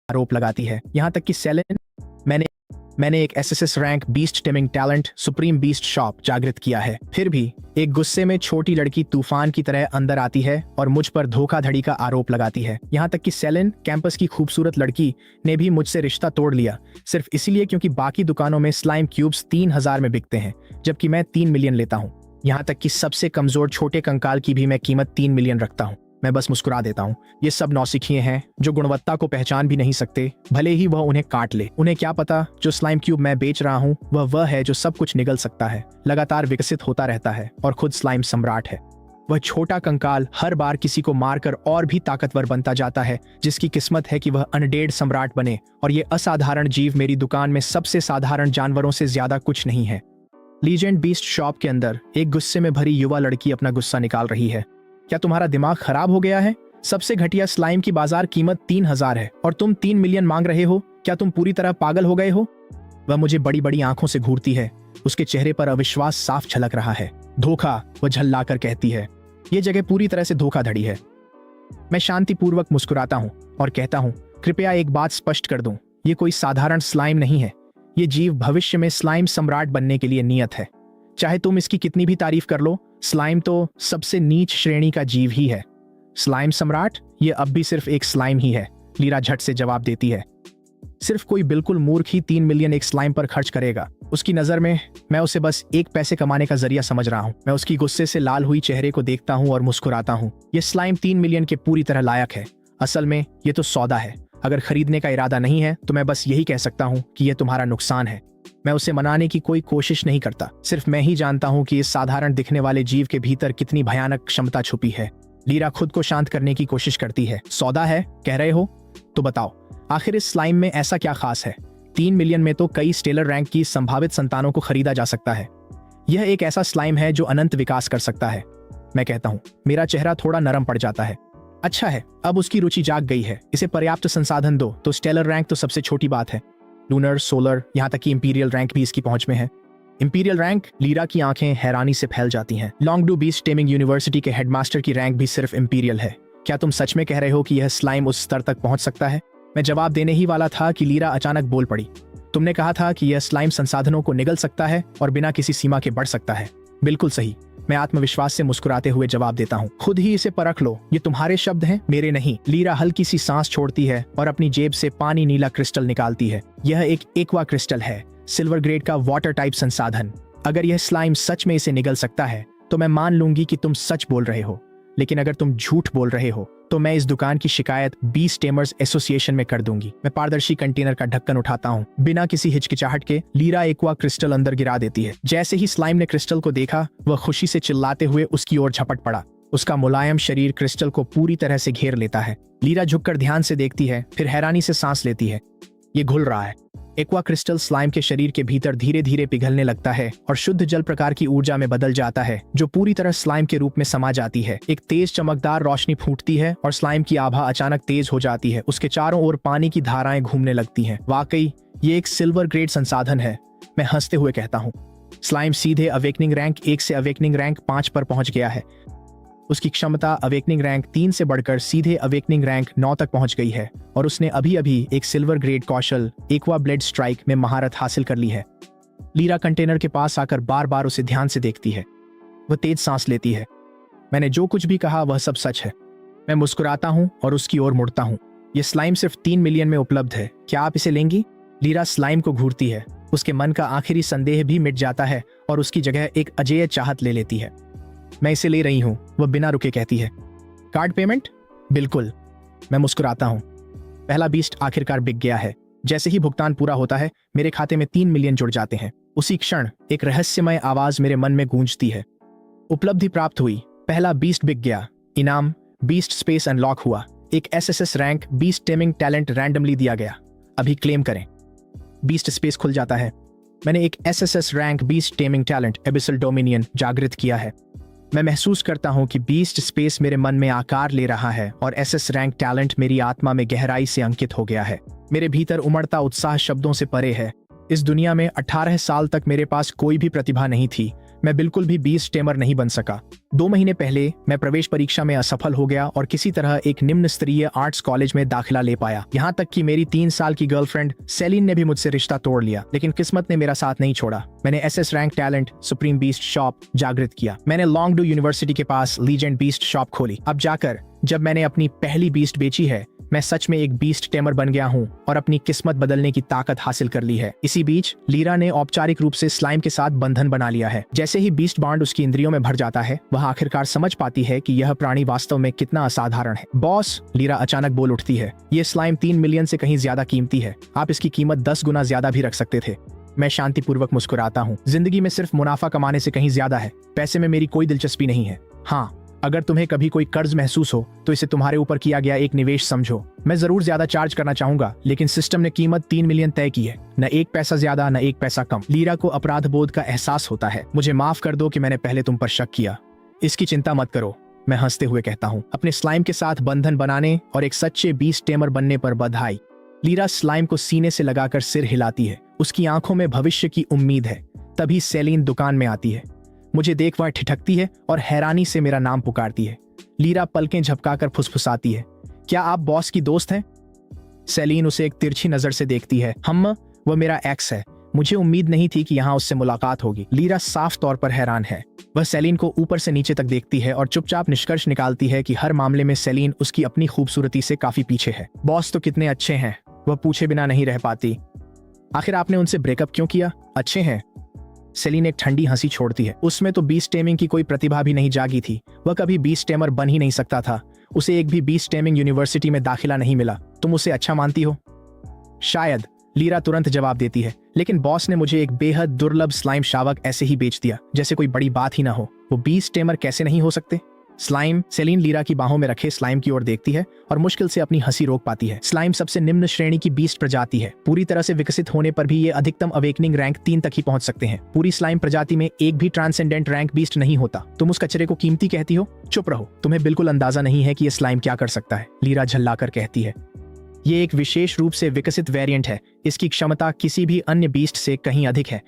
आरोप लगाती है। यहाँ तक कि सेलेन मैंने एक SSS rank beast taming talent supreme beast shop जागृत किया है। फिर भी एक गुस्से में छोटी लड़की तूफान की तरह अंदर आती है और मुझ पर धोखाधड़ी का आरोप लगाती है। यहाँ तक कि सेलेन कैंपस की खूबसूरत लड़की ने भी मुझसे रिश्ता तोड़ लिया, सिर्फ इसलिए क्योंकि बाकी दुकानों में स्लाइम क्यूब्स 3000 में बिकते हैं जबकि मैं 3 मिलियन लेता हूँ। यहाँ तक कि सबसे कमजोर छोटे कंकाल की भी मैं कीमत 3 मिलियन रखता हूँ। मैं बस मुस्कुरा देता हूँ। ये सब नौसिखिए हैं जो गुणवत्ता को पहचान भी नहीं सकते, भले ही वह उन्हें काट ले। उन्हें क्या पता जो स्लाइम क्यूब मैं बेच रहा हूँ वह है जो सब कुछ निगल सकता है, लगातार विकसित होता रहता है और खुद स्लाइम सम्राट है। वह छोटा कंकाल हर बार किसी को मारकर और भी ताकतवर बनता जाता है, जिसकी किस्मत है कि वह अनडेड सम्राट बने। और ये असाधारण जीव मेरी दुकान में सबसे साधारण जानवरों से ज्यादा कुछ नहीं है। लीजेंड बीस्ट शॉप के अंदर एक गुस्से में भरी युवा लड़की अपना गुस्सा निकाल रही है। क्या तुम्हारा दिमाग खराब हो गया है? सबसे घटिया स्लाइम की बाजार कीमत 3000 है और तुम 3 मिलियन मांग रहे हो? क्या तुम पूरी तरह पागल हो गए हो? वह मुझे बड़ी बड़ी आंखों से घूरती है। उसके चेहरे पर अविश्वास साफ झलक रहा है। धोखा, वह झल्लाकर कहती है। यह जगह पूरी तरह से धोखाधड़ी है। मैं शांतिपूर्वक मुस्कुराता हूँ और कहता हूँ, कृपया एक बात स्पष्ट कर दूं, ये कोई साधारण स्लाइम नहीं है। ये जीव भविष्य में स्लाइम सम्राट बनने के लिए नियत है। चाहे तुम इसकी कितनी भी तारीफ कर लो, स्लाइम तो सबसे नीच श्रेणी का जीव ही है। स्लाइम सम्राट? ये अब भी सिर्फ एक स्लाइम ही है, लीरा झट से जवाब देती है। सिर्फ कोई बिल्कुल मूर्ख ही 3 मिलियन एक स्लाइम पर खर्च करेगा। उसकी नजर में मैं उसे बस एक पैसे कमाने का जरिया समझ रहा हूँ। मैं उसकी गुस्से से लाल हुई चेहरे को देखता हूँ और मुस्कुराता हूँ। ये स्लाइम 3 मिलियन के पूरी तरह लायक है। असल में ये तो सौदा है। अगर खरीदने का इरादा नहीं है तो मैं बस यही कह सकता हूँ कि यह तुम्हारा नुकसान है। मैं उसे मनाने की कोई कोशिश नहीं करता। सिर्फ मैं ही जानता हूँ कि इस साधारण दिखने वाले जीव के भीतर कितनी भयानक क्षमता छुपी है। लीरा खुद को शांत करने की कोशिश करती है। सौदा है कह रहे हो? तो बताओ, आखिर इस स्लाइम में ऐसा क्या खास है? 3 मिलियन में तो कई स्टेलर रैंक की संभावित संतानों को खरीदा जा सकता है। यह एक ऐसा स्लाइम है जो अनंत विकास कर सकता है। मैं कहता हूँ। मेरा चेहरा थोड़ा नरम पड़ जाता है। अच्छा है, अब उसकी रुचि जाग गई है। इसे पर्याप्त संसाधन दो तो स्टेलर रैंक तो सबसे छोटी बात है। लूनर, सोलर, यहाँ तक कि इंपीरियल रैंक भी इसकी पहुंच में है। Imperial rank? लीरा की आंखें हैरानी से फैल जाती हैं। लॉन्गडू बीस्ट टेमिंग यूनिवर्सिटी के हेडमास्टर की रैंक भी सिर्फ इंपीरियल है। क्या तुम सच में कह रहे हो कि यह स्लाइम उस स्तर तक पहुंच सकता है? मैं जवाब देने ही वाला था कि लीरा अचानक बोल पड़ी। तुमने कहा था कि यह स्लाइम संसाधनों को निगल सकता है और बिना किसी सीमा के बढ़ सकता है। बिल्कुल सही। मैं आत्मविश्वास से मुस्कुराते हुए जवाब देता हूँ। खुद ही इसे परख लो। ये तुम्हारे शब्द हैं, मेरे नहीं। लीरा हल्की सी सांस छोड़ती है और अपनी जेब से पानी नीला क्रिस्टल निकालती है। यह एक एक्वा क्रिस्टल है, सिल्वर ग्रेड का वाटर टाइप संसाधन। अगर यह स्लाइम सच में इसे निगल सकता है तो मैं मान लूंगी कि तुम सच बोल रहे हो। लेकिन अगर तुम झूठ बोल रहे हो तो मैं इस दुकान की शिकायत बीस्ट टेमर्स एसोसिएशन में कर दूंगी। मैं पारदर्शी कंटेनर का ढक्कन उठाता हूँ। बिना किसी हिचकिचाहट के लीरा एक्वा क्रिस्टल अंदर गिरा देती है। जैसे ही स्लाइम ने क्रिस्टल को देखा, वह खुशी से चिल्लाते हुए उसकी ओर झपट पड़ा। उसका मुलायम शरीर क्रिस्टल को पूरी तरह से घेर लेता है। लीरा झुककर ध्यान से देखती है, फिर हैरानी से सांस लेती है। ये घुल रहा है। एक्वा क्रिस्टल स्लाइम के शरीर के भीतर धीरे धीरे पिघलने लगता है और शुद्ध जल प्रकार की ऊर्जा में बदल जाता है, जो पूरी तरह स्लाइम के रूप में समा जाती है। एक तेज चमकदार रोशनी फूटती है और स्लाइम की आभा अचानक तेज हो जाती है। उसके चारों ओर पानी की धाराएं घूमने लगती हैं। वाकई ये एक सिल्वर ग्रेड संसाधन है, मैं हंसते हुए कहता हूँ। स्लाइम सीधे अवेकनिंग रैंक 1 से अवेकनिंग रैंक 5 पर पहुंच गया है। उसकी क्षमता अवेकनिंग रैंक 3 से बढ़कर सीधे अवेकनिंग रैंक 9 तक पहुंच गई है और उसने अभी अभी एक सिल्वर ग्रेड कौशल एक्वा ब्लेड स्ट्राइक में महारत हासिल कर ली है। लीरा कंटेनर के पास आकर बार बार उसे ध्यान से देखती है। वह तेज सांस लेती है। मैंने जो कुछ भी कहा वह सब सच है। मैं मुस्कुराता हूँ और उसकी ओर मुड़ता हूँ। यह स्लाइम सिर्फ 3 मिलियन में उपलब्ध है। क्या आप इसे लेंगी? लीरा स्लाइम को घूरती है। उसके मन का आखिरी संदेह भी मिट जाता है और उसकी जगह एक अजेय चाहत ले लेती है। मैं इसे ले रही हूँ, वह बिना रुके कहती है। Card payment? बिल्कुल। मैं मुस्कुराता हूँ। पहला बीस्ट आखिरकार बिक गया है। जैसे ही भुगतान पूरा होता है, मेरे खाते में 3 मिलियन जुड़ जाते हैं। उसी क्षण एक रहस्यमय आवाज मेरे मन में गूंजती है। उपलब्धि प्राप्त हुई। पहला बीस्ट बिक गया। इनाम बीस्ट स्पेस अनलॉक हुआ। एक SSS rank beast taming talent randomly दिया गया। अभी क्लेम करें। बीस्ट स्पेस खुल जाता है। मैंने एक SSS rank beast taming talent abyssal dominion जागृत किया है। मैं महसूस करता हूं कि बीस्ट स्पेस मेरे मन में आकार ले रहा है और एसएस रैंक टैलेंट मेरी आत्मा में गहराई से अंकित हो गया है। मेरे भीतर उमड़ता उत्साह शब्दों से परे है। इस दुनिया में 18 साल तक मेरे पास कोई भी प्रतिभा नहीं थी। मैं बिल्कुल भी बीस्ट टेमर नहीं बन सका। 2 महीने पहले मैं प्रवेश परीक्षा में असफल हो गया और किसी तरह एक निम्न स्तरीय आर्ट्स कॉलेज में दाखिला ले पाया। यहाँ तक कि मेरी 3 साल की गर्लफ्रेंड सेलिन ने भी मुझसे रिश्ता तोड़ लिया, लेकिन किस्मत ने मेरा साथ नहीं छोड़ा। मैंने SS rank talent supreme beast shop जागृत किया। मैंने लॉन्गडू यूनिवर्सिटी के पास लीजेंड बीस्ट शॉप खोली। अब जाकर जब मैंने अपनी पहली बीस्ट बेची है, मैं सच में एक बीस्ट टेमर बन गया हूँ और अपनी किस्मत बदलने की ताकत हासिल कर ली है। इसी बीच लीरा ने औपचारिक रूप से स्लाइम के साथ बंधन बना लिया है। जैसे ही बीस्ट बॉन्ड उसकी इंद्रियों में भर जाता है, वह आखिरकार समझ पाती है कि यह प्राणी वास्तव में कितना असाधारण है। बॉस, लीरा अचानक बोल उठती है, ये स्लाइम 3 मिलियन से कहीं ज्यादा कीमती है। आप इसकी कीमत 10 गुना ज्यादा भी रख सकते थे। मैं शांतिपूर्वक मुस्कुराता हूँ। जिंदगी में सिर्फ मुनाफा कमाने से कहीं ज्यादा है। पैसे में मेरी कोई दिलचस्पी नहीं है। हाँ, अगर तुम्हें कभी कोई कर्ज महसूस हो तो इसे तुम्हारे ऊपर किया गया एक निवेश समझो। मैं जरूर ज्यादा चार्ज करना चाहूंगा, लेकिन सिस्टम ने कीमत 3 मिलियन तय की है। न 1 पैसा ज्यादा, न 1 पैसा कम। लीरा को अपराध बोध का एहसास होता है। मुझे माफ कर दो कि मैंने पहले तुम पर शक किया। इसकी चिंता मत करो, मैं हंसते हुए कहता हूँ। अपने स्लाइम के साथ बंधन बनाने और एक सच्चे बीस्ट टेमर बनने पर बधाई। लीरा स्लाइम को सीने से लगाकर सिर हिलाती है। उसकी आंखों में भविष्य की उम्मीद है। तभी सेलिन दुकान में आती है। मुझे देख वह ठिठकती है और हैरानी से मेरा नाम पुकारती है। लीरा पलकें झपकाकर फुसफुसाती है, क्या आप बॉस की दोस्त हैं? सेलिन उसे एक तिरछी नजर से देखती है। वह मेरा एक्स है। मुझे उम्मीद नहीं थी कि यहाँ उससे मुलाकात होगी। लीरा साफ तौर पर हैरान है। वह सेलिन को ऊपर से नीचे तक देखती है और चुपचाप निष्कर्ष निकालती है कि हर मामले में सेलिन उसकी अपनी खूबसूरती से काफी पीछे है। बॉस तो कितने अच्छे हैं, वह पूछे बिना नहीं रह पाती। आखिर आपने उनसे ब्रेकअप क्यों किया? अच्छे हैं। सेलिन एक ठंडी हंसी छोड़ती है। उसमें तो बीस्ट टेमिंग की कोई प्रतिभा भी नहीं जागी थी। वह कभी बीस्ट टेमर बन ही नहीं सकता था। उसे एक भी बीस्ट टेमिंग यूनिवर्सिटी में दाखिला नहीं मिला। तुम उसे अच्छा मानती हो? शायद, लीरा तुरंत जवाब देती है, लेकिन बॉस ने मुझे एक बेहद दुर्लभ स्लाइम शावक ऐसे ही बेच दिया, जैसे कोई बड़ी बात ही ना हो। वो बीस्ट टेमर कैसे नहीं हो सकते? स्लाइम। सेलिन लीरा की बाहों में रखे स्लाइम की ओर देखती है और मुश्किल से अपनी हंसी रोक पाती है। स्लाइम सबसे निम्न श्रेणी की बीस्ट प्रजाति है। पूरी तरह से विकसित होने पर भी ये अधिकतम अवेकनिंग रैंक 3 तक ही पहुंच सकते हैं। पूरी स्लाइम प्रजाति में एक भी ट्रांसेंडेंट रैंक बीस्ट नहीं होता। तुम उस कचरे को कीमती कहती हो? चुप रहो, तुम्हें बिल्कुल अंदाजा नहीं है कि ये स्लाइम क्या कर सकता है, लीरा झल्लाकर कहती है। ये एक विशेष रूप से विकसित वेरिएंट है। इसकी क्षमता किसी भी अन्य बीस्ट से कहीं अधिक है।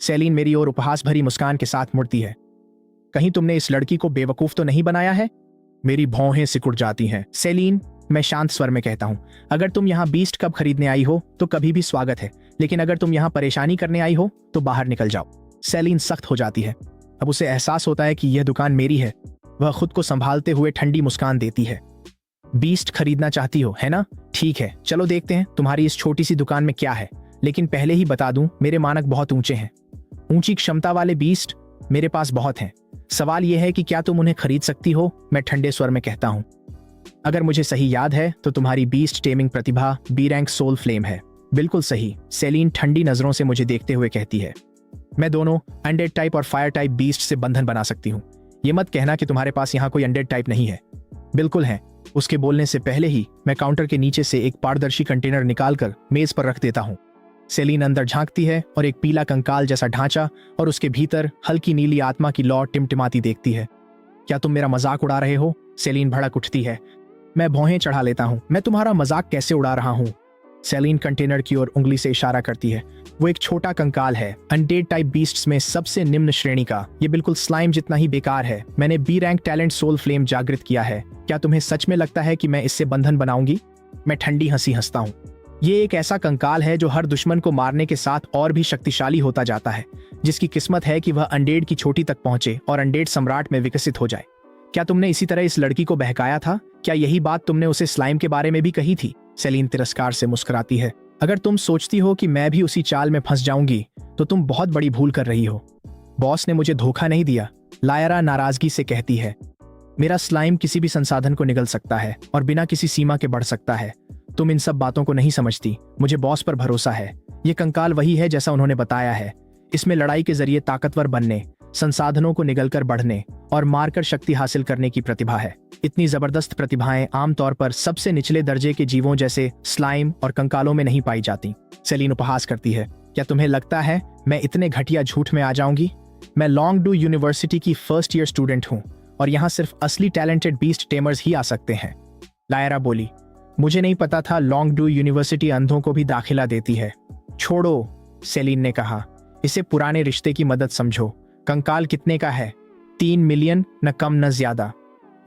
सेलिन मेरी ओर उपहास भरी मुस्कान के साथ मुड़ती है। कहीं तुमने इस लड़की को बेवकूफ तो नहीं बनाया है? मेरी भौहें सिकुड़ जाती हैं। सेलिन, मैं शांत स्वर में कहता हूं, अगर तुम यहाँ बीस्ट कप खरीदने आई हो तो कभी भी स्वागत है, लेकिन अगर तुम यहाँ परेशानी करने आई हो तो बाहर निकल जाओ। सेलिन सख्त हो जाती है। अब उसे एहसास होता है कि यह दुकान मेरी है। वह खुद को संभालते हुए ठंडी मुस्कान देती है। बीस्ट खरीदना चाहती हो, है ना? ठीक है, चलो देखते हैं तुम्हारी इस छोटी सी दुकान में क्या है। लेकिन पहले ही बता दूं, मेरे मानक बहुत ऊंचे हैं। ऊंची क्षमता वाले बीस्ट मेरे पास बहुत हैं। सवाल यह है कि क्या तुम उन्हें खरीद सकती हो? मैं ठंडे स्वर में कहता हूं। अगर मुझे सही याद है तो तुम्हारी बीस्ट टेमिंग प्रतिभा बी रैंक सोल फ्लेम है। बिल्कुल सही, सेलिन ठंडी नजरों से मुझे देखते हुए कहती है। मैं दोनों अनडेड टाइप और फायर टाइप बीस्ट से बंधन बना सकती हूँ। ये मत कहना कि तुम्हारे पास यहाँ कोई अनडेड टाइप नहीं है। बिल्कुल है। उसके बोलने से पहले ही मैं काउंटर के नीचे से एक पारदर्शी कंटेनर निकालकर मेज पर रख देता हूँ। सेलिन अंदर झांकती है और एक पीला कंकाल जैसा ढांचा और उसके भीतर हल्की नीली आत्मा की लौ टिमटिमाती देखती है। क्या तुम मेरा मजाक उड़ा रहे हो? सेलिन भड़क उठती है। मैं भौहें चढ़ा लेता हूँ। मैं तुम्हारा मजाक कैसे उड़ा रहा हूँ? सेलिन कंटेनर की ओर उंगली से इशारा करती है। वो एक छोटा कंकाल है, अनडेड टाइप बीस्ट्स में सबसे निम्न श्रेणी का। ये बिल्कुल स्लाइम जितना ही बेकार है। मैंने B rank talent soul flame जागृत किया है। क्या तुम्हें सच में लगता है कि मैं इससे बंधन बनाऊंगी? मैं ठंडी हंसी हंसता हूँ। ये एक ऐसा कंकाल है जो हर दुश्मन को मारने के साथ और भी शक्तिशाली होता जाता है, जिसकी किस्मत है कि वह अनडेड की छोटी तक पहुंचे और अनडेड सम्राट में विकसित हो जाए। क्या तुमने इसी तरह इस लड़की को बहकाया था? क्या यही बात तुमने उसे स्लाइम के बारे में भी कही थी? सेलिन तिरस्कार से मुस्कुराती है। अगर तुम सोचती हो कि मैं भी उसी चाल में फंस जाऊंगी तो तुम बहुत बड़ी भूल कर रही हो। बॉस ने मुझे धोखा नहीं दिया, लायरा नाराजगी से कहती है। मेरा स्लाइम किसी भी संसाधन को निगल सकता है और बिना किसी सीमा के बढ़ सकता है। तुम इन सब बातों को नहीं समझती। मुझे बॉस पर भरोसा है। ये कंकाल वही है जैसा उन्होंने बताया है। इसमें लड़ाई के जरिए ताकतवर बनने, संसाधनों को निगलकर बढ़ने और मारकर शक्ति हासिल करने की प्रतिभा है। इतनी जबरदस्त प्रतिभाएं आमतौर पर सबसे निचले दर्जे के जीवों जैसे स्लाइम और कंकालों में नहीं पाई जाती। सेलिन उपहास करती है। क्या तुम्हें लगता है मैं इतने घटिया झूठ में आ जाऊंगी? मैं लॉन्गडू यूनिवर्सिटी की फर्स्ट ईयर स्टूडेंट हूँ और यहाँ सिर्फ असली टैलेंटेड बीस्ट टेमर्स ही आ सकते हैं। लायरा बोली। मुझे नहीं पता था लॉन्गडू यूनिवर्सिटी अंधों को भी दाखिला देती है। छोड़ो, सेलिन ने कहा। इसे पुराने रिश्ते की मदद समझो। कंकाल कितने का है? 3 मिलियन, न कम न ज्यादा।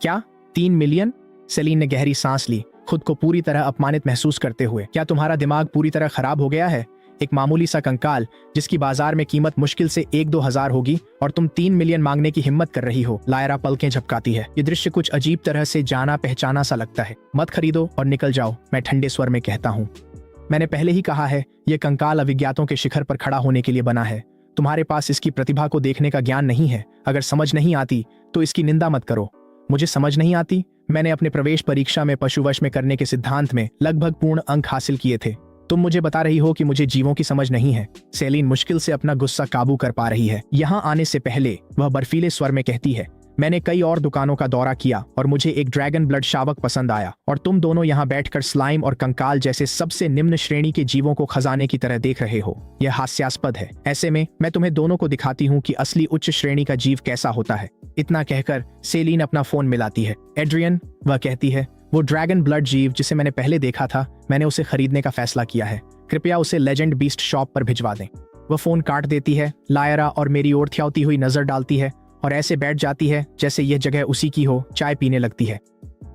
क्या 3 मिलियन? सेलिन ने गहरी सांस ली, खुद को पूरी तरह अपमानित महसूस करते हुए। क्या तुम्हारा दिमाग पूरी तरह खराब हो गया है? एक मामूली सा कंकाल जिसकी बाजार में कीमत मुश्किल से 1-2 हजार होगी और तुम 3 मिलियन मांगने की हिम्मत कर रही हो। लायरा पलकें झपकाती है। ये दृश्य कुछ अजीब तरह से जाना पहचाना सा लगता है। मत खरीदो और निकल जाओ, मैं ठंडे स्वर में कहता हूँ। मैंने पहले ही कहा है, ये कंकाल अभिज्ञातों के शिखर पर खड़ा होने के लिए बना है। तुम्हारे पास इसकी प्रतिभा को देखने का ज्ञान नहीं है। अगर समझ नहीं आती तो इसकी निंदा मत करो। मुझे समझ नहीं आती? मैंने अपने प्रवेश परीक्षा में पशुवश में करने के सिद्धांत में लगभग पूर्ण अंक हासिल किए थे। तुम मुझे बता रही हो कि मुझे जीवों की समझ नहीं है। सेलिन मुश्किल से अपना गुस्सा काबू कर पा रही है। यहाँ आने से पहले वह बर्फीले स्वर में कहती है, मैंने कई और दुकानों का दौरा किया और मुझे एक ड्रैगन ब्लड शावक पसंद आया, और तुम दोनों यहाँ बैठकर स्लाइम और कंकाल जैसे सबसे निम्न श्रेणी के जीवों को खजाने की तरह देख रहे हो। यह हास्यास्पद है। ऐसे में मैं तुम्हें दोनों को दिखाती हूँ कि असली उच्च श्रेणी का जीव कैसा होता है। इतना कहकर सेलिन अपना फोन मिलाती है। एड्रियन, वह कहती है, वो ड्रैगन ब्लड जीव जिसे मैंने पहले देखा था, मैंने उसे खरीदने का फैसला किया है। कृपया उसे लेजेंड बीस्ट शॉप पर भिजवा दें। वह फोन काट देती है। लायरा और मेरी ओर थ्याती हुई नजर डालती है और ऐसे बैठ जाती है जैसे यह जगह उसी की हो। चाय पीने लगती है।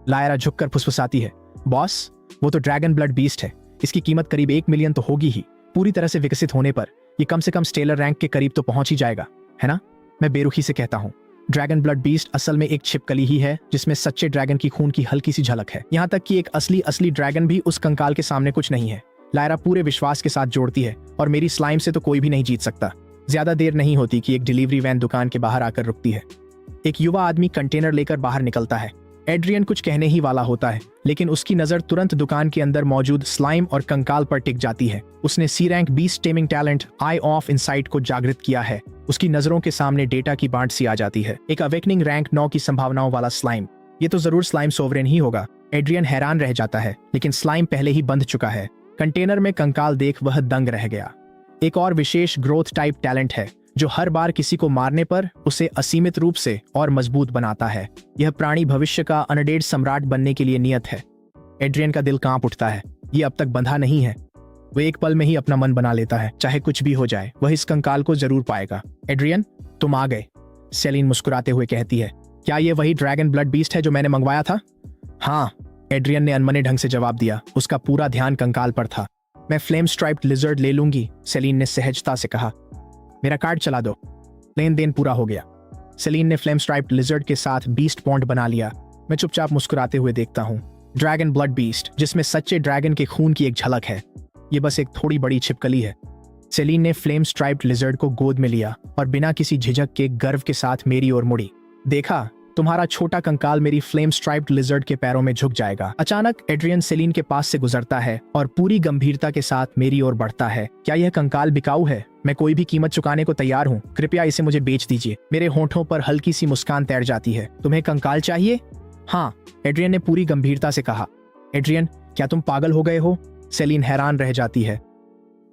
लायरा झुककर फुसफुसाती है, बॉस, वो तो ड्रैगन ब्लड बीस्ट है। इसकी कीमत करीब 1 मिलियन तो होगी ही। पूरी तरह से विकसित होने पर ये कम से कम स्टेलर रैंक के करीब तो पहुंच ही जाएगा, है ना? मैं बेरुखी से कहता हूँ। ड्रैगन ब्लड बीस्ट असल में एक छिपकली ही है जिसमें सच्चे ड्रैगन की खून की हल्की सी झलक है। यहाँ तक कि एक असली ड्रैगन भी उस कंकाल के सामने कुछ नहीं है। लायरा पूरे विश्वास के साथ जोड़ती है, और मेरी स्लाइम से तो कोई भी नहीं जीत सकता। ज्यादा देर नहीं होती कि एक डिलीवरी वैन दुकान के बाहर आकर रुकती है। एक युवा आदमी कंटेनर लेकर बाहर निकलता है। एड्रियन कुछ कहने ही वाला होता है, लेकिन उसकी नजर तुरंत दुकान के अंदर मौजूद स्लाइम और कंकाल पर टिक जाती है। उसने C rank beast taming talent eye of insight को जागृत किया है। उसकी नजरों के सामने डेटा की बांट सी आ जाती है। एक अवेकनिंग रैंक 9 की संभावनाओं वाला स्लाइम। ये तो जरूर स्लाइम सोवरेन ही होगा। एड्रियन हैरान रह जाता है, लेकिन स्लाइम पहले ही बंध चुका है। कंटेनर में कंकाल देख वह दंग रह गया। एक और विशेष ग्रोथ टाइप टैलेंट है जो हर बार किसी को मारने पर उसे असीमित रूप से और मजबूत बनाता है। यह प्राणी भविष्य का अनडेड सम्राट बनने के लिए नियत है। एड्रियन का दिल कांप उठता है। ये अब तक बंधा नहीं है। वह एक पल में ही अपना मन बना लेता है। चाहे कुछ भी हो जाए, वह इस कंकाल को जरूर पाएगा। एड्रियन, तुम आ गए, सेलिन मुस्कुराते हुए कहती है। क्या ये वही ड्रैगन ब्लड बीस्ट है जो मैंने मंगवाया था? हाँ, एड्रियन ने अनमने ढंग से जवाब दिया। उसका पूरा ध्यान कंकाल पर था। मैं फ्लेम स्ट्राइप्ड लिजर्ड ले लूंगी, सेलिन ने सहजता से कहा। मेरा कार्ड चला दो। लेन देन पूरा हो गया। सेलिन ने फ्लेम स्ट्राइप्ड लिजर्ड के साथ बीस्ट बॉन्ड बना लिया। मैं चुपचाप मुस्कुराते हुए देखता हूँ। ड्रैगन ब्लड बीस्ट, जिसमें सच्चे ड्रैगन के खून की एक झलक है। ये बस एक थोड़ी बड़ी छिपकली है। सेलिन ने फ्लेम स्ट्राइप्ड लिजर्ड को गोद में लिया और बिना किसी झिझक के गर्व के साथ मेरी ओर मुड़ी। देखा, तुम्हारा छोटा कंकाल मेरी फ्लेम स्ट्राइप्ड लिजर्ड के पैरों में झुक जाएगा। अचानक एड्रियन सेलिन के पास से गुजरता है और पूरी गंभीरता के साथ मेरी ओर बढ़ता है। क्या यह कंकाल बिकाऊ है? मैं कोई भी कीमत चुकाने को तैयार हूँ। कृपया इसे मुझे बेच दीजिए। मेरे होंठों पर हल्की सी मुस्कान तैर जाती है। तुम्हें कंकाल चाहिए? हाँ, एड्रियन ने पूरी गंभीरता से कहा। एड्रियन, क्या तुम पागल हो गए हो? सेलिन हैरान रह जाती है।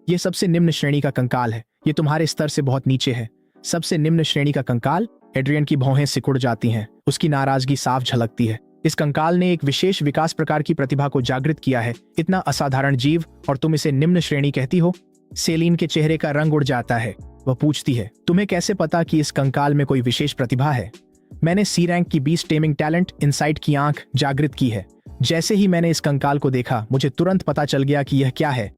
ये सबसे निम्न श्रेणी का कंकाल है। ये तुम्हारे स्तर से बहुत नीचे है। सबसे निम्न श्रेणी का कंकाल? एड्रियन की भौहें सिकुड़ जाती हैं। उसकी नाराजगी साफ झलकती है। इस कंकाल ने एक विशेष विकास प्रकार की प्रतिभा को जागृत किया है। इतना असाधारण जीव, और तुम इसे निम्न श्रेणी कहती हो? सेलिन के चेहरे का रंग उड़ जाता है। वह पूछती है, तुम्हें कैसे पता कि इस कंकाल में कोई विशेष प्रतिभा है? मैंने सी रैंक की बीस्ट टेमिंग टैलेंट इनसाइट की आंख जागृत की है। जैसे ही मैंने इस कंकाल को देखा, मुझे तुरंत पता चल गया कि यह क्या है।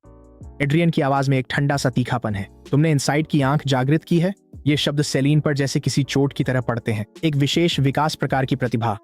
एड्रियन की आवाज में एक ठंडा सा तीखापन है। तुमने इनसाइट की आंख जागृत की है? ये शब्द सेलिन पर जैसे किसी चोट की तरह पड़ते हैं। एक विशेष विकास प्रकार की प्रतिभा।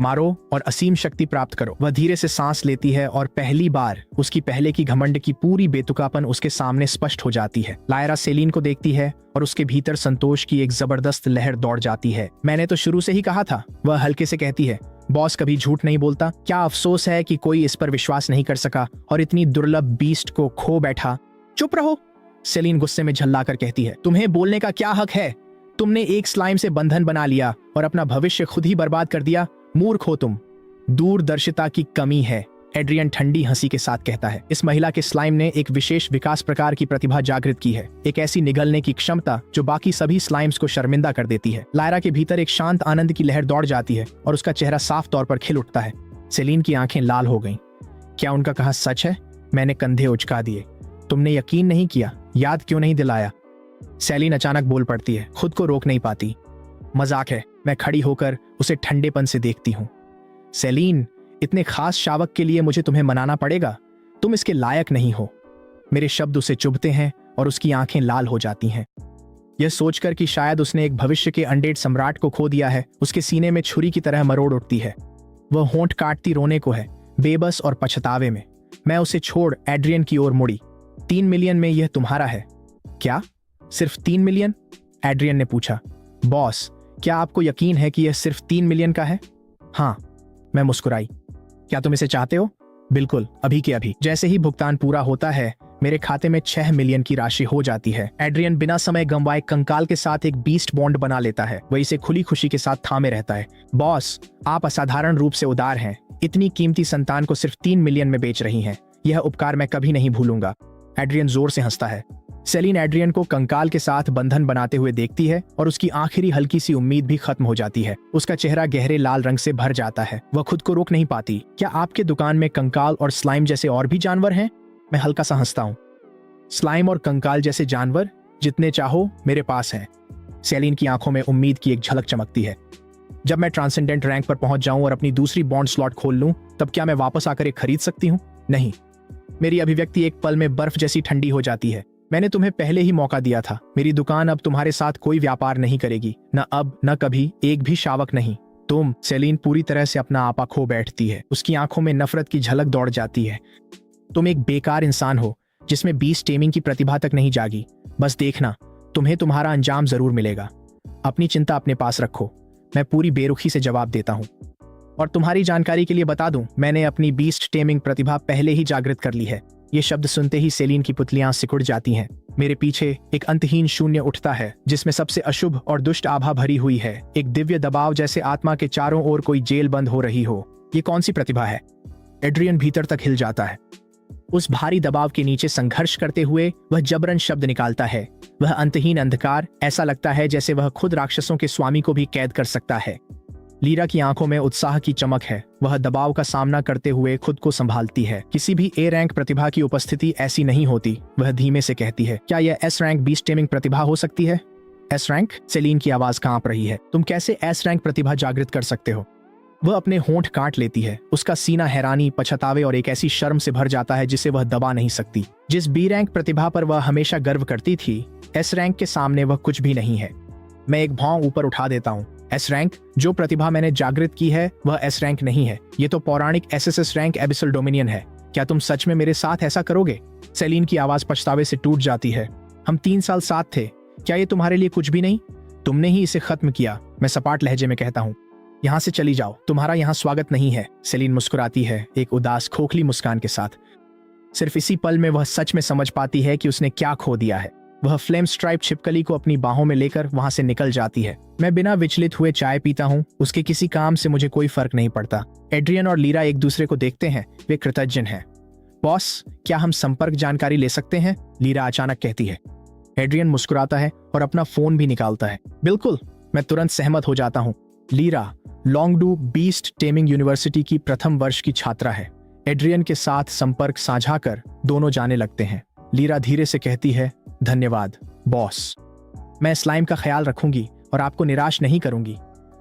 मारो और असीम शक्ति प्राप्त करो। वह धीरे से सांस लेती है और पहली बार उसकी पहले की घमंड की पूरी बेतुकापन उसके सामने स्पष्ट हो जाती है। लायरा सेलिन को देखती है और उसके भीतर संतोष की एक जबरदस्त लहर दौड़ जाती है। मैंने तो शुरू से ही कहा था, वह हल्के से कहती है। बॉस कभी झूठ नहीं बोलता। क्या अफसोस है कि कोई इस पर विश्वास नहीं कर सका और इतनी दुर्लभ बीस्ट को खो बैठा। चुप रहो, सेलिन गुस्से में झल्लाकर कहती है। तुम्हें बोलने का क्या हक है? तुमने एक स्लाइम से बंधन बना लिया और अपना भविष्य खुद ही बर्बाद कर दिया। मूर्ख हो तुम। दूरदर्शिता की कमी है, एड्रियन ठंडी हंसी के साथ कहता है। इस महिला के स्लाइम ने एक विशेष विकास प्रकार की प्रतिभा जागृत की है। एक ऐसी निगलने की क्षमता जो बाकी सभी स्लाइम्स को शर्मिंदा कर देती है। लायरा के भीतर एक शांत आनंद की लहर दौड़ जाती है और उसका चेहरा साफ तौर पर खिल उठता है। सेलिन की आंखें लाल हो गईं। क्या उनका कहा सच है? मैंने कंधे उचका दिए। तुमने यकीन नहीं किया, याद क्यों नहीं दिलाया? सेलिन अचानक बोल पड़ती है, खुद को रोक नहीं पाती। मजाक है। मैं खड़ी होकर उसे ठंडेपन से देखती हूँ। सेलिन, इतने खास शावक के लिए मुझे तुम्हें मनाना पड़ेगा। तुम इसके लायक नहीं हो। मेरे शब्द उसे चुभते हैं और उसकी आंखें लाल हो जाती हैं। यह सोचकर कि शायद उसने एक भविष्य के अनडेड सम्राट को खो दिया है, उसके सीने में छुरी की तरह मरोड़ उठती है। वह होंठ काटती रोने को है, बेबस और पछतावे में। मैं उसे छोड़ एड्रियन की ओर मुड़ी। 3 मिलियन में यह तुम्हारा है क्या? सिर्फ 3 मिलियन? एड्रियन ने पूछा। बॉस, क्या आपको यकीन है कि यह सिर्फ 3 मिलियन का है? हाँ, मैं मुस्कुराई। क्या तुम इसे चाहते हो? बिल्कुल, अभी के अभी। जैसे ही भुगतान पूरा होता है, मेरे खाते में 6 मिलियन की राशि हो जाती है। एड्रियन बिना समय गंवाए कंकाल के साथ एक बीस्ट बॉन्ड बना लेता है। वह इसे खुली खुशी के साथ थामे रहता है। बॉस, आप असाधारण रूप से उदार हैं। इतनी कीमती संतान को सिर्फ 3 मिलियन में बेच रही हैं। यह उपकार मैं कभी नहीं भूलूंगा। एड्रियन जोर से हंसता है। सेलिन एड्रियन को कंकाल के साथ बंधन बनाते हुए देखती है और उसकी आखिरी हल्की सी उम्मीद भी खत्म हो जाती है। उसका चेहरा गहरे लाल रंग से भर जाता है। वह खुद को रोक नहीं पाती। क्या आपके दुकान में कंकाल और स्लाइम जैसे और भी जानवर हैं? मैं हल्का सा हंसता हूँ। स्लाइम और कंकाल जैसे जानवर जितने चाहो मेरे पास हैं। सेलिन की आंखों में उम्मीद की एक झलक चमकती है। जब मैं ट्रांसेंडेंट रैंक पर पहुंच जाऊं और अपनी दूसरी बॉन्ड स्लॉट खोल लूं, तब क्या मैं वापस आकर एक खरीद सकती हूं? नहीं। मेरी अभिव्यक्ति एक पल में बर्फ जैसी ठंडी हो जाती है। मैंने तुम्हें पहले ही मौका दिया था। मेरी दुकान अब तुम्हारे साथ कोई व्यापार नहीं करेगी। न अब, न कभी, एक भी शावक नहीं। तुम। सेलिन पूरी तरह से अपना आपा खो बैठती है। उसकी आंखों में नफरत की झलक दौड़ जाती है। तुम एक बेकार इंसान हो जिसमें बीस्ट टेमिंग की प्रतिभा तक नहीं जागी। बस देखना, तुम्हें तुम्हारा अंजाम जरूर मिलेगा। अपनी चिंता अपने पास रखो। मैं पूरी बेरुखी से जवाब देता हूँ। और तुम्हारी जानकारी के लिए बता दूं, मैंने अपनी बीस्ट टेमिंग प्रतिभा पहले ही जागृत कर ली है। ये शब्द सुनते ही सेलिन की पुतलियां सिकुड़ जाती हैं। मेरे पीछे एक अंतहीन शून्य उठता है जिसमें सबसे अशुभ और दुष्ट आभा भरी हुई है। एक दिव्य दबाव, जैसे आत्मा के चारों ओर कोई जेल बंद हो रही हो। ये कौन सी प्रतिभा है? एड्रियन भीतर तक हिल जाता है। उस भारी दबाव के नीचे संघर्ष करते हुए वह जबरन शब्द निकालता है। वह अंतहीन अंधकार, ऐसा लगता है जैसे वह खुद राक्षसों के स्वामी को भी कैद कर सकता है। लीरा की आंखों में उत्साह की चमक है। वह दबाव का सामना करते हुए खुद को संभालती है। किसी भी ए रैंक प्रतिभा की उपस्थिति ऐसी नहीं होती। वह धीमे से कहती है, क्या यह एस रैंक बीस्ट टेमिंग प्रतिभा हो सकती है? S rank? सेलिन की आवाज कांप रही है। तुम कैसे एस रैंक प्रतिभा जागृत कर सकते हो? वह अपने होंठ काट लेती है। उसका सीना हैरानी, पछतावे और एक ऐसी शर्म से भर जाता है जिसे वह दबा नहीं सकती। जिस बी रैंक प्रतिभा पर वह हमेशा गर्व करती थी, एस रैंक के सामने वह कुछ भी नहीं है। मैं एक भौं ऊपर उठा देता हूँ। S rank? जो प्रतिभा मैंने जागृत की है वह एस रैंक नहीं है। ये तो पौराणिक एसएसएस रैंक एबिसल डोमिनियन है। क्या तुम सच में मेरे साथ ऐसा करोगे? सेलिन की आवाज पछतावे से टूट जाती है। हम 3 साल साथ थे। क्या ये तुम्हारे लिए कुछ भी नहीं? तुमने ही इसे खत्म किया। मैं सपाट लहजे में कहता हूँ। यहाँ से चली जाओ, तुम्हारा यहाँ स्वागत नहीं है। सेलिन मुस्कुराती है, एक उदास खोखली मुस्कान के साथ। सिर्फ इसी पल में वह सच में समझ पाती है कि उसने क्या खो दिया है। वह फ्लेम स्ट्राइप छिपकली को अपनी बाहों में लेकर वहां से निकल जाती है। मैं बिना विचलित हुए चाय पीता हूँ। उसके किसी काम से मुझे कोई फर्क नहीं पड़ता। एड्रियन और लीरा एक दूसरे को देखते हैं। वे कृतज्ञ हैं। बॉस, क्या हम संपर्क जानकारी ले सकते हैं? लीरा अचानक कहती है। एड्रियन मुस्कुराता है और अपना फोन भी निकालता है। बिल्कुल, मैं तुरंत सहमत हो जाता हूँ। लीरा लॉन्गडू बीस्ट टेमिंग यूनिवर्सिटी की प्रथम वर्ष की छात्रा है। एड्रियन के साथ संपर्क साझा कर दोनों जाने लगते हैं। लीरा धीरे से कहती है, धन्यवाद बॉस। मैं स्लाइम का ख्याल रखूंगी और आपको निराश नहीं करूंगी।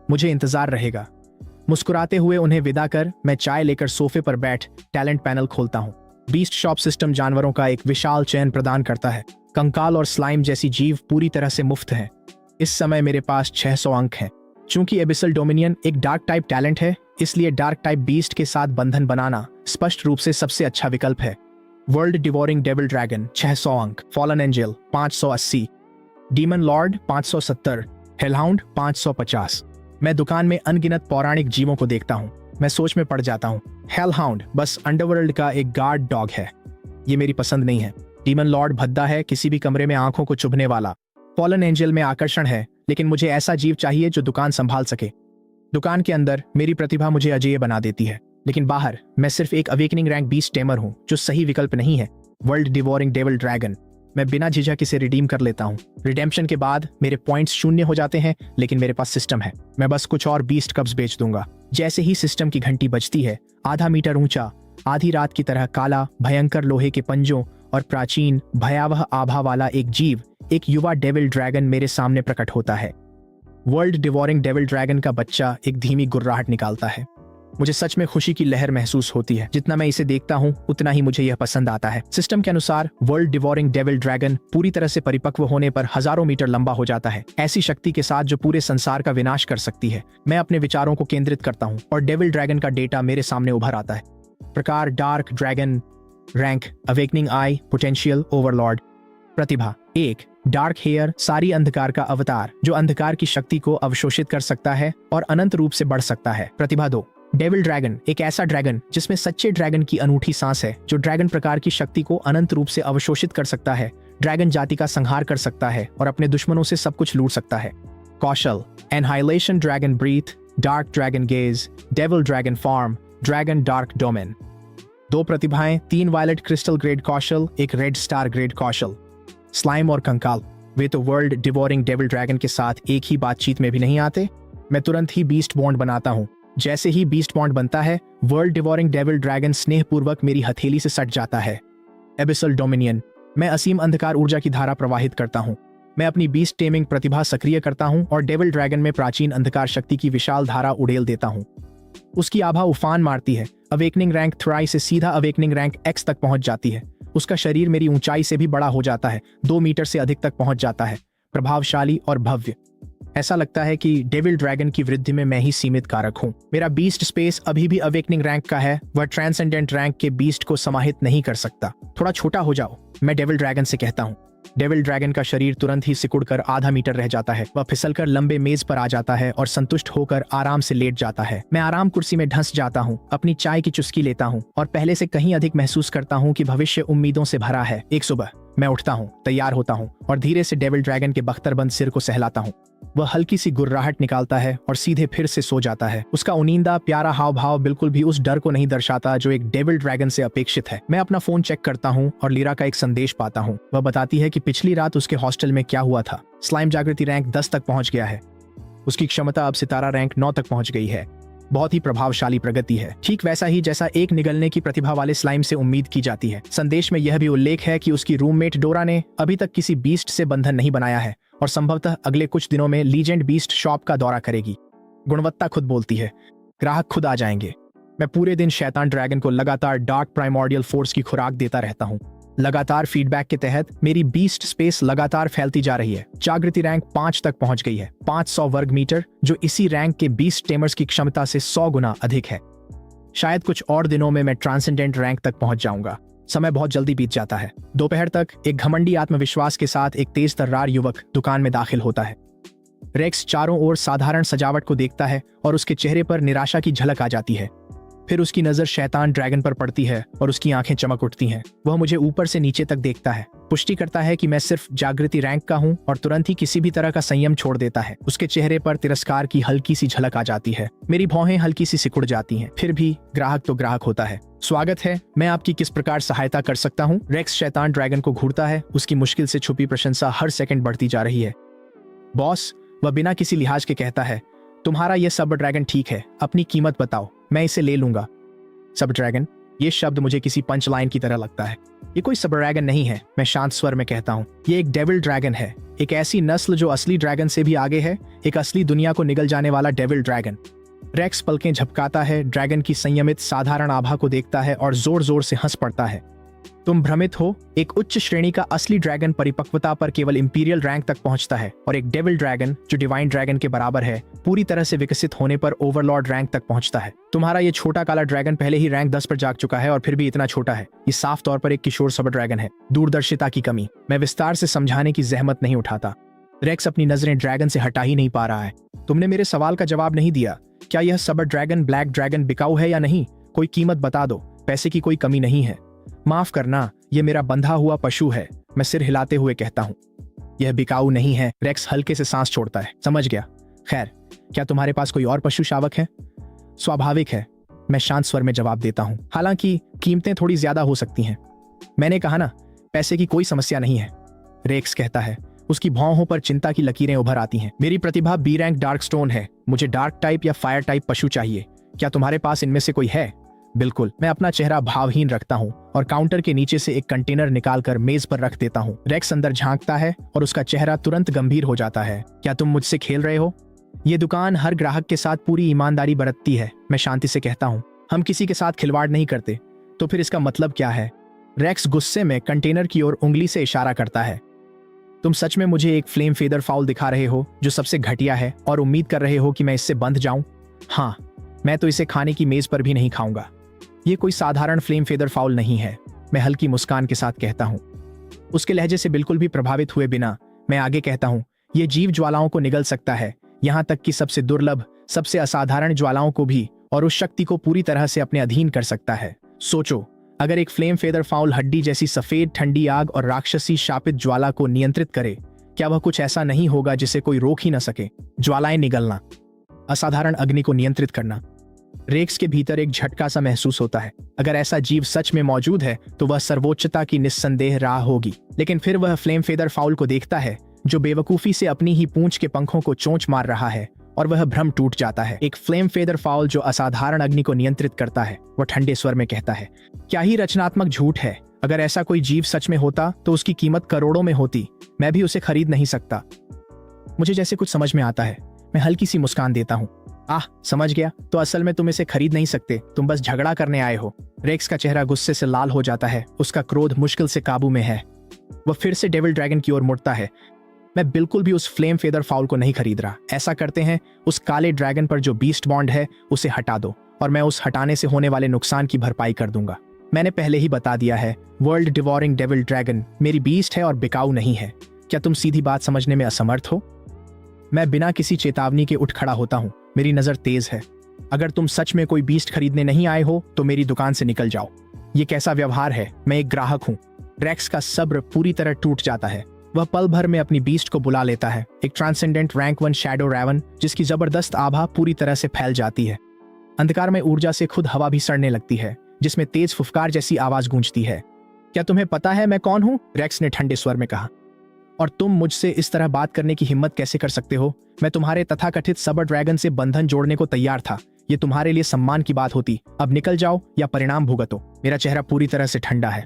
मुझे इंतजार रहेगा। मुस्कुराते हुए उन्हें विदा कर मैं चाय लेकर सोफे पर बैठ टैलेंट पैनल खोलता हूँ। बीस्ट शॉप सिस्टम जानवरों का एक विशाल चयन प्रदान करता है। कंकाल और स्लाइम जैसी जीव पूरी तरह से मुफ्त हैं। इस समय मेरे पास 600 अंक हैं। चूंकि एबिसल डोमिनियन एक डार्क टाइप टैलेंट है, इसलिए डार्क टाइप बीस्ट के साथ बंधन बनाना स्पष्ट रूप से सबसे अच्छा विकल्प है। वर्ल्ड डिवोरिंग डेविल ड्रैगन 600 अंक, फॉलन एंजल 580, डीमन लॉर्ड 570, हेलहाउंड 550। मैं दुकान में अनगिनत पौराणिक जीवों को देखता हूँ। मैं सोच में पड़ जाता हूँ। हेलहाउंड बस अंडरवर्ल्ड का एक गार्ड डॉग है। ये मेरी पसंद नहीं है। डीमन लॉर्ड भद्दा है, किसी भी कमरे में आंखों को चुभने वाला। फॉलन एंजल में आकर्षण है, लेकिन मुझे ऐसा जीव चाहिए जो दुकान संभाल सके। दुकान के अंदर मेरी प्रतिभा मुझे अजेय बना देती है, लेकिन बाहर मैं सिर्फ एक अवेकनिंग रैंक बीस्ट टेमर हूँ, जो सही विकल्प नहीं है। वर्ल्ड डिवोरिंग डेविल ड्रैगन मैं बिना झिझक इसे रिडीम कर लेता हूँ। रिडेम्पशन के बाद मेरे पॉइंट्स 0 हो जाते हैं, लेकिन मेरे पास सिस्टम है। मैं बस कुछ और बीस्ट कप्स बेच दूंगा। जैसे ही सिस्टम की घंटी बजती है, आधा मीटर ऊंचा, आधी रात की तरह काला, भयंकर लोहे के पंजों और प्राचीन भयावह आभा वाला एक जीव एक युवा डेविल ड्रैगन मेरे सामने प्रकट होता है। वर्ल्ड डिवोरिंग डेविल ड्रैगन का बच्चा एक धीमी गुर्राहट निकालता है। मुझे सच में खुशी की लहर महसूस होती है। जितना मैं इसे देखता हूँ उतना ही मुझे यह पसंद आता है। सिस्टम के अनुसार वर्ल्ड डिवोरिंग डेविल ड्रैगन पूरी तरह से परिपक्व होने पर हजारों मीटर लंबा हो जाता है, ऐसी शक्ति के साथ जो पूरे संसार का विनाश कर सकती है। मैं अपने विचारों को केंद्रित करता हूँ और डेविल ड्रैगन का डेटा मेरे सामने उभर आता है। प्रकार डार्क ड्रैगन, रैंक अवेकनिंग आई, पोटेंशियल ओवरलॉर्ड। प्रतिभा 1, डार्क हेयर, सारी अंधकार का अवतार जो अंधकार की शक्ति को अवशोषित कर सकता है और अनंत रूप से बढ़ सकता है। प्रतिभा 2, डेविल ड्रैगन, एक ऐसा ड्रैगन जिसमें सच्चे ड्रैगन की अनूठी सांस है, जो ड्रैगन प्रकार की शक्ति को अनंत रूप से अवशोषित कर सकता है, ड्रैगन जाति का संहार कर सकता है और अपने दुश्मनों से सब कुछ लूट सकता है। कौशल annihilation dragon breath, dark dragon gaze, devil dragon form, dragon dark domain. 2 प्रतिभाएं, 3 वायलेट क्रिस्टल ग्रेड कौशल, 1 रेड स्टार ग्रेड कौशल। स्लाइम और कंकाल, वे तो वर्ल्ड डिवोरिंग डेविल ड्रैगन के साथ एक ही बातचीत में भी नहीं आते। मैं तुरंत ही बीस्ट बॉन्ड बनाता हूँ। जैसे ही बीस्ट बॉन्ड बनता है, वर्ल्ड डिवोरिंग डेविल ड्रैगन स्नेहपूर्वक मेरी हथेली से सट जाता है। एबिसल डोमिनियन, मैं असीम अंधकार ऊर्जा की धारा प्रवाहित करता हूँ। मैं अपनी बीस्ट टेमिंग प्रतिभा सक्रिय करता हूँ और डेविल ड्रैगन में प्राचीन अंधकार शक्ति की विशाल धारा उड़ेल देता हूँ। उसकी आभा उफान मारती है। अवेकनिंग रैंक थ्राई से सीधा अवेकनिंग रैंक एक्स तक पहुंच जाती है। उसका शरीर मेरी ऊंचाई से भी बड़ा हो जाता है, 2 मीटर से अधिक तक पहुंच जाता है। प्रभावशाली और भव्य, ऐसा लगता है कि डेविल ड्रैगन की वृद्धि में मैं ही सीमित कारक हूं। मेरा बीस्ट स्पेस अभी भी अवेकनिंग रैंक का है, वह ट्रांसेंडेंट रैंक के बीस्ट को समाहित नहीं कर सकता। थोड़ा छोटा हो जाओ, मैं डेविल ड्रैगन से कहता हूं। डेविल ड्रैगन का शरीर तुरंत ही सिकुड़कर आधा मीटर रह जाता है। वह फिसलकर लंबे मेज पर आ जाता है और संतुष्ट होकर आराम से लेट जाता है। मैं आराम कुर्सी में ढंस जाता हूँ, अपनी चाय की चुस्की लेता हूँ और पहले से कहीं अधिक महसूस करता हूँ कि भविष्य उम्मीदों से भरा है। एक सुबह मैं उठता हूँ, तैयार होता हूँ और धीरे से डेविल ड्रैगन के बख्तरबंद सिर को सहलाता हूँ। वह हल्की सी गुर्राहट निकालता है और सीधे फिर से सो जाता है। उसका उनींदा प्यारा हाव भाव बिल्कुल भी उस डर को नहीं दर्शाता जो एक डेविल ड्रैगन से अपेक्षित है। मैं अपना फोन चेक करता हूँ और लीरा का एक संदेश पाता हूँ। वह बताती है कि पिछली रात उसके हॉस्टल में क्या हुआ था। स्लाइम जागृति रैंक 10 तक पहुंच गया है। उसकी क्षमता अब सितारा रैंक 9 तक पहुंच गई है। बहुत ही प्रभावशाली प्रगति है, ठीक वैसा ही जैसा एक निगलने की प्रतिभा वाले स्लाइम से उम्मीद की जाती है। संदेश में यह भी उल्लेख है कि उसकी रूममेट डोरा ने अभी तक किसी बीस्ट से बंधन नहीं बनाया है और संभवतः अगले कुछ दिनों में लीजेंड बीस्ट शॉप का दौरा करेगी। गुणवत्ता खुद बोलती है, ग्राहक खुद आ जाएंगे। मैं पूरे दिन शैतान ड्रैगन को लगातार डार्क प्राइमोर्डियल फोर्स की खुराक देता रहता हूँ। लगातार फीडबैक के तहत मेरी बीस्ट स्पेस लगातार फैलती जा रही है। जागृति रैंक 5 तक पहुंच गई है, 500 वर्ग मीटर, जो इसी रैंक के बीस्ट टेमर्स की क्षमता से 100 गुना अधिक है। शायद कुछ और दिनों में मैं ट्रांसेंडेंट रैंक तक पहुंच जाऊंगा। समय बहुत जल्दी बीत जाता है। दोपहर तक एक घमंडी आत्मविश्वास के साथ एक तेज तर्रार युवक दुकान में दाखिल होता है। रेक्स चारों ओर साधारण सजावट को देखता है और उसके चेहरे पर निराशा की झलक आ जाती है। फिर उसकी नजर शैतान ड्रैगन पर पड़ती है और उसकी आंखें चमक उठती हैं। वह मुझे ऊपर से नीचे तक देखता है, पुष्टि करता है कि मैं सिर्फ जागृति रैंक का हूं और तुरंत ही किसी भी तरह का संयम छोड़ देता है। उसके चेहरे पर तिरस्कार की हल्की सी झलक आ जाती है। मेरी भौहें हल्की सी सिकुड़ जाती हैं। फिर भी ग्राहक तो ग्राहक होता है। स्वागत है, मैं आपकी किस प्रकार सहायता कर सकता हूँ? रेक्स शैतान ड्रैगन को घूरता है। उसकी मुश्किल से छुपी प्रशंसा हर सेकंड बढ़ती जा रही है। बॉस, वह बिना किसी लिहाज के कहता है, तुम्हारा यह सब ड्रैगन ठीक है, अपनी कीमत बताओ, मैं इसे ले लूंगा। सब ड्रैगन, ये शब्द मुझे किसी पंच लाइन की तरह लगता है। ये कोई सब ड्रैगन नहीं है, मैं शांत स्वर में कहता हूँ। ये एक डेविल ड्रैगन है, एक ऐसी नस्ल जो असली ड्रैगन से भी आगे है, एक असली दुनिया को निगल जाने वाला डेविल ड्रैगन। रेक्स पलकें झपकाता है, ड्रैगन की संयमित साधारण आभा को देखता है और जोर जोर से हंस पड़ता है। तुम भ्रमित हो, एक उच्च श्रेणी का असली ड्रैगन परिपक्वता पर केवल इंपीरियल रैंक तक पहुंचता है और एक डेविल ड्रैगन जो डिवाइन ड्रैगन के बराबर है, पूरी तरह से विकसित होने पर ओवरलॉर्ड रैंक तक पहुंचता है। तुम्हारा ये छोटा काला ड्रैगन पहले ही रैंक 10 पर जाग चुका है और फिर भी इतना छोटा है। ये साफ तौर पर एक किशोर सब ड्रैगन है। दूरदर्शिता की कमी। मैं विस्तार से समझाने की जहमत नहीं उठाता। रेक्स अपनी नजरें ड्रैगन से हटा ही नहीं पा रहा है। तुमने मेरे सवाल का जवाब नहीं दिया। क्या यह सब ड्रैगन ब्लैक ड्रैगन बिकाऊ है या नहीं? कोई कीमत बता दो, पैसे की कोई कमी नहीं है। माफ करना, यह मेरा बंधा हुआ पशु है, मैं सिर हिलाते हुए कहता हूँ। यह बिकाऊ नहीं है। रेक्स हल्के से सांस छोड़ता है। समझ गया। खैर, क्या तुम्हारे पास कोई और पशु शावक है? स्वाभाविक है, मैं शांत स्वर में जवाब देता हूँ। हालांकि कीमतें थोड़ी ज्यादा हो सकती हैं। मैंने कहा ना, पैसे की कोई समस्या नहीं है, रेक्स कहता है। उसकी भौहों पर चिंता की लकीरें उभर आती हैं। मेरी प्रतिभा बी रैंक डार्क स्टोन है। मुझे डार्क टाइप या फायर टाइप पशु चाहिए। क्या तुम्हारे पास इनमें से कोई है? बिल्कुल, मैं अपना चेहरा भावहीन रखता हूँ और काउंटर के नीचे से एक कंटेनर निकालकर मेज पर रख देता हूँ। रेक्स अंदर झांकता है और उसका चेहरा तुरंत गंभीर हो जाता है। क्या तुम मुझसे खेल रहे हो? ये दुकान हर ग्राहक के साथ पूरी ईमानदारी बरतती है, मैं शांति से कहता हूँ। हम किसी के साथ खिलवाड़ नहीं करते। तो फिर इसका मतलब क्या है? रेक्स गुस्से में कंटेनर की ओर उंगली से इशारा करता है। तुम सच में मुझे एक फ्लेम फेदर फाउल दिखा रहे हो जो सबसे घटिया है और उम्मीद कर रहे हो कि मैं इससे बंध जाऊं? हाँ, मैं तो इसे खाने की मेज पर भी नहीं खाऊंगा। ये कोई साधारण फ्लेम फेदर फाउल नहीं है, मैं हल्की मुस्कान के साथ कहता हूँ। उसके लहजे से बिल्कुल भी प्रभावित हुए बिना मैं आगे कहता हूँ, ये जीव ज्वालाओं को निगल सकता है, यहाँ तक कि सबसे दुर्लभ, सबसे असाधारण ज्वालाओं को भी, और उस शक्ति को पूरी तरह से अपने अधीन कर सकता है। सोचो, अगर एक फ्लेम फेदर फाउल हड्डी जैसी सफेद ठंडी आग और राक्षसी शापित ज्वाला को नियंत्रित करे, क्या वह कुछ ऐसा नहीं होगा जिसे कोई रोक ही न सके? ज्वालाएं निगलना, असाधारण अग्नि को नियंत्रित करना। रेक्स के भीतर एक झटका सा महसूस होता है। अगर ऐसा जीव सच में मौजूद है तो वह सर्वोच्चता की निस्संदेह राह होगी। लेकिन फिर वह फ्लेम फेदर फाउल को देखता है जो बेवकूफी से अपनी ही पूंछ के पंखों को चोंच मार रहा है, और वह भ्रम टूट जाता है। एक फ्लेम फेदर फाउल जो असाधारण अग्नि को नियंत्रित करता है, वह ठंडे स्वर में कहता है, क्या ही रचनात्मक झूठ है। अगर ऐसा कोई जीव सच में होता तो उसकी कीमत करोड़ों में होती। मैं भी उसे खरीद नहीं सकता। मुझे जैसे कुछ समझ में आता है। मैं हल्की सी मुस्कान देता हूँ। समझ गया, तो असल में तुम इसे खरीद नहीं सकते, तुम बस झगड़ा करने आए हो। रेक्स का चेहरा गुस्से से लाल हो जाता है, उसका क्रोध मुश्किल से काबू में है। वह फिर से डेविल ड्रैगन की ओर मुड़ता है। मैं बिल्कुल भी उस फ्लेम फेदर फाउल को नहीं खरीद रहा। ऐसा करते हैं, उस काले ड्रैगन पर जो बीस्ट बॉन्ड है उसे हटा दो, और मैं उस हटाने से होने वाले नुकसान की भरपाई कर दूंगा। मैंने पहले ही बता दिया है, वर्ल्ड डिवोरिंग डेविल ड्रैगन मेरी बीस्ट है और बिकाऊ नहीं है। क्या तुम सीधी बात समझने में असमर्थ हो? मैं बिना किसी चेतावनी के उठ खड़ा होता हूँ। मेरी नजर तेज है। अगर तुम सच में कोई बीस्ट खरीदने नहीं आए हो तो मेरी दुकान से निकल जाओ। ये कैसा व्यवहार है? मैं एक ग्राहक हूँ। रेक्स का सब्र पूरी तरह टूट जाता है। वह पल भर में अपनी बीस्ट को बुला लेता है, एक ट्रांसेंडेंट रैंक 1 शैडो रैवन, जिसकी जबरदस्त आभा पूरी तरह से फैल जाती है। अंधकार में ऊर्जा से खुद हवा भी सड़ने लगती है, जिसमें तेज फुफकार जैसी आवाज गूंजती है। क्या तुम्हें पता है मैं कौन हूँ? रेक्स ने ठंडे स्वर में कहा। और तुम मुझसे इस तरह बात करने की हिम्मत कैसे कर सकते हो? मैं तुम्हारे तथाकथित सबर ड्रैगन से बंधन जोड़ने को तैयार था। ये तुम्हारे लिए सम्मान की बात होती। अब निकल जाओ या परिणाम भुगतो। मेरा चेहरा पूरी तरह से ठंडा है।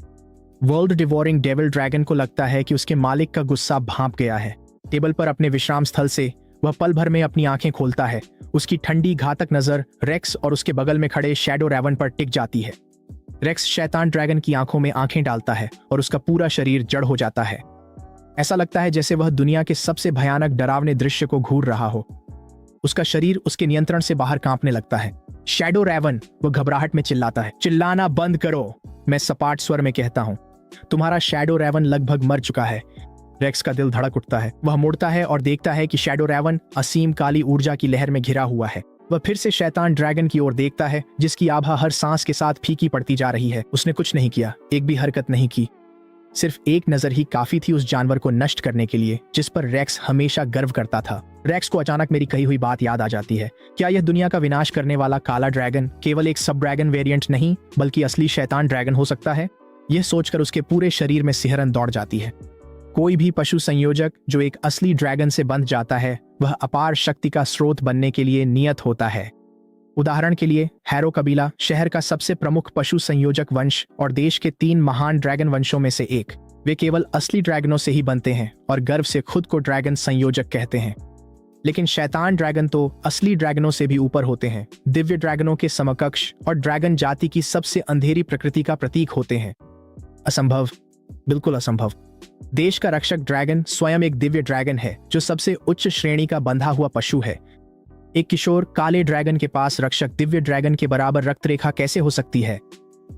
वर्ल्ड डिवोरिंग डेविल ड्रैगन को लगता है कि उसके मालिक का गुस्सा भांप गया है। टेबल पर अपने विश्राम स्थल से वह पल भर में अपनी आंखें खोलता है। उसकी ठंडी घातक नजर रेक्स और उसके बगल में खड़े शैडो रैवन पर टिक जाती है। रेक्स शैतान ड्रैगन की आंखों में आंखें डालता है और उसका पूरा शरीर जड़ हो जाता है। ऐसा लगता है जैसे वह दुनिया के सबसे भयानक डरावने दृश्य को घूर रहा हो। उसका शरीर उसके नियंत्रण से बाहर कांपने लगता है। शैडो रैवन, वह घबराहट में चिल्लाता है। चिल्लाना बंद करो, मैं सपाट स्वर में कहता हूँ। तुम्हारा शैडो रैवन लगभग मर चुका है। रेक्स का दिल धड़क उठता है। वह मुड़ता है और देखता है कि शैडो रैवन असीम काली ऊर्जा की लहर में घिरा हुआ है। वह फिर से शैतान ड्रैगन की ओर देखता है, जिसकी आभा हर सांस के साथ फीकी पड़ती जा रही है। उसने कुछ नहीं किया, एक भी हरकत नहीं की। सिर्फ एक नजर ही काफी थी उस जानवर को नष्ट करने के लिए जिस पर रेक्स हमेशा गर्व करता था। रेक्स को अचानक मेरी कही हुई बात याद आ जाती है। क्या यह दुनिया का विनाश करने वाला काला ड्रैगन केवल एक सब ड्रैगन वेरिएंट नहीं, बल्कि असली शैतान ड्रैगन हो सकता है? यह सोचकर उसके पूरे शरीर में सिहरन दौड़ जाती है। कोई भी पशु संयोजक जो एक असली ड्रैगन से बंध जाता है, वह अपार शक्ति का स्रोत बनने के लिए नियत होता है। उदाहरण के लिए, हैरो कबीला शहर का सबसे प्रमुख पशु संयोजक वंश और देश के 3 महान ड्रैगन वंशों में से एक। वे केवल असली ड्रैगनों से ही बनते हैं और गर्व से खुद को ड्रैगन संयोजक कहते हैं। लेकिन शैतान ड्रैगन तो असली ड्रैगनों से भी ऊपर होते हैं, दिव्य ड्रैगनों के समकक्ष और ड्रैगन जाति की सबसे अंधेरी प्रकृति का प्रतीक होते हैं। असंभव, बिल्कुल असंभव। देश का रक्षक ड्रैगन स्वयं एक दिव्य ड्रैगन है जो सबसे उच्च श्रेणी का बंधा हुआ पशु है। एक किशोर काले ड्रैगन के पास रक्षक दिव्य ड्रैगन के बराबर रक्तरेखा कैसे हो सकती है?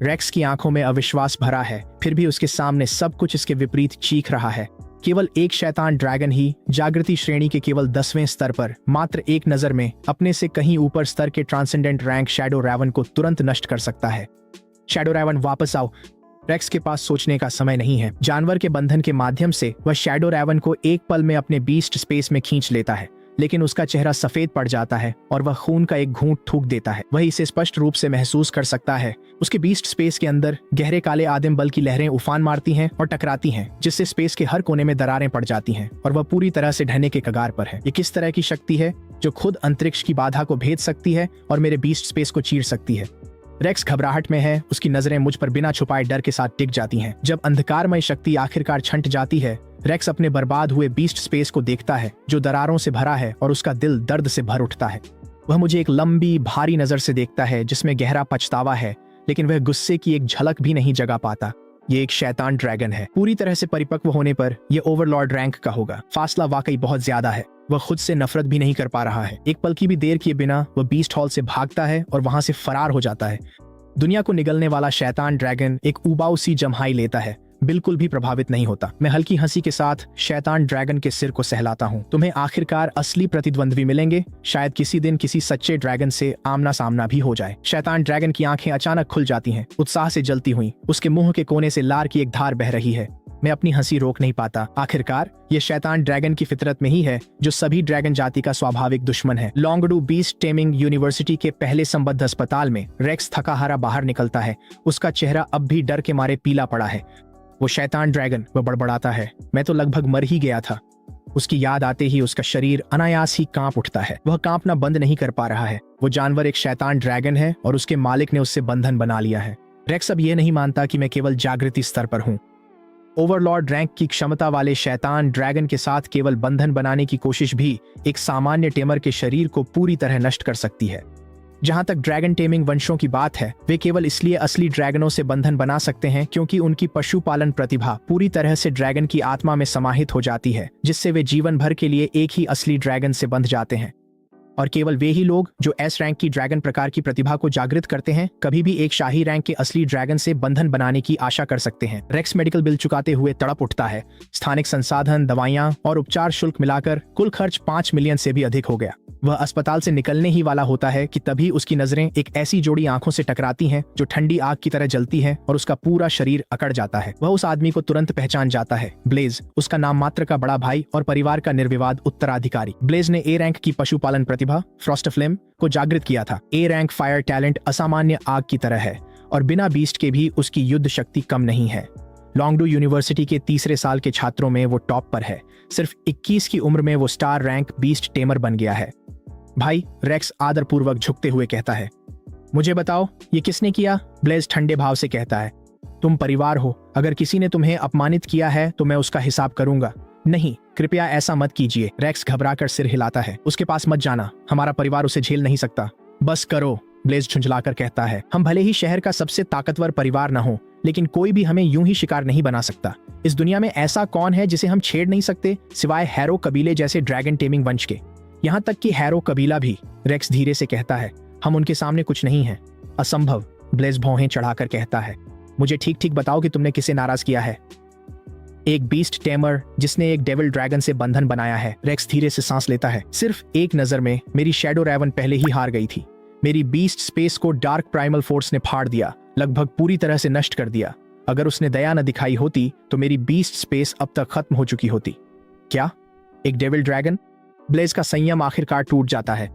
रेक्स की आंखों में अविश्वास भरा है, फिर भी उसके सामने सब कुछ इसके विपरीत चीख रहा है। केवल एक शैतान ड्रैगन ही जागृति श्रेणी के केवल 10वें स्तर पर मात्र एक नजर में अपने से कहीं ऊपर स्तर के ट्रांसेंडेंट रैंक शैडो रैवन को तुरंत नष्ट कर सकता है। शैडो रैवन, वापस आओ। रेक्स के पास सोचने का समय नहीं है। जानवर के बंधन के माध्यम से वह शैडो रैवन को एक पल में अपने बीस्ट स्पेस में खींच लेता है, लेकिन उसका चेहरा सफेद पड़ जाता है और वह खून का एक घूंट थूक देता है। वह इसे स्पष्ट रूप से महसूस कर सकता है। उसके बीस्ट स्पेस के अंदर गहरे काले आदिम बल की लहरें उफान मारती हैं और टकराती हैं, जिससे स्पेस के हर कोने में दरारें पड़ जाती हैं और वह पूरी तरह से ढहने के कगार पर है। ये किस तरह की शक्ति है जो खुद अंतरिक्ष की बाधा को भेद सकती है और मेरे बीस्ट स्पेस को चीर सकती है? रेक्स घबराहट में है, उसकी नजरें मुझ पर बिना छुपाए डर के साथ टिक जाती हैं। जब अंधकारमय शक्ति आखिरकार छंट जाती है, रेक्स अपने बर्बाद हुए बीस्ट स्पेस को देखता है जो दरारों से भरा है और उसका दिल दर्द से भर उठता है। वह मुझे एक लंबी भारी नजर से देखता है जिसमें गहरा पछतावा है, लेकिन वह गुस्से की एक झलक भी नहीं जगा पाता। ये एक शैतान ड्रैगन है। पूरी तरह से परिपक्व होने पर यह ओवरलॉर्ड रैंक का होगा। फासला वाकई बहुत ज्यादा है। वह खुद से नफरत भी नहीं कर पा रहा है। एक पल की भी देर किए बिना वह बीस्ट हॉल से भागता है और वहां से फरार हो जाता है। दुनिया को निगलने वाला शैतान ड्रैगन एक उबाऊ सी जम्हाई लेता है, बिल्कुल भी प्रभावित नहीं होता। मैं हल्की हंसी के साथ शैतान ड्रैगन के सिर को सहलाता हूँ। तुम्हें आखिरकार असली प्रतिद्वंद्वी मिलेंगे। शायद किसी दिन किसी सच्चे ड्रैगन से आमना सामना भी हो जाए। शैतान ड्रैगन की आंखें अचानक खुल जाती हैं, उत्साह से जलती हुई। उसके मुंह के कोने से लार की एक धार बह रही है। मैं अपनी हंसी रोक नहीं पाता। आखिरकार ये शैतान ड्रैगन की फितरत में ही है, जो सभी ड्रैगन जाति का स्वाभाविक दुश्मन है। लॉन्गडू बीस्ट टेमिंग यूनिवर्सिटी के पहले संबद्ध अस्पताल में रेक्स थका हारा बाहर निकलता है। उसका चेहरा अब भी डर के मारे पीला पड़ा है। वो शैतान ड्रैगन, वह बड़बड़ाता है, मैं तो लगभग मर ही गया था। उसकी याद आते ही उसका शरीर अनायास ही कांप उठता है। वह कांपना बंद नहीं कर पा रहा है। वो जानवर एक शैतान ड्रैगन है और उसके मालिक ने उससे बंधन बना लिया है। रेक्स अब यह नहीं मानता कि मैं केवल जागृति स्तर पर हूँ। ओवरलॉर्ड रैंक की क्षमता वाले शैतान ड्रैगन के साथ केवल बंधन बनाने की कोशिश भी एक सामान्य टेमर के शरीर को पूरी तरह नष्ट कर सकती है। जहां तक ड्रैगन टेमिंग वंशों की बात है, वे केवल इसलिए असली ड्रैगनों से बंधन बना सकते हैं क्योंकि उनकी पशुपालन प्रतिभा पूरी तरह से ड्रैगन की आत्मा में समाहित हो जाती है, जिससे वे जीवन भर के लिए एक ही असली ड्रैगन से बंध जाते हैं। और केवल वे ही लोग जो एस रैंक की ड्रैगन प्रकार की प्रतिभा को जागृत करते हैं कभी भी एक शाही रैंक के असली ड्रैगन से बंधन बनाने की आशा कर सकते हैं। रेक्स मेडिकल बिल चुकाते हुए तड़प उठता है। स्थानिक संसाधन, दवाइयां और उपचार शुल्क मिलाकर कुल खर्च 5 मिलियन से भी अधिक हो गया। वह अस्पताल से निकलने ही वाला होता है कि तभी उसकी नजरें एक ऐसी जोड़ी आंखों से टकराती हैं जो ठंडी आग की तरह जलती है और उसका पूरा शरीर अकड़ जाता है। वह उस आदमी को तुरंत पहचान जाता है। ब्लेज, उसका नाम मात्र का बड़ा भाई और परिवार का निर्विवाद उत्तराधिकारी। ब्लेज ने ए रैंक की पशुपालन प्रतिभा फ्रॉस्टफ्लेम को जागृत किया था। ए रैंक फायर टैलेंट असामान्य आग की तरह है और बिना बीस्ट के भी उसकी युद्ध शक्ति कम नहीं है। लॉन्गडू यूनिवर्सिटी के तीसरे साल के छात्रों में वो टॉप पर है। सिर्फ 21 की उम्र में वो स्टार रैंक बीस्ट टेमर बन गया है। भाई, रेक्स आदरपूर्वक झुकते हुए कहता है। मुझे बताओ, ये किसने किया? ब्लेज ठंडे भाव से कहता है। तुम परिवार हो। अगर किसी ने तुम्हें अपमानित किया है तो मैं उसका हिसाब करूंगा। नहीं, कृपया ऐसा मत कीजिए। रेक्स घबराकर सिर हिलाता है। उसके पास मत जाना, हमारा परिवार उसे झेल नहीं सकता। बस करो, ब्लेज झुंझलाकर कहता है। हम भले ही शहर का सबसे ताकतवर परिवार न हो, लेकिन कोई भी हमें यूं ही शिकार नहीं बना सकता। इस दुनिया में ऐसा कौन है जिसे हम छेड़ नहीं सकते, सिवाय हैरो कबीले जैसे ड्रैगन टेमिंग वंश के। यहाँ तक कि हैरो कबीला भी, रेक्स धीरे से कहता है। हम उनके सामने कुछ नहीं है। असंभव, ब्लेज भौहें चढ़ाकर कहता है। मुझे ठीक ठीक बताओ कि तुमने किसे नाराज किया है? एक बीस्ट टेमर जिसने एक डेविल ड्रैगन से बंधन बनाया है। रेक्स धीरे से सांस लेता है। सिर्फ एक नजर में मेरी शैडो रैवन पहले ही हार गई थी। मेरी बीस्ट स्पेस को डार्क प्राइमल फोर्स ने फाड़ दिया, लगभग पूरी तरह से नष्ट कर दिया। अगर उसने दया न दिखाई होती तो मेरी बीस्ट स्पेस अब तक खत्म हो चुकी होती। क्या? एक डेविल ड्रैगन? ब्लेज का संयम आखिरकार टूट जाता है।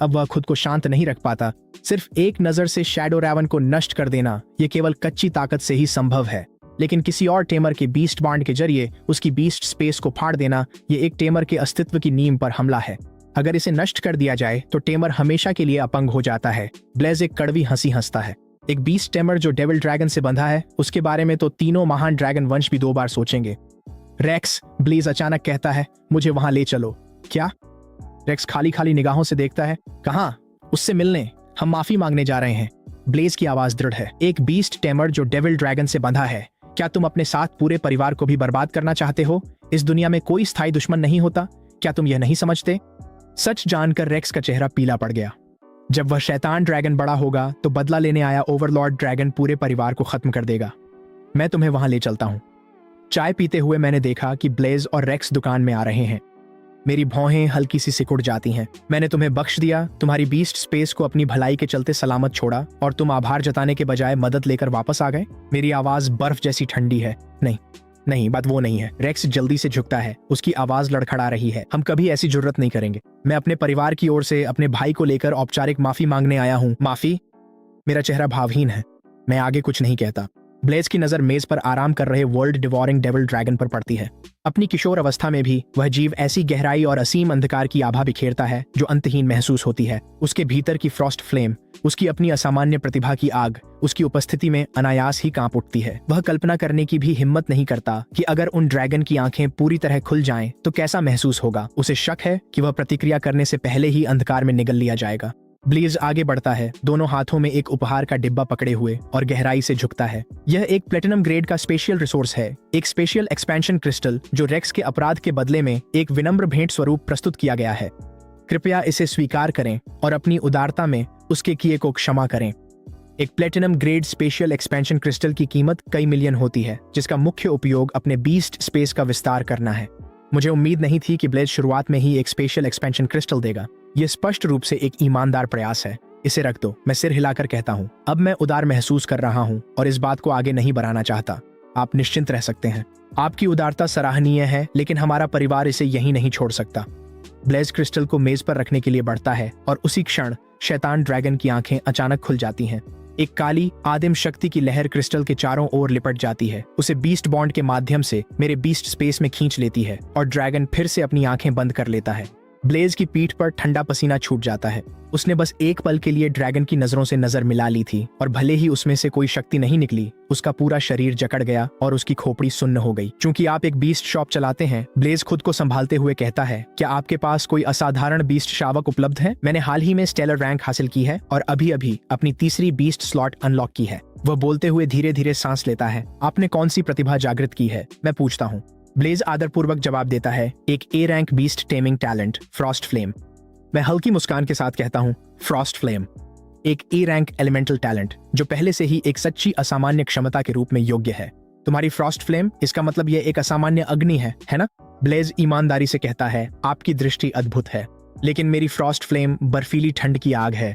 अब वह खुद को शांत नहीं रख पाता। सिर्फ एक नजर से शैडो रैवन को नष्ट कर देना यह केवल कच्ची ताकत से ही संभव है, लेकिन किसी और टेमर के बीस्ट बॉन्ड के जरिए उसकी बीस्ट स्पेस को फाड़ देना यह एक टेमर के अस्तित्व की नींव पर हमला है। अगर इसे नष्ट कर दिया जाए तो टेमर हमेशा के लिए अपंग हो जाता है। ब्लेज एक कड़वी हंसी हंसता है। एक बीस्ट टेमर जो डेविल ड्रैगन से बंधा है, उसके बारे में तो तीनों महान ड्रैगन वंश भी 2 बार सोचेंगे। रेक्स, ब्लेज अचानक कहता है, मुझे वहां ले चलो। क्या? रेक्स खाली खाली निगाहों से देखता है। कहां? उससे मिलने। हम माफी मांगने जा रहे हैं। ब्लेज की आवाज दृढ़ है। एक बीस्ट टेमर जो डेविल ड्रैगन से बंधा है, क्या तुम अपने साथ पूरे परिवार को भी बर्बाद करना चाहते हो? इस दुनिया में कोई स्थायी दुश्मन नहीं होता। क्या तुम यह नहीं समझते? सच जानकर रेक्स का चेहरा पीला पड़ गया। जब वह शैतान ड्रैगन बड़ा होगा तो बदला लेने आया ओवरलॉर्ड ड्रैगन पूरे परिवार को खत्म कर देगा। मैं तुम्हें वहां ले चलता हूं। चाय पीते हुए मैंने देखा कि ब्लेज और रेक्स दुकान में आ रहे हैं। मेरी भौहें हल्की सी सिकुड़ जाती हैं। मैंने तुम्हें बख्श दिया, तुम्हारी बीस्ट स्पेस को अपनी भलाई के चलते सलामत छोड़ा और तुम आभार जताने के बजाय मदद लेकर वापस आ गए। मेरी आवाज बर्फ जैसी ठंडी है। नहीं नहीं, बात वो नहीं है। रेक्स जल्दी से झुकता है। उसकी आवाज लड़खड़ा रही है। हम कभी ऐसी जुर्रत नहीं करेंगे। मैं अपने परिवार की ओर से अपने भाई को लेकर औपचारिक माफी मांगने आया हूँ। माफी? मेरा चेहरा भावहीन है। मैं आगे कुछ नहीं कहता। ब्लेज की नजर मेज पर आराम कर रहे वर्ल्ड डिवोरिंग डेविल ड्रैगन पर पड़ती है। अपनी किशोर अवस्था में भी वह जीव ऐसी गहराई और असीम अंधकार की आभा बिखेरता है जो अंतहीन महसूस होती है। उसके भीतर की फ्रॉस्ट फ्लेम, उसकी अपनी असामान्य प्रतिभा की आग, उसकी उपस्थिति में अनायास ही कांप उठती है। वह कल्पना करने की भी हिम्मत नहीं करता कि अगर उन ड्रैगन की आंखें पूरी तरह खुल जाएं तो कैसा महसूस होगा। उसे शक है कि वह प्रतिक्रिया करने से पहले ही अंधकार में निगल लिया जाएगा। ब्लेज आगे बढ़ता है, दोनों हाथों में एक उपहार का डिब्बा पकड़े हुए, और गहराई से झुकता है। यह एक प्लेटिनम ग्रेड का स्पेशल रिसोर्स है, एक स्पेशल एक्सपेंशन क्रिस्टल जो रेक्स के अपराध के बदले में एक विनम्र भेंट स्वरूप प्रस्तुत किया गया है। कृपया इसे स्वीकार करें और अपनी उदारता में उसके किए को क्षमा करें। एक platinum grade special expansion crystal की कीमत कई मिलियन होती है, जिसका मुख्य उपयोग अपने बीस्ट स्पेस का विस्तार करना है। मुझे उम्मीद नहीं थी कि ब्लेज शुरुआत में ही एक स्पेशल एक्सपेंशन क्रिस्टल देगा। यह स्पष्ट रूप से एक ईमानदार प्रयास है। इसे रख दो, मैं सिर हिलाकर कहता हूँ। अब मैं उदार महसूस कर रहा हूँ और इस बात को आगे नहीं बढ़ाना चाहता। आप निश्चिंत रह सकते हैं। आपकी उदारता सराहनीय है, लेकिन हमारा परिवार इसे यहीं नहीं छोड़ सकता। ब्लेज क्रिस्टल को मेज पर रखने के लिए बढ़ता है और उसी क्षण शैतान ड्रैगन की आंखें अचानक खुल जाती हैं। एक काली आदिम शक्ति की लहर क्रिस्टल के चारों ओर लिपट जाती है, उसे बीस्ट बॉन्ड के माध्यम से मेरे बीस्ट स्पेस में खींच लेती है और ड्रैगन फिर से अपनी आंखें बंद कर लेता है। ब्लेज की पीठ पर ठंडा पसीना छूट जाता है। उसने बस एक पल के लिए ड्रैगन की नजरों से नजर मिला ली थी और भले ही उसमें से कोई शक्ति नहीं निकली, उसका पूरा शरीर जकड़ गया और उसकी खोपड़ी सुन्न हो गई। चूंकि आप एक बीस्ट शॉप चलाते हैं, ब्लेज खुद को संभालते हुए कहता है, क्या आपके पास कोई असाधारण बीस्ट शावक उपलब्ध है? मैंने हाल ही में स्टेलर रैंक हासिल की है और अभी अभी अपनी तीसरी बीस्ट स्लॉट अनलॉक की है। वह बोलते हुए धीरे धीरे सांस लेता है। आपने कौन सी प्रतिभा जागृत की है? मैं पूछता हूँ। ब्लेज आदरपूर्वक जवाब देता है, एक A rank beast taming talent, frost flame. मैं हल्की मुस्कान के साथ कहता हूँ, फ्रॉस्ट फ्लेम एक ए रैंक एलिमेंटल टैलेंट जो पहले से ही एक सच्ची असामान्य क्षमता के रूप में योग्य है। तुम्हारी फ्रॉस्ट फ्लेम, इसका मतलब यह एक असामान्य अग्नि है ना? ब्लेज ईमानदारी से कहता है, आपकी दृष्टि अद्भुत है, लेकिन मेरी फ्रॉस्ट फ्लेम बर्फीली ठंड की आग है।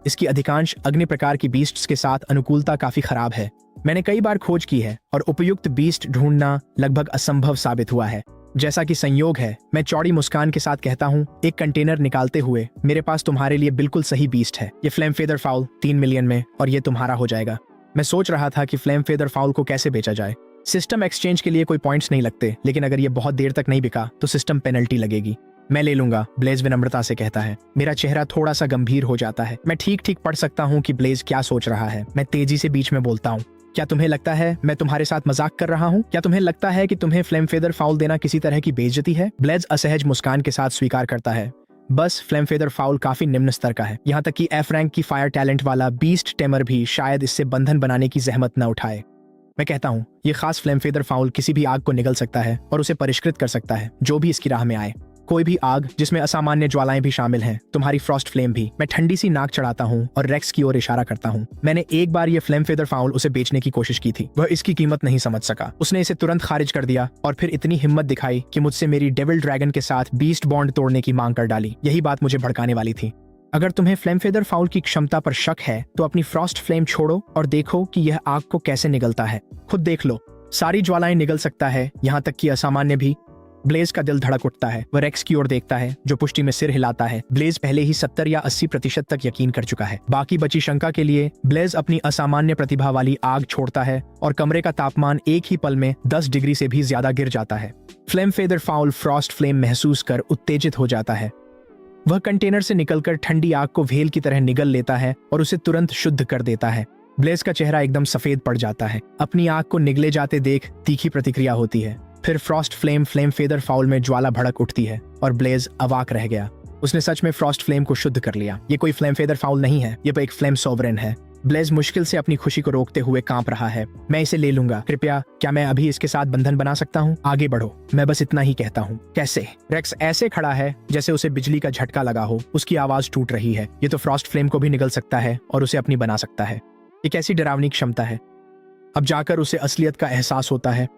इसकी अधिकांश अग्नि प्रकार की बीस्ट्स के साथ अनुकूलता काफी खराब है। मैंने कई बार खोज की है और उपयुक्त बीस्ट ढूंढना लगभग असंभव साबित हुआ है। जैसा कि संयोग है, मैं चौड़ी मुस्कान के साथ कहता हूँ, एक कंटेनर निकालते हुए, मेरे पास तुम्हारे लिए बिल्कुल सही बीस्ट है। ये फ्लेम फेदर फाउल 3 मिलियन में, और ये तुम्हारा हो जाएगा। मैं सोच रहा था कि फ्लेम फेदर फाउल को कैसे बेचा जाए। सिस्टम एक्सचेंज के लिए कोई पॉइंट्स नहीं लगते, लेकिन अगर ये बहुत देर तक नहीं बिका तो सिस्टम पेनल्टी लगेगी। मैं ले लूंगा, ब्लेज विनम्रता से कहता है। मेरा चेहरा थोड़ा सा गंभीर हो जाता है। मैं ठीक ठीक पढ़ सकता हूँ कि ब्लेज क्या सोच रहा है। मैं तेजी से बीच में बोलता हूँ, क्या तुम्हें लगता है मैं तुम्हारे साथ मजाक कर रहा हूँ? क्या तुम्हें लगता है कि तुम्हें फ्लेम फेदर फाउल देना किसी तरह की बेइज्जती है? ब्लेज असहज मुस्कान के साथ स्वीकार करता है, बस फ्लेम फेदर फाउल काफी निम्न स्तर का है। यहाँ तक कि एफ रैंक की फायर टैलेंट वाला बीस्ट टेमर भी शायद इससे बंधन बनाने की जहमत न उठाए। मैं कहता हूँ, ये खास फ्लेम फेदर फाउल किसी भी आग को निगल सकता है और उसे परिष्कृत कर सकता है, जो भी इसकी राह में आए। कोई भी आग जिसमें असामान्य ज्वालाएं भी शामिल हैं, तुम्हारी फ्रॉस्ट फ्लेम भी। मैं ठंडी सी नाक चढ़ाता हूँ और रेक्स की ओर इशारा करता हूँ। मैंने एक बार ये फ्लेम फेदर फाउल उसे बेचने की कोशिश की थी। वह इसकी कीमत नहीं समझ सका। उसने इसे तुरंत खारिज कर दिया और फिर इतनी हिम्मत दिखाई कि मुझसे मेरी डेविल ड्रैगन के साथ बीस्ट बॉन्ड तोड़ने की मांग कर डाली। यही बात मुझे भड़काने वाली थी। अगर तुम्हें फ्लेम फेदर फाउल की क्षमता पर शक है तो अपनी फ्रॉस्ट फ्लेम छोड़ो और देखो कि यह आग को कैसे निगलता है। खुद देख लो, सारी ज्वालाएं निगल सकता है, यहाँ तक कि असामान्य भी। ब्लेज का दिल धड़क उठता है। वह रेक्स की ओर देखता है, जो पुष्टि में सिर हिलाता है। ब्लेज पहले ही 70 या 80% तक यकीन कर चुका है। बाकी बची शंका के लिए ब्लेज अपनी असामान्य प्रतिभा वाली आग छोड़ता है और कमरे का तापमान एक ही पल में 10 डिग्री से भी ज्यादा गिर जाता है। Flame feather foul Frost flame महसूस कर उत्तेजित हो जाता है। वह कंटेनर से निकलकर ठंडी आग को भेल की तरह निगल लेता है और उसे तुरंत शुद्ध कर देता है। ब्लेज का चेहरा एकदम सफेद पड़ जाता है। अपनी आग को निगले जाते देख तीखी प्रतिक्रिया होती है। फिर Frost flame flame feather foul में ज्वाला भड़क उठती है और ब्लेज अवाक रह गया। उसने सच में फ्रॉस्ट फ्लेम को शुद्ध कर लिया। ये कोई फ्लेम फेदर फाउल नहीं है, ये एक फ्लेम सोवरेन है। ब्लेज मुश्किल से अपनी खुशी को रोकते हुए कांप रहा है। मैं इसे ले लूंगा, कृपया, क्या मैं अभी इसके साथ बंधन बना सकता हूँ? आगे बढ़ो, मैं बस इतना ही कहता हूँ। कैसे? रेक्स ऐसे खड़ा है जैसे उसे बिजली का झटका लगा हो। उसकी आवाज टूट रही है। ये तो फ्रॉस्ट फ्लेम को भी निगल सकता है और उसे अपनी बना सकता है। ये कैसी डरावनी क्षमता है। अब जाकर उसे असलियत का एहसास होता है।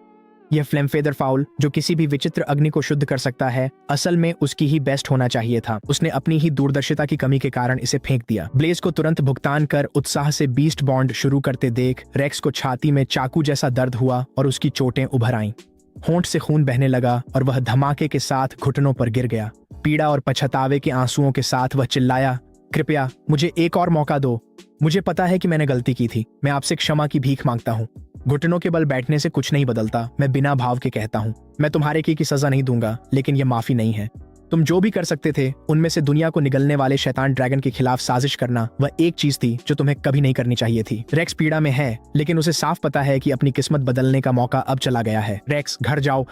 यह फ्लेम फेदर फाउल, जो किसी भी विचित्र अग्नि को शुद्ध कर सकता है, असल में उसकी ही बेस्ट होना चाहिए था। उसने अपनी ही दूरदर्शिता की कमी के कारण इसे फेंक दिया। ब्लेज को तुरंत भुगतान कर उत्साह से बीस्ट बॉन्ड शुरू करते देख रेक्स को छाती में चाकू जैसा दर्द हुआ और उसकी चोटें उभर आईं। होंठ से खून बहने लगा और वह धमाके के साथ घुटनों पर गिर गया। पीड़ा और पछतावे के आंसुओं के साथ वह चिल्लाया, कृपया मुझे एक और मौका दो। मुझे पता है कि मैंने गलती की थी। मैं आपसे क्षमा की भीख मांगता हूँ। घुटनों के बल बैठने से कुछ नहीं बदलता। मैं बिना भाव के कहता हूँ, मैं तुम्हारे की सजा नहीं दूंगा, लेकिन यह माफी नहीं है। तुम जो भी कर सकते थे उनमें से दुनिया को निगलने वाले शैतान ड्रैगन के खिलाफ साजिश करना वह एक चीज थी जो तुम्हें कभी नहीं करनी चाहिए थी। रेक्स पीड़ा में है, लेकिन उसे साफ पता है कि अपनी किस्मत बदलने का मौका अब चला गया है। रेक्स, घर जाओ।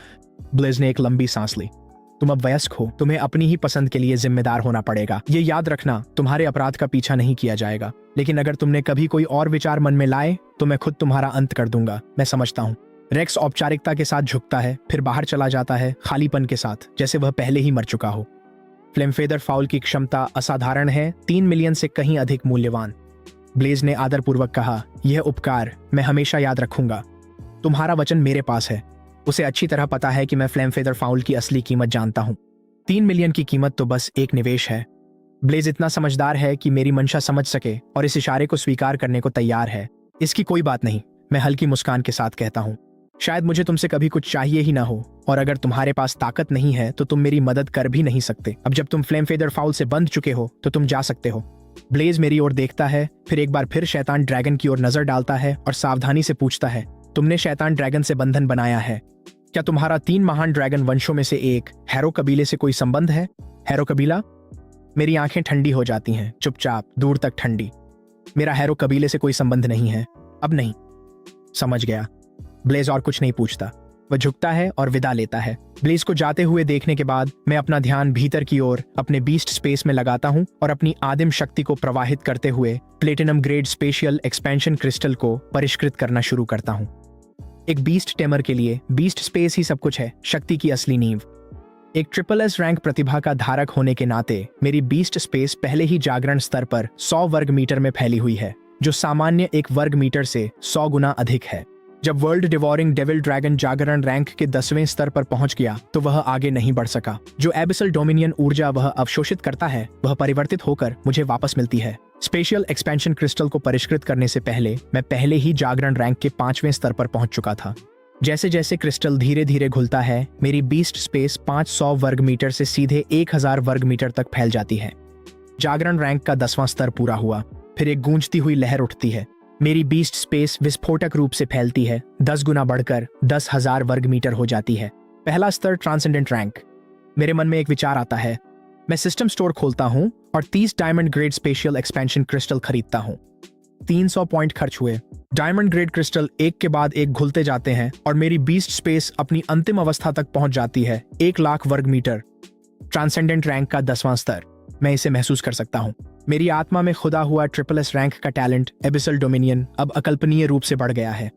ब्लेज ने एक लंबी सांस ली। तुम अब वयस्क हो, तुम्हें अपनी ही पसंद के लिए जिम्मेदार होना पड़ेगा। ये याद रखना, तुम्हारे अपराध का पीछा नहीं किया जाएगा, लेकिन अगर तुमने कभी कोई और विचार मन में लाए तो मैं खुद तुम्हारा अंत कर दूंगा। मैं समझता हूँ। रेक्स औपचारिकता के साथ झुकता है, फिर बाहर चला जाता है, खालीपन के साथ, जैसे वह पहले ही मर चुका हो। फ्लेमफेदर फाउल की क्षमता असाधारण है, 3 मिलियन से कहीं अधिक मूल्यवान। ब्लेज ने आदरपूर्वक कहा, यह उपकार मैं हमेशा याद रखूंगा। तुम्हारा वचन मेरे पास है। उसे अच्छी तरह पता है कि मैं फ्लेमफेदर फाउल की असली कीमत जानता हूँ। 3 मिलियन की कीमत तो बस एक निवेश है। ब्लेज इतना समझदार है कि मेरी मंशा समझ सके और इस इशारे को स्वीकार करने को तैयार है। इसकी कोई बात नहीं, मैं हल्की मुस्कान के साथ कहता हूँ। शायद मुझे तुमसे कभी कुछ चाहिए ही ना हो, और अगर तुम्हारे पास ताकत नहीं है तो तुम मेरी मदद कर भी नहीं सकते। अब जब तुम फ्लेमफेदर फाउल से बंध चुके हो तो तुम जा सकते हो। ब्लेज मेरी ओर देखता है, फिर एक बार फिर शैतान ड्रैगन की ओर नजर डालता है और सावधानी से पूछता है, तुमने शैतान ड्रैगन से बंधन बनाया है। क्या तुम्हारा 3 महान ड्रैगन वंशों में से एक हैरो कबीले से कोई संबंध है? हैरो कबीला? मेरी आंखें ठंडी हो जाती हैं, चुपचाप, दूर तक ठंडी। मेरा हैरो कबीले से कोई संबंध नहीं है। अब नहीं। समझ गया। ब्लेज और कुछ नहीं पूछता। वह झुकता है और विदा लेता है। ब्लेज को जाते हुए देखने के बाद मैं अपना ध्यान भीतर की ओर अपने बीस्ट स्पेस में लगाता हूं और अपनी आदिम शक्ति को प्रवाहित करते हुए platinum grade spatial expansion crystal को परिष्कृत करना शुरू करता हूं। एक बीस्ट टेमर के लिए बीस्ट स्पेस ही सब कुछ है, शक्ति की असली नींव। एक SSS रैंक प्रतिभा का धारक होने के नाते मेरी बीस्ट स्पेस पहले ही जागरण स्तर पर 100 वर्ग मीटर में फैली हुई है, जो सामान्य 1 वर्ग मीटर से 100 गुना अधिक है। जब वर्ल्ड डिवोरिंग डेविल ड्रैगन जागरण रैंक के 10वें स्तर पर पहुंच गया तो वह आगे नहीं बढ़ सका। जो एबिसल डोमिनियन ऊर्जा वह अवशोषित करता है वह परिवर्तित होकर मुझे वापस मिलती है। स्पेशियल एक्सपेंशन क्रिस्टल को परिष्कृत करने से पहले मैं पहले ही जागरण रैंक के 5वें स्तर पर पहुंच चुका था। जैसे जैसे क्रिस्टल धीरे धीरे घुलता है, मेरी बीस्ट स्पेस 500 वर्ग मीटर से सीधे 1000 वर्ग मीटर तक फैल जाती है। जागरण रैंक का 10वां स्तर पूरा हुआ, फिर एक गूंजती हुई लहर उठती है। मेरी बीस्ट स्पेस विस्फोटक रूप से फैलती है, 10 गुना बढ़कर 10,000 वर्ग मीटर हो जाती है। पहला स्तर ट्रांसेंडेंट रैंक। मेरे मन में एक विचार आता है। मैं सिस्टम स्टोर खोलता हूं और 30 diamond grade spatial expansion crystal खरीदता हूं। 300 पॉइंट खर्च हुए। डायमंड ग्रेड क्रिस्टल एक के बाद एक घुलते जाते हैं और मेरी बीस्ट स्पेस अपनी अंतिम अवस्था तक पहुंच जाती है, 1 लाख वर्ग मीटर। ट्रांसेंडेंट रैंक का 10वां स्तर। मैं इसे महसूस कर सकता हूं। मेरी आत्मा में खुदा हुआ SSS रैंक का टैलेंट एबिसल डोमिनियन अब अकल्पनीय रूप से बढ़ गया है।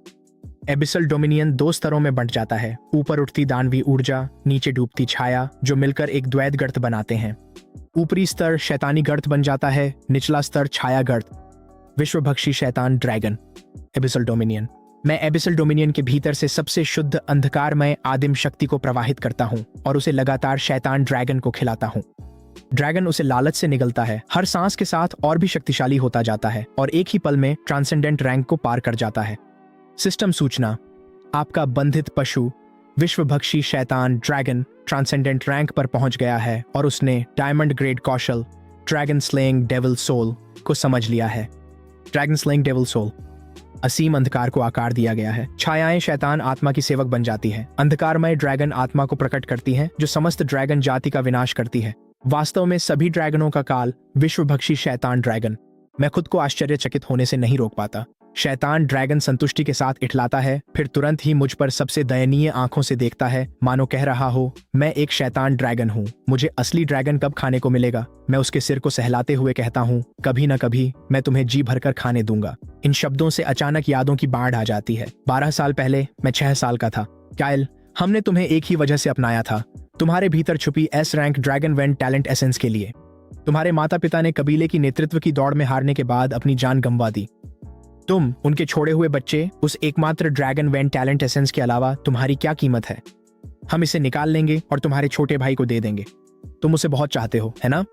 एबिसल डोमिनियन 2 स्तरों में बंट जाता है, ऊपर उठती दानवी ऊर्जा, नीचे डूबती छाया, जो मिलकर एक द्वैत गर्त बनाते हैं। ऊपरी स्तर शैतानी गर्त बन जाता है, निचला स्तर छाया गर्त। विश्वभक्षी शैतान ड्रैगन, एबिसल डोमिनियन। मैं एबिसल डोमिनियन के भीतर से सबसे शुद्ध अंधकारमय आदिम शक्ति को प्रवाहित करता हूं और उसे लगातार शैतान ड्रैगन को खिलाता हूं। ड्रैगन उसे लालच से निगलता है, हर सांस के साथ और भी शक्तिशाली होता जाता है और एक ही पल में ट्रांसेंडेंट रैंक को पार कर जाता है। सिस्टम सूचना, आपका बंधित पशु विश्वभक्षी शैतान ड्रैगन ट्रांसेंडेंट रैंक पर पहुंच गया है और उसने डायमंड ग्रेड कौशल ड्रैगन स्लेइंग डेविल सोल को समझ लिया है। Dragon slaying devil soul. असीम अंधकार को आकार दिया गया है। छायाएं शैतान आत्मा की सेवक बन जाती है। अंधकारमय ड्रैगन आत्मा को प्रकट करती है, जो समस्त ड्रैगन जाति का विनाश करती है। वास्तव में सभी ड्रैगनों का काल विश्वभक्षी शैतान ड्रैगन। मैं खुद को आश्चर्यचकित होने से नहीं रोक पाता। शैतान ड्रैगन संतुष्टि के साथ इठलाता है, फिर तुरंत ही मुझ पर सबसे दयनीय आंखों से देखता है, मानो कह रहा हो, मैं एक शैतान ड्रैगन हूँ, मुझे असली ड्रैगन कब खाने को मिलेगा। मैं उसके सिर को सहलाते हुए कहता हूँ, कभी न कभी मैं तुम्हें जी भरकर खाने दूंगा। इन शब्दों से अचानक यादों की बाढ़ आ जाती है। 12 साल पहले मैं 6 साल का था। कायल, हमने तुम्हें एक ही वजह से अपनाया था, तुम्हारे भीतर छुपी S rank dragon went talent essence के लिए। तुम्हारे माता पिता ने कबीले की नेतृत्व की दौड़ में हारने के बाद अपनी जान गंवा दी। तुम, उनके छोड़े हुए बच्चे, उस एकमात्र ड्रैगन वेंट टैलेंट एसेंस के अलावा तुम्हारी क्या कीमत है? हम इसे निकाल लेंगे और तुम्हारे छोटे भाई को दे देंगे। तुम उसे बहुत चाहते हो, है ना?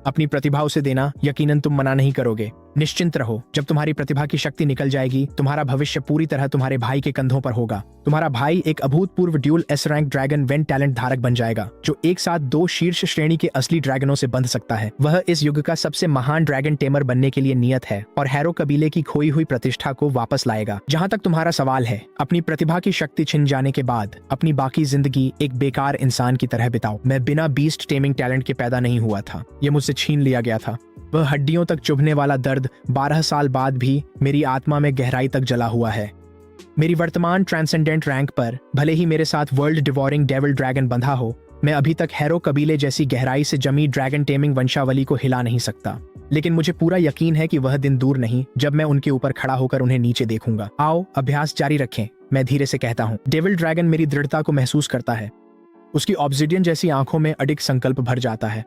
अपनी प्रतिभा उसे देना, यकीनन तुम मना नहीं करोगे। निश्चिंत रहो, जब तुम्हारी प्रतिभा की शक्ति निकल जाएगी, तुम्हारा भविष्य पूरी तरह तुम्हारे भाई के कंधों पर होगा। तुम्हारा भाई एक अभूतपूर्व dual S rank dragon when talent धारक बन जाएगा, जो एक साथ 2 शीर्ष श्रेणी के असली ड्रैगनों से बंध सकता है। वह इस युग का सबसे महान ड्रैगन टेमर बनने के लिए नियत है और हैरो कबीले की खोई हुई प्रतिष्ठा को वापस लाएगा। जहाँ तक तुम्हारा सवाल है, अपनी प्रतिभा की शक्ति छिन जाने के बाद अपनी बाकी जिंदगी एक बेकार इंसान की तरह बिताओ। मैं बिना बीस्ट टेमिंग टैलेंट के पैदा नहीं हुआ था, ये मुझसे छीन लिया गया था। वह हड्डियों तक चुभने वाला दर्द 12 साल बाद भी मेरी आत्मा में गहराई तक जला हुआ है। मेरी वर्तमान ट्रांसेंडेंट रैंक पर भले ही मेरे साथ वर्ल्ड डिवोरिंग डेविल ड्रैगन बंधा हो, मैं अभी तक हैरो कबीले जैसी गहराई से जमी ड्रैगन टेमिंग वंशावली को हिला नहीं सकता। लेकिन मुझे पूरा यकीन है कि वह दिन दूर नहीं जब मैं उनके ऊपर खड़ा होकर उन्हें नीचे देखूंगा। आओ, अभ्यास जारी रखें, मैं धीरे से कहता हूँ। डेविल ड्रैगन मेरी दृढ़ता को महसूस करता है। उसकी ऑब्सिडियन जैसी आंखों में अडिग संकल्प भर जाता है।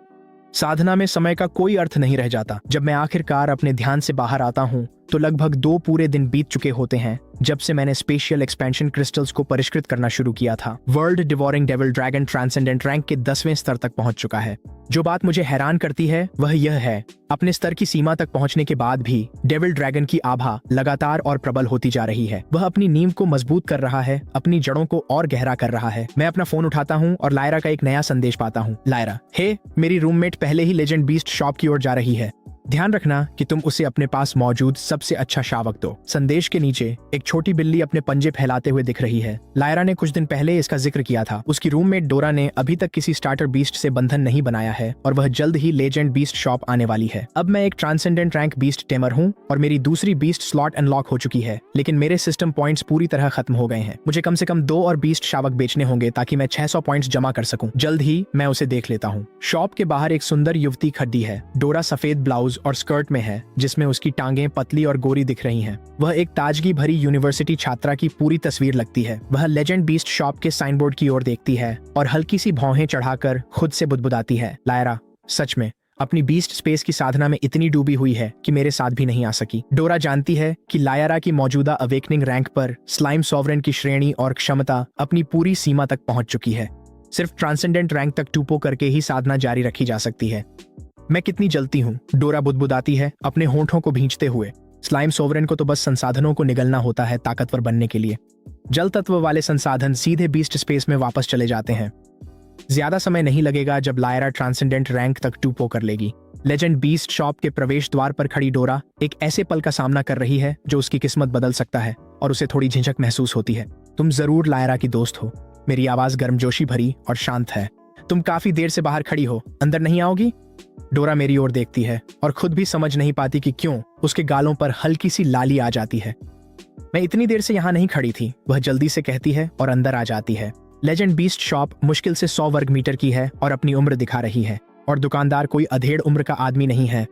साधना में समय का कोई अर्थ नहीं रह जाता। जब मैं आखिरकार अपने ध्यान से बाहर आता हूँ तो लगभग 2 पूरे दिन बीत चुके होते हैं जब से मैंने स्पेशियल एक्सपेंशन क्रिस्टल्स को परिष्कृत करना शुरू किया था। World devouring devil dragon transcendent rank के 10वें स्तर तक पहुंच चुका है। जो बात मुझे हैरान करती है वह यह है, अपने स्तर की सीमा तक पहुंचने के बाद भी डेविल ड्रैगन की आभा लगातार और प्रबल होती जा रही है। वह अपनी नींव को मजबूत कर रहा है, अपनी जड़ों को और गहरा कर रहा है। मैं अपना फोन उठाता हूँ और लायरा का एक नया संदेश पाता हूँ। लायरा, हे, मेरी रूममेट पहले ही लेजेंड बीस्ट शॉप की ओर जा रही है। ध्यान रखना कि तुम उसे अपने पास मौजूद सबसे अच्छा शावक दो। संदेश के नीचे एक छोटी बिल्ली अपने पंजे फैलाते हुए दिख रही है। लायरा ने कुछ दिन पहले इसका जिक्र किया था। उसकी रूममेट डोरा ने अभी तक किसी स्टार्टर बीस्ट से बंधन नहीं बनाया है और वह जल्द ही लेजेंड बीस्ट शॉप आने वाली है। अब मैं एक ट्रांसेंडेंट रैंक बीस्ट टेमर हूँ और मेरी दूसरी बीस्ट स्लॉट अनलॉक हो चुकी है, लेकिन मेरे सिस्टम पॉइंट्स पूरी तरह खत्म हो गए हैं। मुझे कम से कम 2 और बीस्ट शावक बेचने होंगे ताकि मैं 600 पॉइंट्स जमा कर सकूं। जल्द ही मैं उसे देख लेता हूँ। शॉप के बाहर एक सुंदर युवती खड़ी है। डोरा सफेद ब्लाउज और स्कर्ट में है, जिसमें उसकी टांगें पतली और गोरी दिख रही हैं। वह एक ताजगी भरी यूनिवर्सिटी छात्रा की पूरी तस्वीर लगती है। वह लेजेंड बीस्ट शॉप के साइन बोर्ड की ओर देखती है और हल्की सी भौहें चढ़ाकर खुद से बुदबुदाती है। लायरा सच में अपनी बीस्ट स्पेस की साधना में इतनी डूबी हुई है कि मेरे साथ भी नहीं आ सकी। डोरा जानती है कि लायरा की मौजूदा अवेकनिंग रैंक पर स्लाइम सॉवरेन की श्रेणी और क्षमता अपनी पूरी सीमा तक पहुंच चुकी है। सिर्फ ट्रांसेंडेंट रैंक तक टूपो करके ही साधना जारी रखी जा सकती है। मैं कितनी जलती हूँ, डोरा बुदबुदाती है अपने होंठों को भींचते हुए। स्लाइम सोवरेन को तो बस संसाधनों को निगलना होता है ताकतवर बनने के लिए। जल तत्व वाले संसाधन सीधे बीस्ट स्पेस में वापस चले जाते हैं। ज्यादा समय नहीं लगेगा जब लायरा ट्रांसेंडेंट रैंक तक टूपो कर लेगी। लेजेंड बीस्ट शॉप के प्रवेश द्वार पर खड़ी डोरा एक ऐसे पल का सामना कर रही है जो उसकी किस्मत बदल सकता है और उसे थोड़ी झिझक महसूस होती है। तुम जरूर लायरा की दोस्त हो। मेरी आवाज गर्मजोशी भरी और शांत है। तुम काफी देर से बाहर खड़ी हो, अंदर नहीं आओगी? डोरा मेरी ओर देखती है और खुद भी समझ नहीं पाती कि क्यों उसके गालों पर हल्की सी लाली आ जाती है। मैं इतनी देर से यहाँ नहीं खड़ी थी, वह जल्दी से कहती है और अंदर आ जाती है। लेजेंड बीस्ट शॉप मुश्किल से 100 वर्ग मीटर की है और अपनी उम्र दिखा रही है, और दुकानदार कोई अधेड़ उम्र का आदमी नहीं है।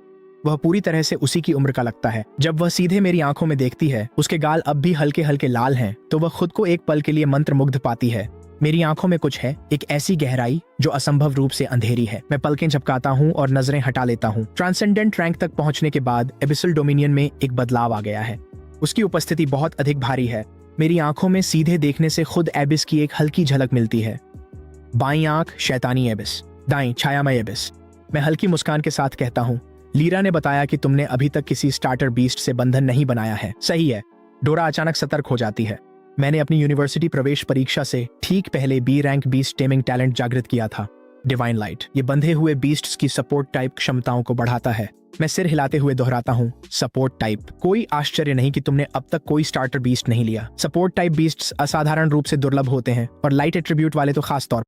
वह पूरी तरह से उसी की उम्र का लगता है। जब वह सीधे मेरी आंखों में देखती है, उसके गाल अब भी हल्के हल्के लाल हैं, तो वह खुद को एक पल के लिए मंत्रमुग्ध पाती है। मेरी आंखों में कुछ है, एक ऐसी गहराई जो असंभव रूप से अंधेरी है। मैं पलकें झपकाता हूँ और नजरें हटा लेता हूँ। ट्रांसेंडेंट रैंक तक पहुंचने के बाद एबिसल डोमिनियन में एक बदलाव आ गया है। उसकी उपस्थिति बहुत अधिक भारी है। मेरी आंखों में सीधे देखने से खुद एबिस की एक हल्की झलक मिलती है। बाईं आंख शैतानी एबिस, दाईं छायामय एबिस। मैं हल्की मुस्कान के साथ कहता हूँ, लीरा ने बताया कि तुमने अभी तक किसी स्टार्टर बीस्ट से बंधन नहीं बनाया है, सही है? डोरा अचानक सतर्क हो जाती है। मैंने अपनी यूनिवर्सिटी प्रवेश परीक्षा से ठीक पहले B rank beast taming talent जागृत किया था, डिवाइन लाइट। ये बंधे हुए बीस्ट्स की सपोर्ट टाइप क्षमताओं को बढ़ाता है। मैं सिर हिलाते हुए दोहराता हूँ, सपोर्ट टाइप। कोई आश्चर्य नहीं कि तुमने अब तक कोई स्टार्टर बीस्ट नहीं लिया। सपोर्ट टाइप बीस्ट्स असाधारण रूप से दुर्लभ होते हैं और लाइट एट्रीब्यूट वाले तो खास तौर।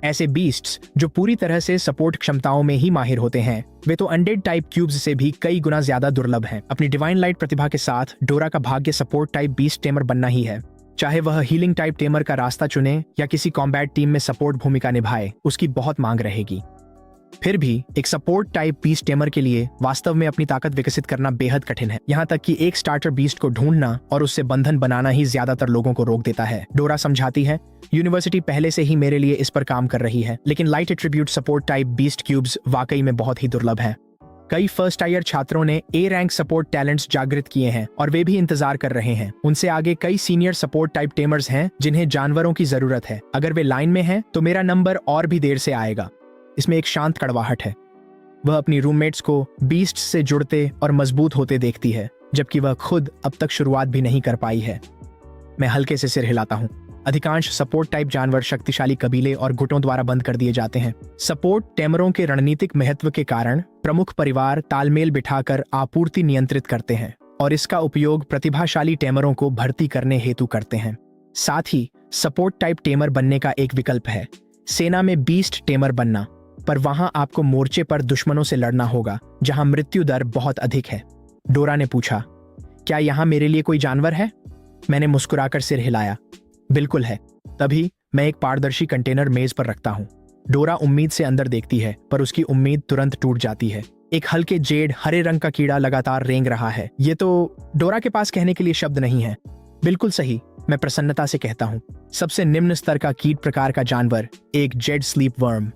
ऐसे बीस्ट्स जो पूरी तरह से सपोर्ट क्षमताओं में ही माहिर होते हैं, वे तो अनडेड टाइप क्यूब्स से भी कई गुना ज्यादा दुर्लभ हैं। अपनी डिवाइन लाइट प्रतिभा के साथ डोरा का भाग्य सपोर्ट टाइप बीस्ट टेमर बनना ही है। चाहे वह हीलिंग टाइप टेमर का रास्ता चुने या किसी कॉम्बैट टीम में सपोर्ट भूमिका निभाए, उसकी बहुत मांग रहेगी। फिर भी एक सपोर्ट टाइप बीस्ट टेमर के लिए वास्तव में अपनी ताकत विकसित करना बेहद कठिन है। यहाँ तक कि एक स्टार्टर बीस्ट को ढूंढना और उससे बंधन बनाना ही ज्यादातर लोगों को रोक देता है। डोरा समझाती है, यूनिवर्सिटी पहले से ही मेरे लिए इस पर काम कर रही है, लेकिन light attribute support type beast cubes वाकई में बहुत ही दुर्लभ हैं। कई फर्स्ट ईयर छात्रों ने ए रैंक सपोर्ट टैलेंट्स जागृत किए हैं और वे भी इंतजार कर रहे हैं। उनसे आगे कई सीनियर सपोर्ट टाइप टेमर्स हैं जिन्हें जानवरों की जरूरत है। अगर वे लाइन में हैं तो मेरा नंबर और भी देर से आएगा। इसमें एक शांत कड़वाहट है। वह अपनी रूममेट्स को बीस्ट से जुड़ते और मजबूत होते देखती है, जबकि वह खुद अब तक शुरुआत भी नहीं कर पाई है। मैं हल्के से सिर हिलाता हूँ। अधिकांश सपोर्ट टाइप जानवर शक्तिशाली कबीले और गुटों द्वारा बंद कर दिए जाते हैं। सपोर्ट टेमरों के रणनीतिक महत्व के कारण प्रमुख परिवार तालमेल बिठाकर आपूर्ति नियंत्रित करते हैं और इसका उपयोग प्रतिभाशाली टेमरों को भर्ती करने हेतु करते हैं। साथ ही सपोर्ट टाइप टेमर बनने का एक विकल्प है सेना में बीस्ट टेमर बनना, पर वहां आपको मोर्चे पर दुश्मनों से लड़ना होगा जहां मृत्यु दर बहुत अधिक है। डोरा ने पूछा, क्या यहाँ मेरे लिए कोई जानवर है? मैंने मुस्कुराकर सिर हिलाया। बिल्कुल है। तभी मैं एक पारदर्शी कंटेनर मेज पर रखता हूँ। डोरा उम्मीद से अंदर देखती है, पर उसकी उम्मीद तुरंत टूट जाती है। एक हल्के जेड हरे रंग का कीड़ा लगातार रेंग रहा है। ये तो डोरा के पास कहने के लिए शब्द नहीं है। बिल्कुल सही, मैं प्रसन्नता से कहता हूँ। सबसे निम्न स्तर का कीट प्रकार का जानवर, एक जेड स्लीप वर्म।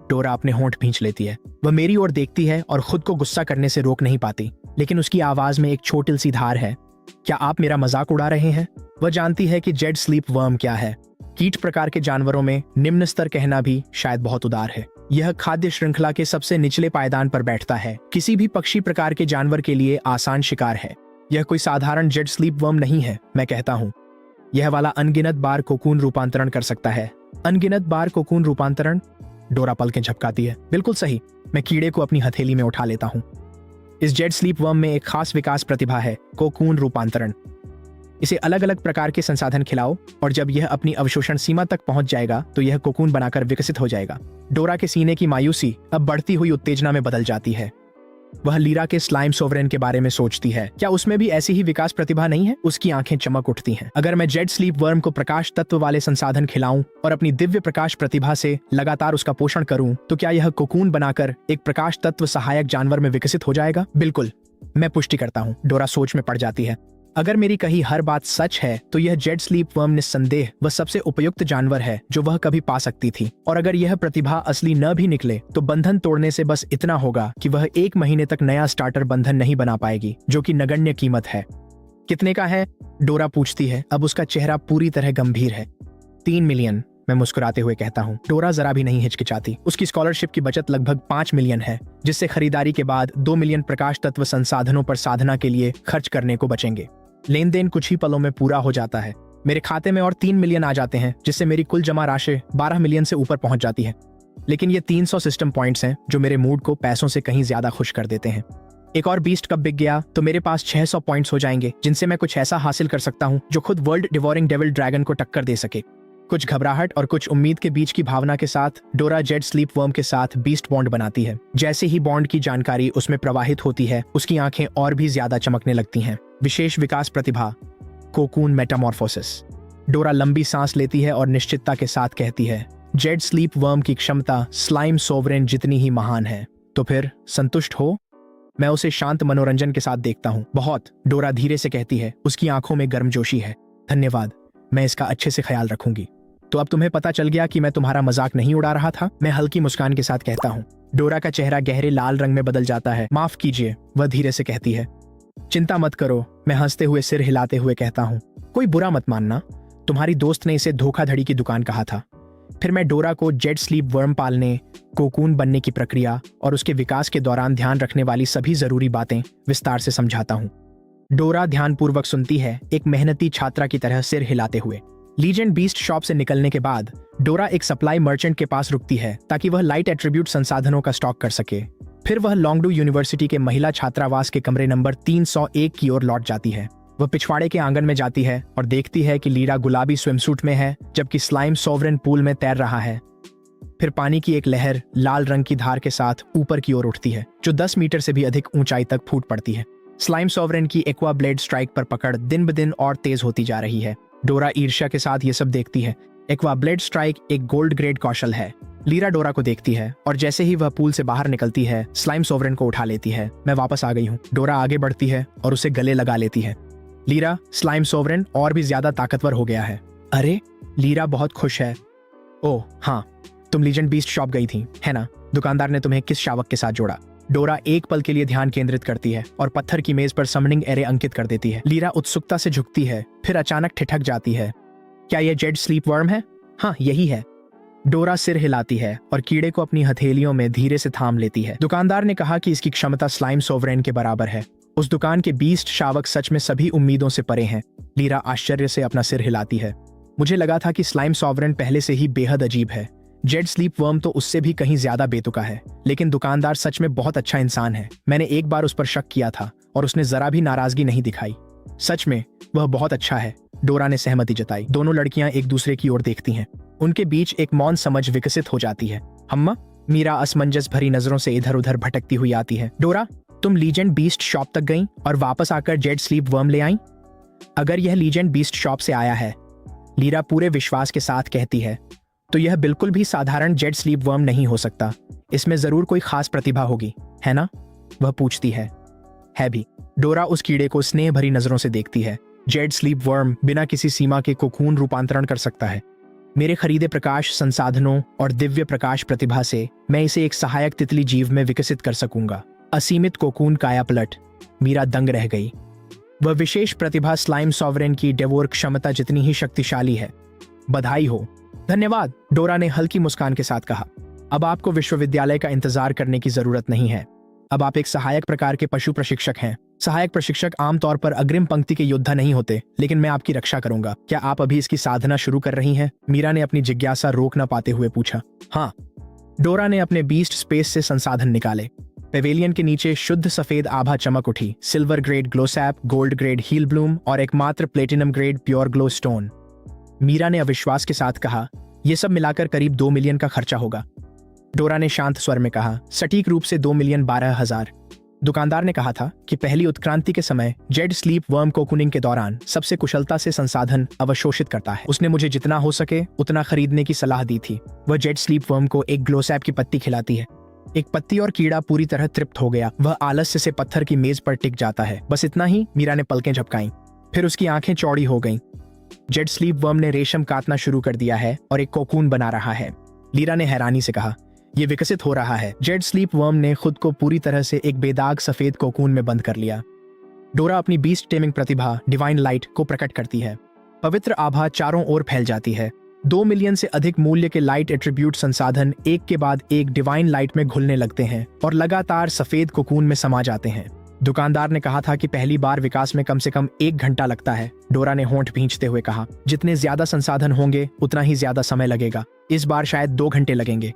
डोरा अपने होंठ भींच लेती है। वह मेरी ओर देखती है और खुद को गुस्सा करने से रोक नहीं पाती, लेकिन उसकी आवाज में एक छोटी सी धार है। क्या आप मेरा मजाक उड़ा रहे हैं? वह जानती है कि जेड स्लीप वर्म क्या है। कीट प्रकार के जानवरों में निम्न स्तर कहना भी शायद बहुत उदार है। यह खाद्य श्रृंखला के सबसे निचले पायदान पर बैठता है। किसी भी पक्षी प्रकार के जानवर के लिए आसान शिकार है। यह कोई साधारण जेड स्लीप वर्म नहीं है, मैं कहता हूँ। यह वाला अनगिनत बार कोकून रूपांतरण कर सकता है। अनगिनत बार कोकून रूपांतरण? डोरा पलकें झपकाती है। बिल्कुल सही। मैं कीड़े को अपनी हथेली में उठा लेता हूँ। इस जेड स्लीप वर्म में एक खास विकास प्रतिभा है, कोकून रूपांतरण। इसे अलग अलग प्रकार के संसाधन खिलाओ और जब यह अपनी अवशोषण सीमा तक पहुंच जाएगा तो यह कोकून बनाकर विकसित हो जाएगा। डोरा के सीने की मायूसी अब बढ़ती हुई उत्तेजना में बदल जाती है। वह लीरा के स्लाइम सोवरेन के बारे में सोचती है। क्या उसमें भी ऐसी ही विकास प्रतिभा नहीं है? उसकी आंखें चमक उठती हैं। अगर मैं जेड स्लीप वर्म को प्रकाश तत्व वाले संसाधन खिलाऊं और अपनी दिव्य प्रकाश प्रतिभा से लगातार उसका पोषण करूं, तो क्या यह कोकून बनाकर एक प्रकाश तत्व सहायक जानवर में विकसित हो जाएगा? बिल्कुल, मैं पुष्टि करता हूँ। डोरा सोच में पड़ जाती है। अगर मेरी कही हर बात सच है तो यह जेड स्लीप वर्म निस्संदेह वह सबसे उपयुक्त जानवर है जो वह कभी पा सकती थी। और अगर यह प्रतिभा असली न भी निकले तो बंधन तोड़ने से बस इतना होगा कि वह 1 महीने तक नया स्टार्टर बंधन नहीं बना पाएगी, जो कि नगण्य कीमत है। कितने का है? डोरा पूछती है। अब उसका चेहरा पूरी तरह गंभीर है। 3 मिलियन, मैं मुस्कुराते हुए कहता हूँ। डोरा जरा भी नहीं हिचकिचाती। उसकी स्कॉलरशिप की बचत लगभग 5 मिलियन है, जिससे खरीदारी के बाद 2 मिलियन प्रकाश तत्व संसाधनों पर साधना के लिए खर्च करने को बचेंगे। लेन देन कुछ ही पलों में पूरा हो जाता है। मेरे खाते में और 3 मिलियन आ जाते हैं, जिससे मेरी कुल जमा राशि 12 मिलियन से ऊपर पहुंच जाती है। लेकिन ये 300 सिस्टम पॉइंट्स हैं जो मेरे मूड को पैसों से कहीं ज्यादा खुश कर देते हैं। एक और बीस्ट कब बिक गया तो मेरे पास 600 पॉइंट्स हो जाएंगे, जिनसे मैं कुछ ऐसा हासिल कर सकता हूँ जो खुद वर्ल्ड डिवोरिंग डेविल ड्रैगन को टक्कर दे सके। कुछ घबराहट और कुछ उम्मीद के बीच की भावना के साथ डोरा जेड स्लीप वर्म के साथ बीस्ट बॉन्ड बनाती है। जैसे ही बॉन्ड की जानकारी उसमें प्रवाहित होती है, उसकी आंखें और भी ज्यादा चमकने लगती हैं। विशेष विकास प्रतिभा, कोकून मेटामॉर्फोसिस। डोरा लंबी सांस लेती है और निश्चितता के साथ कहती है, जेड स्लीप वर्म की क्षमता स्लाइम सोवरेन जितनी ही महान है। तो फिर संतुष्ट हो? मैं उसे शांत मनोरंजन के साथ देखता हूँ। बहुत, डोरा धीरे से कहती है। उसकी आंखों में गर्मजोशी है। धन्यवाद, मैं इसका अच्छे से ख्याल रखूंगी। तो अब तुम्हें पता चल गया कि मैं तुम्हारा मजाक नहीं उड़ा रहा था, मैं हल्की मुस्कान के साथ कहता हूँ। डोरा का चेहरा गहरे लाल रंग में बदल जाता है। माफ कीजिए, वह धीरे से कहती है। चिंता मत करो, मैं हंसते हुए सिर हिलाते हुए कहता हूँ। कोई बुरा मत मानना, तुम्हारी दोस्त ने इसे धोखाधड़ी की दुकान कहा था। फिर मैं डोरा को जेड स्लीप वर्म पालने, कोकून बनने की प्रक्रिया और उसके विकास के दौरान ध्यान रखने वाली सभी जरूरी बातें विस्तार से समझाता हूँ। डोरा ध्यानपूर्वक सुनती है, एक मेहनती छात्रा की तरह सिर हिलाते हुए। लीजेंड बीस्ट शॉप से निकलने के बाद डोरा एक सप्लाई मर्चेंट के पास रुकती है ताकि वह लाइट एट्रीब्यूट संसाधनों का स्टॉक कर सके। फिर वह लॉन्गडू यूनिवर्सिटी के महिला छात्रावास के कमरे नंबर 301 की ओर लौट जाती है। वह पिछवाड़े के आंगन में जाती है और देखती है कि लीरा गुलाबी स्विमसूट में है, जबकि स्लाइम सोवरेन पूल में तैर रहा है। फिर पानी की एक लहर लाल रंग की धार के साथ ऊपर की ओर उठती है, जो 10 मीटर से भी अधिक ऊंचाई तक फूट पड़ती है। स्लाइम सोवरेन की एक्वा ब्लेड स्ट्राइक पर पकड़ दिन ब दिन और तेज होती जा रही है। डोरा ईर्ष्या के साथ ये सब देखती है। एक्वा ब्लेड स्ट्राइक एक गोल्ड ग्रेड कौशल है। लीरा डोरा को देखती है और जैसे ही वह पूल से बाहर निकलती है, स्लाइम सोवरेन को उठा लेती है। मैं वापस आ गई हूँ। डोरा आगे बढ़ती है और उसे गले लगा लेती है। लीरा, स्लाइम सोवरेन और भी ज्यादा ताकतवर हो गया है। अरे, लीरा बहुत खुश है। ओह हाँ, तुम लीजेंड बीस्ट शॉप गई थी, है ना? दुकानदार ने तुम्हें किस शावक के साथ जोड़ा? डोरा एक पल के लिए ध्यान केंद्रित करती है और पत्थर की मेज पर समनिंग एरे अंकित कर देती है। लीरा उत्सुकता से झुकती है, फिर अचानक ठिठक जाती है। क्या यह जेड स्लीप वर्म है? हाँ, यही है। डोरा सिर हिलाती है और कीड़े को अपनी हथेलियों में धीरे से थाम लेती है। दुकानदार ने कहा कि इसकी क्षमता स्लाइम सोवरेन के बराबर है। उस दुकान के बीस्ट शावक सच में सभी उम्मीदों से परे हैं। लीरा आश्चर्य से अपना सिर हिलाती है। मुझे लगा था कि स्लाइम सोवरेन पहले से ही बेहद अजीब है। जेड स्लीप वर्म तो उससे भी कहीं ज्यादा बेतुका है, लेकिन दुकानदार सच में बहुत अच्छा इंसान है। मैंने एक बार उस पर शक किया था और उसने जरा भी नाराजगी नहीं दिखाई। सच में वह बहुत अच्छा है, डोरा ने सहमति जताई। दोनों लड़कियां एक दूसरे की ओर देखती हैं। उनके बीच एक मौन समझ विकसित हो जाती है। अम्मा, मीरा असमंजस भरी नजरों से इधर उधर भटकती हुई आती है। डोरा, तुम लीजेंड बीस्ट शॉप तक गईं और वापस आकर जेड स्लीप वर्म ले आईं? अगर यह लीजेंड बीस्ट शॉप से आया है, लीरा पूरे विश्वास के साथ कहती है, तो यह बिल्कुल भी साधारण जेड स्लीप वर्म नहीं हो सकता। इसमें जरूर कोई खास प्रतिभा होगी, है ना? वह पूछती है भी। डोरा उस कीड़े को स्नेह भरी नजरों से देखती है। जेड स्लीप वर्म बिना किसी सीमा के कोकून रूपांतरण कर सकता है। मेरे खरीदे प्रकाश संसाधनों और दिव्य प्रकाश प्रतिभा से मैं इसे एक सहायक तितली जीव में विकसित कर सकूंगा। असीमित कोकून कायापलट। मीरा दंग रह गई। वह विशेष प्रतिभा स्लाइम सॉवरेन की डेवोर क्षमता जितनी ही शक्तिशाली है। बधाई हो। धन्यवाद, डोरा ने हल्की मुस्कान के साथ कहा। अब आपको विश्वविद्यालय का इंतजार करने की जरूरत नहीं है। अब आप एक सहायक प्रकार के पशु प्रशिक्षक हैं। सहायक प्रशिक्षक आमतौर पर अग्रिम पंक्ति के योद्धा नहीं होते, लेकिन मैं आपकी रक्षा करूंगा। क्या आप अभी इसकी साधना शुरू कर रही हैं? मीरा ने अपनी जिज्ञासा रोक न पाते हुए पूछा। हाँ। डोरा ने अपने बीस्ट स्पेस से संसाधन निकाले। पेवेलियन के नीचे शुद्ध सफेद आभा चमक उठी। Silver grade glowsap, gold grade heal bloom और एकमात्र platinum grade pure glow stone. Meera ने अविश्वास के साथ कहा, यह सब मिलाकर करीब 2 मिलियन का खर्चा होगा। डोरा ने शांत स्वर में कहा, सटीक रूप से 2,12,000। दुकानदार ने कहा था कि पहली उत्क्रांति के समय जेड स्लीप वर्म कोकूनिंग के दौरान सबसे कुशलता से संसाधन अवशोषित करता है। उसने मुझे जितना हो सके उतना खरीदने की सलाह दी थी। वह जेड स्लीप वर्म को एक ग्लोसैप की पत्ती खिलाती है। एक पत्ती और कीड़ा पूरी तरह तृप्त हो गया। वह आलस्य से पत्थर की मेज पर टिक जाता है। बस इतना ही। मीरा ने पलकें झपकाईं, फिर उसकी आंखें चौड़ी हो गईं। जेड स्लीप वर्म ने रेशम काटना शुरू कर दिया है और एक कोकून बना रहा है। लीरा ने हैरानी से कहा, यह विकसित हो रहा है। जेड स्लीप वर्म ने खुद को पूरी तरह से एक बेदाग सफेद कोकून में बंद कर लिया। डोरा अपनी बीस्ट टेमिंग प्रतिभा डिवाइन लाइट को प्रकट करती है। पवित्र आभा चारों ओर फैल जाती है। 2 मिलियन से अधिक मूल्य के लाइट एट्रीब्यूट संसाधन एक के बाद एक डिवाइन लाइट में घुलने लगते हैं और लगातार सफेद कोकून में समा जाते हैं। दुकानदार ने कहा था कि पहली बार विकास में कम से कम 1 घंटा लगता है। डोरा ने होंठ भींचते हुए कहा, जितने ज्यादा संसाधन होंगे उतना ही ज्यादा समय लगेगा। इस बार शायद 2 घंटे लगेंगे।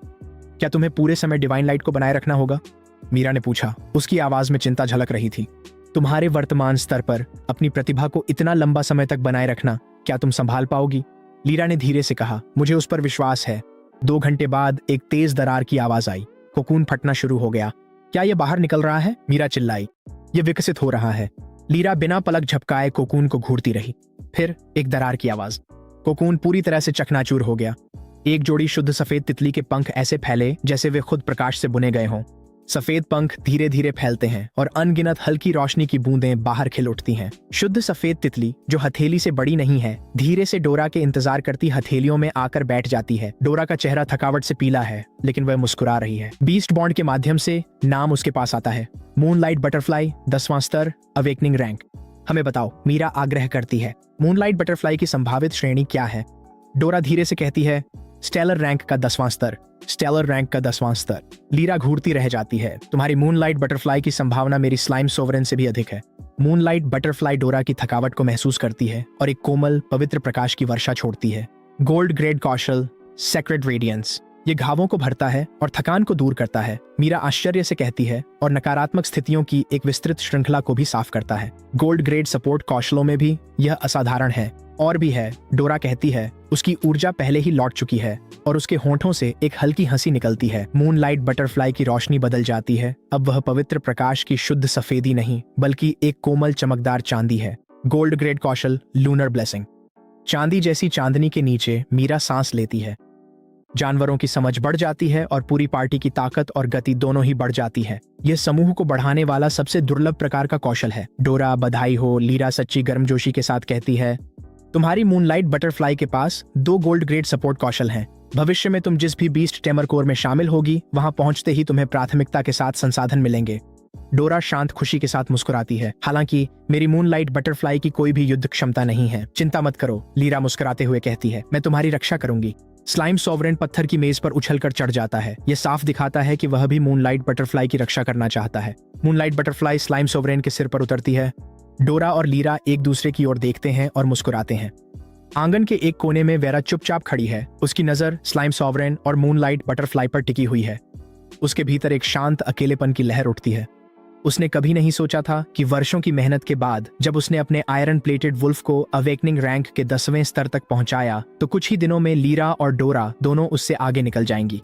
क्या तुम्हें पूरे समय डिवाइन लाइट को बनाए रखना होगा? मीरा ने पूछा। उसकी आवाज में चिंता झलक रही थी। तुम्हारे वर्तमान स्तर पर अपनी प्रतिभा को इतना लंबा समय तक बनाए रखना क्या तुम संभाल पाओगी? लीरा ने धीरे से कहा, मुझे उस पर विश्वास है। 2 घंटे बाद एक तेज दरार की आवाज आई। कोकून फटना शुरू हो गया। क्या यह बाहर निकल रहा है? मीरा चिल्लाई। यह विकसित हो रहा है। लीरा बिना पलक झपकाए कोकून को घूरती रही। फिर एक दरार की आवाज। कोकून पूरी तरह से चकनाचूर हो गया। एक जोड़ी शुद्ध सफेद तितली के पंख ऐसे फैले जैसे वे खुद प्रकाश से बुने गए हों। सफेद पंख धीरे धीरे फैलते हैं और अनगिनत हल्की रोशनी की बूंदें बाहर खिल उठती हैं। शुद्ध सफेद तितली, जो हथेली से बड़ी नहीं है, धीरे से डोरा के इंतजार करती हथेलियों में आकर बैठ जाती है। डोरा का चेहरा थकावट से पीला है, लेकिन वह मुस्कुरा रही है। बीस्ट बॉन्ड के माध्यम से नाम उसके पास आता है, मूनलाइट बटरफ्लाई, 10वां स्तर, अवेकनिंग रैंक। हमें बताओ, मीरा आग्रह करती है। मूनलाइट बटरफ्लाई की संभावित श्रेणी क्या है? डोरा धीरे से कहती है, स्टेलर रैंक का 10वां स्तर। स्टेलर रैंक का 10वां स्तर। लीरा घूरती रह जाती है। तुम्हारी मूनलाइट बटरफ्लाई की संभावना मेरी स्लाइम सोवरेन से भी अधिक है। मूनलाइट बटरफ्लाई डोरा की थकावट को महसूस करती है और एक कोमल पवित्र प्रकाश की वर्षा छोड़ती है। गोल्ड ग्रेड कौशल, सेक्रेड रेडियंस। ये घावों को भरता है और थकान को दूर करता है। मीरा आश्चर्य से कहती है, और नकारात्मक स्थितियों की एक विस्तृत श्रृंखला को भी साफ करता है। गोल्ड ग्रेड सपोर्ट कौशलों में भी यह असाधारण है। और भी है, डोरा कहती है। उसकी ऊर्जा पहले ही लौट चुकी है और उसके होंठों से एक हल्की हंसी निकलती है। मूनलाइट बटरफ्लाई की रोशनी बदल जाती है। अब वह पवित्र प्रकाश की शुद्ध सफेदी नहीं, बल्कि एक कोमल चमकदार चांदी है। गोल्ड ग्रेड कौशल, लूनर ब्लेसिंग। चांदी जैसी चांदनी के नीचे मीरा सांस लेती है। जानवरों की समझ बढ़ जाती है और पूरी पार्टी की ताकत और गति दोनों ही बढ़ जाती है। यह समूह को बढ़ाने वाला सबसे दुर्लभ प्रकार का कौशल है। डोरा, बधाई हो। लीरा सच्ची गर्मजोशी के साथ कहती है, तुम्हारी मूनलाइट बटरफ्लाई के पास 2 गोल्ड ग्रेड सपोर्ट कौशल हैं। भविष्य में तुम जिस भी बीस्ट टेमर कोर में शामिल होगी, वहां पहुंचते ही तुम्हें प्राथमिकता के साथ संसाधन मिलेंगे। डोरा शांत खुशी के साथ मुस्कुराती है। हालांकि मेरी मूनलाइट बटरफ्लाई की कोई भी युद्ध क्षमता नहीं है। चिंता मत करो, लीरा मुस्कुराते हुए कहती है, मैं तुम्हारी रक्षा करूंगी। स्लाइम सॉवरेन पत्थर की मेज पर उछलकर चढ़ जाता है। यह साफ दिखाता है कि वह भी मूनलाइट बटरफ्लाई की रक्षा करना चाहता है। मूनलाइट बटरफ्लाई स्लाइम सॉवरेन के सिर पर उतरती है। डोरा और लीरा एक दूसरे की ओर देखते हैं और मुस्कुराते हैं। आंगन के एक कोने में वेरा चुपचाप खड़ी है। उसकी नजर स्लाइम सॉवरेन और मूनलाइट बटरफ्लाई पर टिकी हुई है। उसके भीतर एक शांत अकेलेपन की लहर उठती है। उसने कभी नहीं सोचा था कि वर्षों की मेहनत के बाद जब उसने अपने आयरन प्लेटेड वुल्फ को अवेकनिंग रैंक के 10वें स्तर तक पहुंचाया, तो कुछ ही दिनों में लीरा और डोरा दोनों उससे आगे निकल जाएंगी।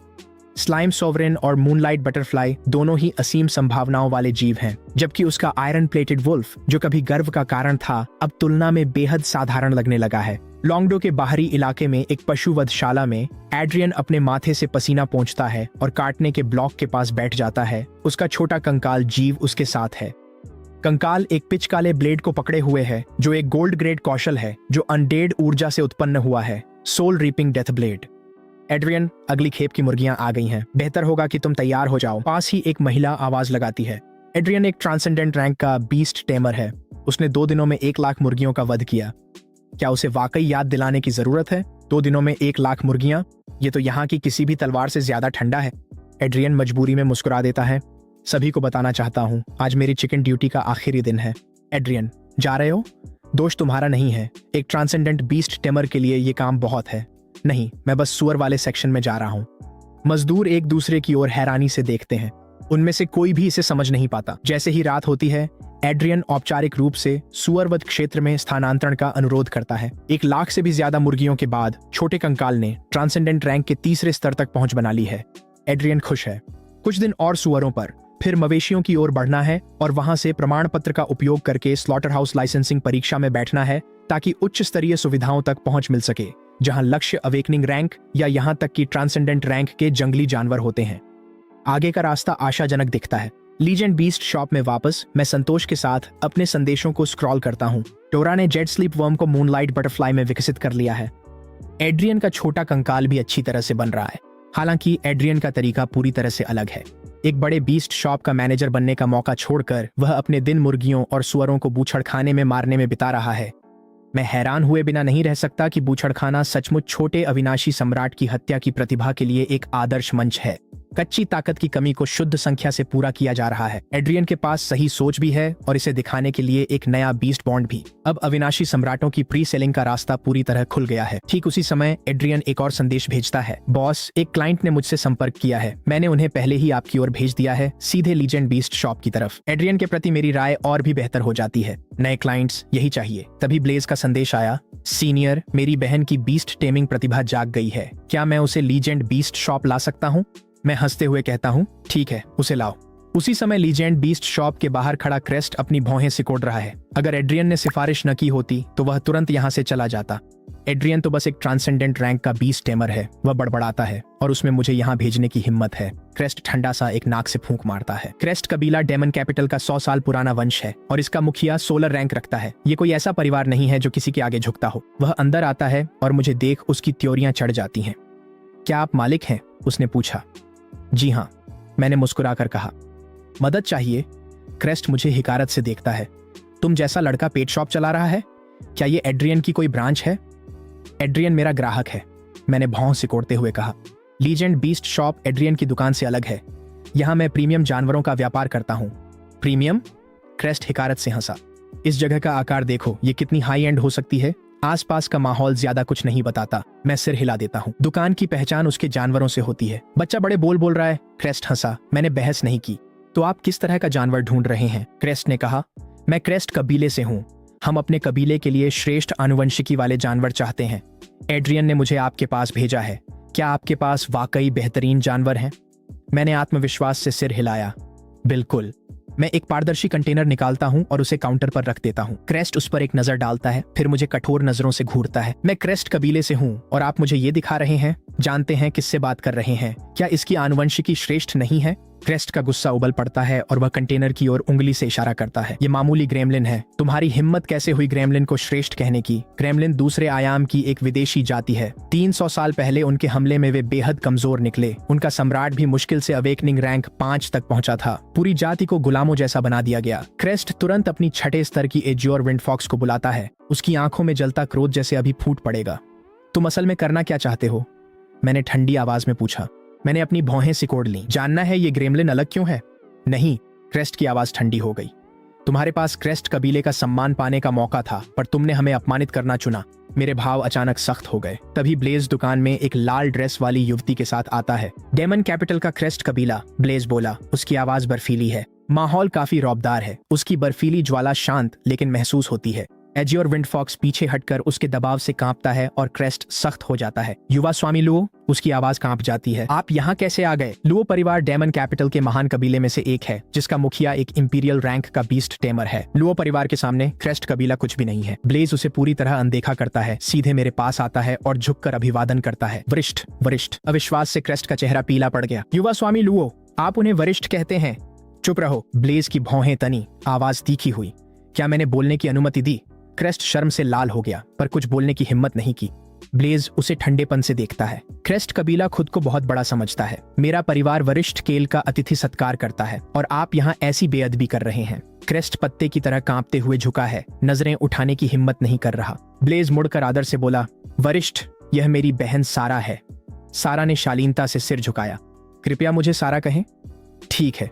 स्लाइम सॉवरेन और मूनलाइट बटरफ्लाई दोनों ही असीम संभावनाओं वाले जीव हैं, जबकि उसका आयरन प्लेटेड वुल्फ, जो कभी गर्व का कारण था, अब तुलना में बेहद साधारण लगने लगा है। लॉन्गडो के बाहरी इलाके में एक पशुवधशाला में एड्रियन अपने माथे से पसीना पोंछता है और काटने के ब्लॉक के पास बैठ जाता है। उसका छोटा कंकाल जीव उसके साथ है। कंकाल एक पिचकाले ब्लेड को पकड़े हुए है, जो एक गोल्ड ग्रेड कौशल है जो अनडेड ऊर्जा से उत्पन्न हुआ है, soul reaping death blade. Adrian, अगली खेप की मुर्गियां आ गई हैं। बेहतर होगा कि तुम तैयार हो जाओ। पास ही एक महिला आवाज लगाती है। एड्रियन एक ट्रांसेंडेंट रैंक का बीस्ट टेमर है। उसने 2 दिनों में 1 लाख मुर्गियों का वध किया। क्या उसे वाकई याद दिलाने की जरूरत है? 2 दिनों में 1 लाख मुर्गियां? ये तो यहाँ की किसी भी तलवार से ज्यादा ठंडा है। एड्रियन मजबूरी में मुस्कुरा देता है। सभी को बताना चाहता हूँ, आज मेरी चिकन ड्यूटी का आखिरी दिन है। एड्रियन, जा रहे हो? दोष तुम्हारा नहीं है। एक ट्रांसेंडेंट बीस्ट टेमर के लिए ये काम बहुत है। नहीं, मैं बस सुअर वाले सेक्शन में जा रहा हूँ। मजदूर एक दूसरे की ओर हैरानी से देखते हैं। उनमें से कोई भी इसे समझ नहीं पाता। जैसे ही रात होती है, एड्रियन औपचारिक रूप से सुअरवध क्षेत्र में स्थानांतरण का अनुरोध करता है। 1 लाख से भी ज्यादा मुर्गियों के बाद छोटे कंकाल ने ट्रांसेंडेंट रैंक के 3रे स्तर तक पहुंच बना ली है। एड्रियन खुश है। कुछ दिन और सुअरों पर, फिर मवेशियों की ओर बढ़ना है और वहां से प्रमाण पत्र का उपयोग करके स्लॉटर हाउस लाइसेंसिंग परीक्षा में बैठना है, ताकि उच्च स्तरीय सुविधाओं तक पहुंच मिल सके, जहां लक्ष्य अवेकनिंग रैंक या यहां तक कि ट्रांसेंडेंट रैंक के जंगली जानवर होते हैं। आगे का रास्ता आशाजनक दिखता है। लीजेंड बीस्ट शॉप में वापस मैं संतोष के साथ अपने संदेशों को स्क्रॉल करता हूँ। डोरा ने जेट स्लीप वर्म को मूनलाइट बटरफ्लाई में विकसित कर लिया है। एड्रियन का छोटा कंकाल भी अच्छी तरह से बन रहा है। हालांकि एड्रियन का तरीका पूरी तरह से अलग है। एक बड़े बीस्ट शॉप का मैनेजर बनने का मौका छोड़कर वह अपने दिन मुर्गियों और सुअरों को बूछड़खाने में मारने में बिता रहा है। मैं हैरान हुए बिना नहीं रह सकता कि बूछड़खाना सचमुच छोटे अविनाशी सम्राट की हत्या की प्रतिभा के लिए एक आदर्श मंच है। कच्ची ताकत की कमी को शुद्ध संख्या से पूरा किया जा रहा है। एड्रियन के पास सही सोच भी है और इसे दिखाने के लिए एक नया बीस्ट बॉन्ड भी। अब अविनाशी सम्राटों की प्री सेलिंग का रास्ता पूरी तरह खुल गया है। ठीक उसी समय एड्रियन एक और संदेश भेजता है। बॉस, एक क्लाइंट ने मुझसे संपर्क किया है। मैंने उन्हें पहले ही आपकी ओर भेज दिया है, सीधे लीजेंड बीस्ट शॉप की तरफ। एड्रियन के प्रति मेरी राय और भी बेहतर हो जाती है। नए क्लाइंट्स यही चाहिए। तभी ब्लेज का संदेश आया। सीनियर, मेरी बहन की बीस्ट टेमिंग प्रतिभा जाग गई है। क्या मैं उसे लीजेंड बीस्ट शॉप ला सकता हूँ? मैं हंसते हुए कहता हूँ, ठीक है, उसे लाओ। उसी समय लीजेंड बीस्ट शॉप के बाहर खड़ा क्रेस्ट अपनी भौहें सिकोड़ रहा है। अगर एड्रियन ने सिफारिश न की होती तो वह तुरंत यहाँ से चला जाता। एड्रियन तो बस एक ट्रांसेंडेंट रैंक का बीस्ट टेमर है। वह बड़बड़ाता है और उसमें मुझे यहाँ भेजने की हिम्मत है। क्रेस्ट ठंडा सा एक नाक से फूंक मारता है। क्रेस्ट कबीला डेमन कैपिटल का 100 साल पुराना वंश है और इसका मुखिया सोलर रैंक रखता है। ये कोई ऐसा परिवार नहीं है जो किसी के आगे झुकता हो। वह अंदर आता है और मुझे देख उसकी त्योरियां चढ़ जाती हैं। क्या आप मालिक हैं? उसने पूछा। जी हाँ, मैंने मुस्कुराकर कहा। मदद चाहिए? क्रेस्ट मुझे हिकारत से देखता है। तुम जैसा लड़का पेट शॉप चला रहा है? क्या ये एड्रियन की कोई ब्रांच है? एड्रियन मेरा ग्राहक है, मैंने भौं सिकोड़ते हुए कहा। लीजेंड बीस्ट शॉप एड्रियन की दुकान से अलग है। यहाँ मैं प्रीमियम जानवरों का व्यापार करता हूँ। प्रीमियम? क्रेस्ट हिकारत से हंसा। इस जगह का आकार देखो, ये कितनी हाई एंड हो सकती है। आसपास का माहौल ज्यादा कुछ नहीं बताता। मैं सिर हिला देता हूँ। दुकान की पहचान उसके जानवरों से होती है। बच्चा बड़े बोल रहा है। क्रेस्ट हंसा। मैंने बहस नहीं की। तो आप किस तरह का जानवर ढूंढ रहे हैं? क्रेस्ट ने कहा। मैं क्रेस्ट कबीले से हूँ। हम अपने कबीले के लिए श्रेष्ठ आनुवंशिकी वाले जानवर चाहते हैं। एड्रियन ने मुझे आपके पास भेजा है। क्या आपके पास वाकई बेहतरीन जानवर हैं? मैंने आत्मविश्वास से सिर हिलाया। बिल्कुल। मैं एक पारदर्शी कंटेनर निकालता हूं और उसे काउंटर पर रख देता हूं। क्रेस्ट उस पर एक नजर डालता है, फिर मुझे कठोर नजरों से घूरता है। मैं क्रेस्ट कबीले से हूं और आप मुझे ये दिखा रहे हैं? जानते हैं किससे बात कर रहे हैं? क्या इसकी आनुवंशिकी श्रेष्ठ नहीं है? क्रेस्ट का गुस्सा उबल पड़ता है और वह कंटेनर की ओर उंगली से इशारा करता है। ये मामूली ग्रेमलिन है। तुम्हारी हिम्मत कैसे हुई ग्रेमलिन को श्रेष्ठ कहने की? ग्रेमलिन दूसरे आयाम की एक विदेशी जाति है। 300 साल पहले उनके हमले में वे बेहद कमजोर निकले। उनका सम्राट भी मुश्किल से अवेकनिंग रैंक 5 तक पहुंचा था। पूरी जाति को गुलामों जैसा बना दिया गया। क्रेस्ट तुरंत अपनी छठे स्तर की एज्योर विंडफॉक्स को बुलाता है। उसकी आंखों में जलता क्रोध जैसे अभी फूट पड़ेगा। तुम असल में करना क्या चाहते हो? मैंने ठंडी आवाज में पूछा। मैंने अपनी भौहें सिकोड़ ली। जानना है ये ग्रेमलिन अलग क्यों है? नहीं, क्रेस्ट की आवाज ठंडी हो गई। तुम्हारे पास क्रेस्ट कबीले का सम्मान पाने का मौका था, पर तुमने हमें अपमानित करना चुना। मेरे भाव अचानक सख्त हो गए। तभी ब्लेज दुकान में एक लाल ड्रेस वाली युवती के साथ आता है। डेमन कैपिटल का क्रेस्ट कबीला, ब्लेज बोला। उसकी आवाज बर्फीली है। माहौल काफी रौबदार है। उसकी बर्फीली ज्वाला शांत लेकिन महसूस होती है। एजियोर विंडफॉक्स पीछे हटकर उसके दबाव से कांपता है और क्रेस्ट सख्त हो जाता है। युवा स्वामी लुओ, उसकी आवाज कांप जाती है। आप यहाँ कैसे आ गए? लुओ परिवार डेमन कैपिटल के महान कबीले में से एक है, जिसका मुखिया एक इंपीरियल रैंक का बीस्ट टेमर है। लुओ परिवार के सामने क्रेस्ट कबीला कुछ भी नहीं है। ब्लेज उसे पूरी तरह अनदेखा करता है, सीधे मेरे पास आता है और झुककर अभिवादन करता है। वरिष्ठ, वरिष्ठ। अविश्वास से क्रेस्ट का चेहरा पीला पड़ गया। युवा स्वामी लुओ, आप उन्हें वरिष्ठ कहते हैं? चुप रहो। ब्लेज की भौहें तनी, आवाज तीखी हुई। क्या मैंने बोलने की अनुमति दी? क्रेस्ट शर्म से लाल हो गया, पर कुछ बोलने की हिम्मत नहीं की। ब्लेज उसे ठंडेपन से देखता है। क्रेस्ट कबीला खुद को बहुत बड़ा समझता है। मेरा परिवार वरिष्ठ केल का अतिथि सत्कार करता है और आप यहाँ ऐसी बेअदबी कर रहे हैं। क्रेस्ट पत्ते की तरह कांपते हुए झुका है, नजरें उठाने की हिम्मत नहीं कर रहा। ब्लेज मुड़कर आदर से बोला, वरिष्ठ, यह मेरी बहन सारा है। सारा ने शालीनता से सिर झुकाया। कृपया मुझे सारा कहें। ठीक है।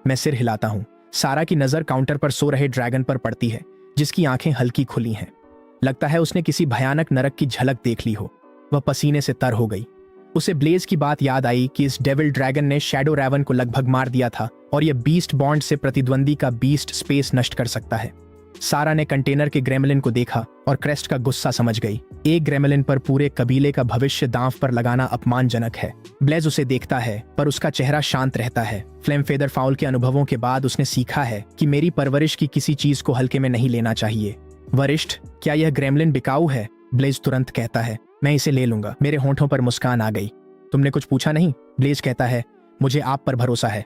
मैं सिर हिलाता हूँ। सारा की नजर काउंटर पर सो रहे ड्रैगन पर पड़ती है, जिसकी आंखें हल्की खुली हैं। लगता है उसने किसी भयानक नरक की झलक देख ली हो। वह पसीने से तर हो गई। उसे ब्लेज की बात याद आई कि इस डेविल ड्रैगन ने शैडो रैवन को लगभग मार दिया था और यह बीस्ट बॉन्ड से प्रतिद्वंदी का बीस्ट स्पेस नष्ट कर सकता है। सारा ने कंटेनर के ग्रेमलिन को देखा और क्रेस्ट का गुस्सा समझ गई। एक ग्रेमलिन पर पूरे कबीले का भविष्य दांव पर लगाना अपमानजनक है। ब्लेज उसे देखता है, पर उसका चेहरा शांत रहता है। फ्लेम फेदर फाउल के अनुभवों के बाद उसने सीखा है कि मेरी परवरिश की किसी चीज को हल्के में नहीं लेना चाहिए। वरिष्ठ, क्या यह ग्रेमलिन बिकाऊ है? ब्लेज तुरंत कहता है, मैं इसे ले लूंगा। मेरे होंठों पर मुस्कान आ गई। तुमने कुछ पूछा नहीं? ब्लेज कहता है, मुझे आप पर भरोसा है,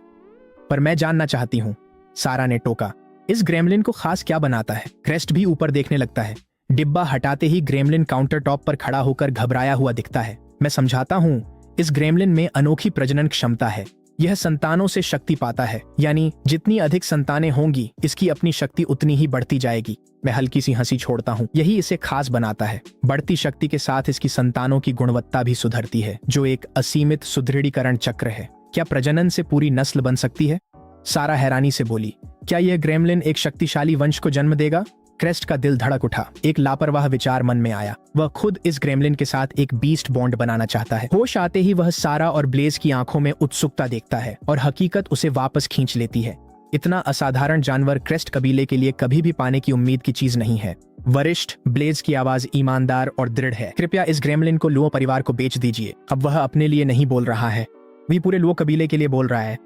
पर मैं जानना चाहती हूँ। सारा ने टोका, इस ग्रेमलिन को खास क्या बनाता है? क्रेस्ट भी ऊपर देखने लगता है। डिब्बा हटाते ही ग्रेमलिन काउंटर टॉप पर खड़ा होकर घबराया हुआ दिखता है। मैं समझाता हूँ, इस ग्रेमलिन में अनोखी प्रजनन क्षमता है। यह संतानों से शक्ति पाता है, यानी जितनी अधिक संतानें होंगी, इसकी अपनी शक्ति उतनी ही बढ़ती जाएगी। मैं हल्की सी हंसी छोड़ता हूँ। यही इसे खास बनाता है। बढ़ती शक्ति के साथ इसकी संतानों की गुणवत्ता भी सुधरती है, जो एक असीमित सुदृढ़ीकरण चक्र है। क्या प्रजनन से पूरी नस्ल बन सकती है? सारा हैरानी से बोली, क्या यह ग्रेमलिन एक शक्तिशाली वंश को जन्म देगा? क्रेस्ट का दिल धड़क उठा। एक लापरवाह विचार मन में आया। वह खुद इस ग्रेमलिन के साथ एक बीस्ट बॉन्ड बनाना चाहता है। होश आते ही वह सारा और ब्लेज की आंखों में उत्सुकता देखता है और हकीकत उसे वापस खींच लेती है। इतना असाधारण जानवर क्रेस्ट कबीले के लिए कभी भी पाने की उम्मीद की चीज नहीं है। वरिष्ठ, ब्लेज की आवाज ईमानदार और दृढ़ है। कृपया इस ग्रेमलिन को लुओ परिवार को बेच दीजिए। अब वह अपने लिए नहीं बोल रहा है, वह पूरे लुओ कबीले के लिए बोल रहा है।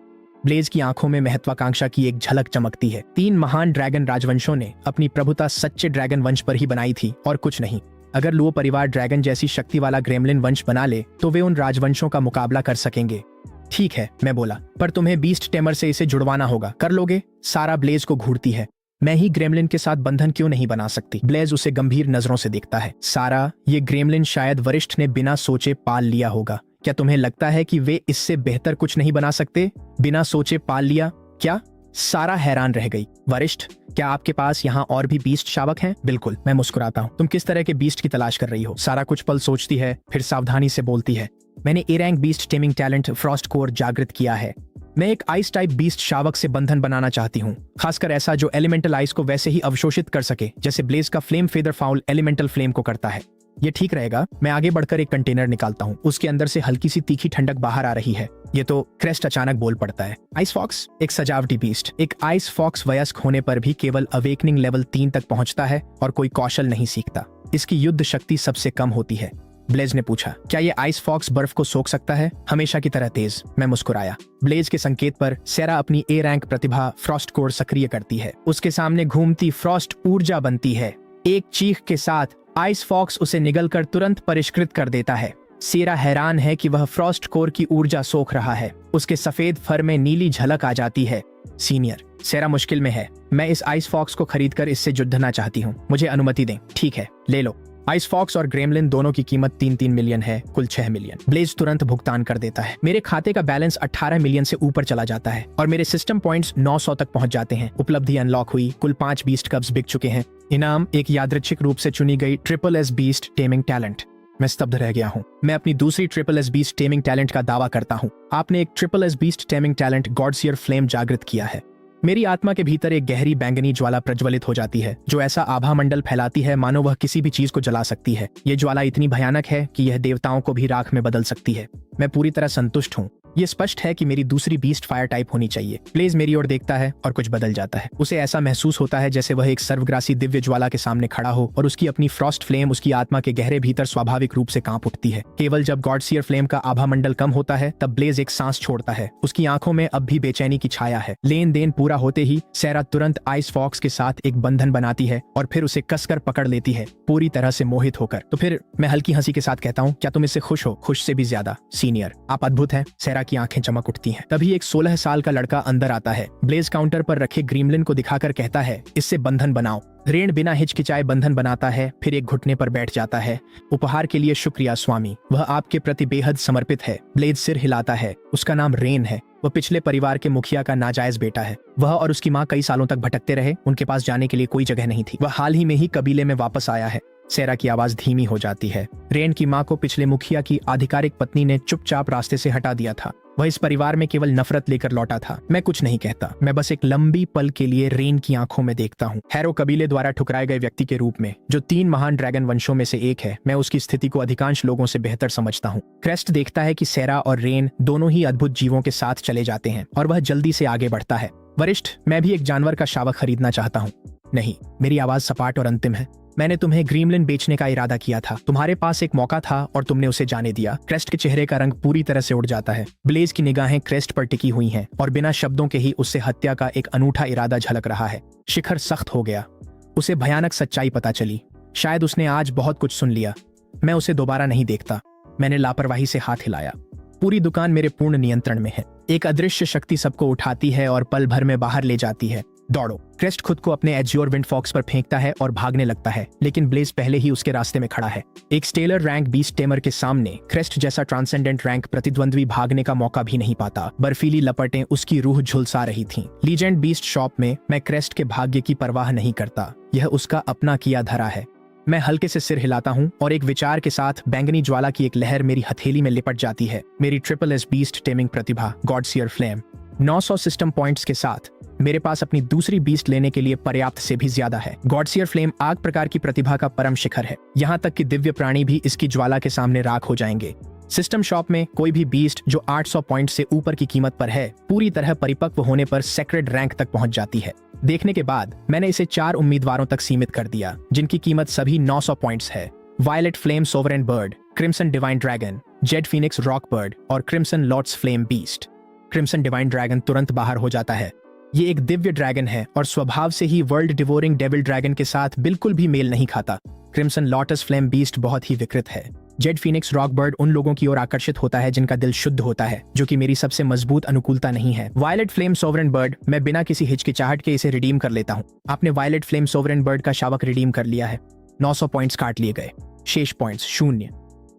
ब्लेज की आंखों में महत्वाकांक्षा की एक झलक चमकती है। 3 महान ड्रैगन राजवंशों ने अपनी प्रभुता सच्चे ड्रैगन वंश पर ही बनाई थी और कुछ नहीं। अगर लुओ परिवार ड्रैगन जैसी शक्ति वाला ग्रेमलिन वंश बना ले तो वे उन राजवंशों का मुकाबला कर सकेंगे। ठीक है, मैं बोला, पर तुम्हें बीस्ट टेमर से इसे जुड़वाना होगा। कर लोगे? सारा ब्लेज को घूरती है। मैं ही ग्रेमलिन के साथ बंधन क्यों नहीं बना सकती? ब्लेज उसे गंभीर नजरों से देखता है। सारा, ये ग्रेमलिन शायद वरिष्ठ ने बिना सोचे पाल लिया होगा। क्या तुम्हें लगता है कि वे इससे बेहतर कुछ नहीं बना सकते? बिना सोचे पाल लिया? क्या? सारा हैरान रह गई। वरिष्ठ, क्या आपके पास यहाँ और भी बीस्ट शावक हैं? बिल्कुल, मैं मुस्कुराता हूँ। तुम किस तरह के बीस्ट की तलाश कर रही हो? सारा कुछ पल सोचती है, फिर सावधानी से बोलती है, मैंने A rank beast taming talent frost core जागृत किया है। मैं एक आइस टाइप बीस्ट शावक से बंधन बनाना चाहती हूँ, खासकर ऐसा जो एलिमेंटल आइस को वैसे ही अवशोषित कर सके जैसे ब्लेज का flame feather foul elemental flame को करता है। ये ठीक रहेगा। मैं आगे बढ़कर एक कंटेनर निकालता हूँ। उसके अंदर से हल्की सी तीखी ठंडक बाहर आ रही है। ये तो क्रेस्ट अचानक बोल पड़ता है। आइस फॉक्स एक सजावटी बीस्ट। एक आइस फॉक्स वयस्क होने पर भी केवल अवेकनिंग लेवल 3 तक पहुंचता है और कोई कौशल नहीं सीखता। इसकी युद्ध शक्ति सबसे कम होती है। ब्लेज ने पूछा, क्या ये आइस फॉक्स बर्फ को सोख सकता है? हमेशा की तरह तेज। मैं मुस्कुराया। ब्लेज के संकेत पर सेरा अपनी A rank Pratibha Frost core सक्रिय करती है। उसके सामने घूमती फ्रॉस्ट ऊर्जा बनती है। एक चीख के साथ आइस फॉक्स उसे निगलकर तुरंत परिष्कृत कर देता है। सेरा हैरान है कि वह फ्रॉस्ट कोर की ऊर्जा सोख रहा है। उसके सफेद फर में नीली झलक आ जाती है। सीनियर, सेरा मुश्किल में है। मैं इस आइस फॉक्स को खरीदकर इससे जुड़ना चाहती हूँ। मुझे अनुमति दें। ठीक है, ले लो। आइस फॉक्स और ग्रेमलिन दोनों की कीमत 3-3 मिलियन है, कुल 6 मिलियन। ब्लेज तुरंत भुगतान कर देता है। मेरे खाते का बैलेंस 18 मिलियन से ऊपर चला जाता है और मेरे सिस्टम पॉइंट्स 900 तक पहुंच जाते हैं। उपलब्धि अनलॉक हुई। कुल 5 बीस्ट कब्स बिक चुके हैं। इनाम एक यादृच्छिक रूप से चुनी गई triple S beast taming talent. मैं स्तब्ध रह गया हूँ। मैं अपनी दूसरी triple S beast taming talent का दावा करता हूँ। आपने एक triple S beast taming talent godsire flame जागृत किया है। मेरी आत्मा के भीतर एक गहरी बैंगनी ज्वाला प्रज्वलित हो जाती है, जो ऐसा आभा मंडल फैलाती है मानो वह किसी भी चीज को जला सकती है। ये ज्वाला इतनी भयानक है कि यह देवताओं को भी राख में बदल सकती है। मैं पूरी तरह संतुष्ट हूँ। ये स्पष्ट है कि मेरी दूसरी बीस्ट फायर टाइप होनी चाहिए। ब्लेज मेरी ओर देखता है और कुछ बदल जाता है। उसे ऐसा महसूस होता है जैसे वह एक सर्वग्रासी दिव्य ज्वाला के सामने खड़ा हो और उसकी अपनी फ्रॉस्ट फ्लेम उसकी आत्मा के गहरे भीतर स्वाभाविक रूप से कांप उठती है। केवल जब गॉडसियर फ्लेम का आभा मंडल कम होता है तब ब्लेज एक सांस छोड़ता है। उसकी आंखों में अब भी बेचैनी की छाया है। लेन देन पूरा होते ही सेरा तुरंत आइस फॉक्स के साथ एक बंधन बनाती है और फिर उसे कसकर पकड़ लेती है, पूरी तरह से मोहित होकर। तो फिर मैं हल्की हंसी के साथ कहता हूँ, क्या तुम इससे खुश हो? खुश से भी ज्यादा। सीनियर, आप अद्भुत हैं। सेरा की आंखें चमक उठती हैं। तभी एक 16 साल का लड़का अंदर आता है। ब्लेज काउंटर पर रखे ग्रीमलिन को दिखाकर कहता है, इससे बंधन बनाओ। रेन बिना हिचकिचाए बंधन बनाता है, फिर एक घुटने पर बैठ जाता है। उपहार के लिए शुक्रिया स्वामी, वह आपके प्रति बेहद समर्पित है। ब्लेज सिर हिलाता है। उसका नाम रेन है। वह पिछले परिवार के मुखिया का नाजायज बेटा है। वह और उसकी माँ कई सालों तक भटकते रहे। उनके पास जाने के लिए कोई जगह नहीं थी। वह हाल ही में ही कबीले में वापस आया है। सेरा की आवाज धीमी हो जाती है। रेन की माँ को पिछले मुखिया की आधिकारिक पत्नी ने चुपचाप रास्ते से हटा दिया था। वह इस परिवार में केवल नफरत लेकर लौटा था। मैं कुछ नहीं कहता। मैं बस एक लंबी पल के लिए रेन की आंखों में देखता हूँ। हैरो कबीले द्वारा ठुकराए गए व्यक्ति के रूप में, जो 3 महान ड्रैगन वंशों में से एक है, मैं उसकी स्थिति को अधिकांश लोगों से बेहतर समझता हूँ। क्रेस्ट देखता है कि सेरा और रेन दोनों ही अद्भुत जीवों के साथ चले जाते हैं और वह जल्दी से आगे बढ़ता है। वरिष्ठ, मैं भी एक जानवर का शावक खरीदना चाहता हूँ। नहीं, मेरी आवाज सपाट और अंतिम है। मैंने तुम्हें ग्रीमलिन बेचने का इरादा किया था। तुम्हारे पास एक मौका था और तुमने उसे जाने दिया। क्रेस्ट के चेहरे का रंग पूरी तरह से उड़ जाता है। ब्लेज की निगाहें क्रेस्ट पर टिकी हुई हैं और बिना शब्दों के ही उससे हत्या का एक अनूठा इरादा झलक रहा है। शिखर सख्त हो गया। उसे भयानक सच्चाई पता चली। शायद उसने आज बहुत कुछ सुन लिया। मैं उसे दोबारा नहीं देखता। मैंने लापरवाही से हाथ हिलाया। पूरी दुकान मेरे पूर्ण नियंत्रण में है। एक अदृश्य शक्ति सबको उठाती है और पल भर में बाहर ले जाती है। दौड़ो। क्रेस्ट खुद को अपने एज्योर विंड फॉक्स पर फेंकता है और भागने लगता है, लेकिन ब्लेज पहले ही उसके रास्ते में खड़ा है। एक स्टेलर रैंक बीस्ट टेमर के सामने क्रेस्ट जैसा ट्रांसेंडेंट रैंक प्रतिद्वंद्वी भागने का मौका भी नहीं पाता। बर्फीली लपटें उसकी रूह झुलसा रही थीं। लीजेंड बीस्ट शॉप में मैं क्रेस्ट के भाग्य की परवाह नहीं करता। यह उसका अपना किया धरा है। मैं हल्के से सिर हिलाता हूँ और एक विचार के साथ बैंगनी ज्वाला की एक लहर मेरी हथेली में लिपट जाती है। मेरी ट्रिपल एस बीस्ट टेमिंग प्रतिभा गॉडसियर फ्लेम 900 सिस्टम पॉइंट्स के साथ मेरे पास अपनी दूसरी बीस्ट लेने के लिए पर्याप्त से भी ज्यादा है। गॉडसियर फ्लेम आग प्रकार की प्रतिभा का परम शिखर है। यहाँ तक कि दिव्य प्राणी भी इसकी ज्वाला के सामने राख हो जाएंगे। सिस्टम शॉप में कोई भी बीस्ट जो 800 पॉइंट से ऊपर की कीमत पर है, पूरी तरह परिपक्व होने पर सेक्रेड रैंक तक पहुंच जाती है। देखने के बाद मैंने इसे 4 उम्मीदवारों तक सीमित कर दिया, जिनकी कीमत सभी 900 पॉइंट्स है। Violet flame sovereign bird, crimson divine dragon, jade phoenix roc bird और crimson lord's flame beast. Crimson divine dragon तुरंत बाहर हो जाता है। ये एक दिव्य ड्रैगन है और स्वभाव से ही वर्ल्ड डिवोरिंग डेविल ड्रैगन के साथ बिल्कुल भी मेल नहीं खाता। क्रिम्सन लॉटस फ्लेम बीस्ट बहुत ही विकृत है। जेड फीनिक्स रॉक बर्ड उन लोगों की ओर आकर्षित होता है जिनका दिल शुद्ध होता है, जो कि मेरी सबसे मजबूत अनुकूलता नहीं है। वायलेट फ्लेम सोवरेन बर्ड, मैं बिना किसी हिचकिचाहट के इसे रिडीम कर लेता हूँ। आपने वायलेट फ्लेम सोवरेन बर्ड का शावक रिडीम कर लिया है। 900 पॉइंट्स काट लिए गए। शेष पॉइंट्स 0।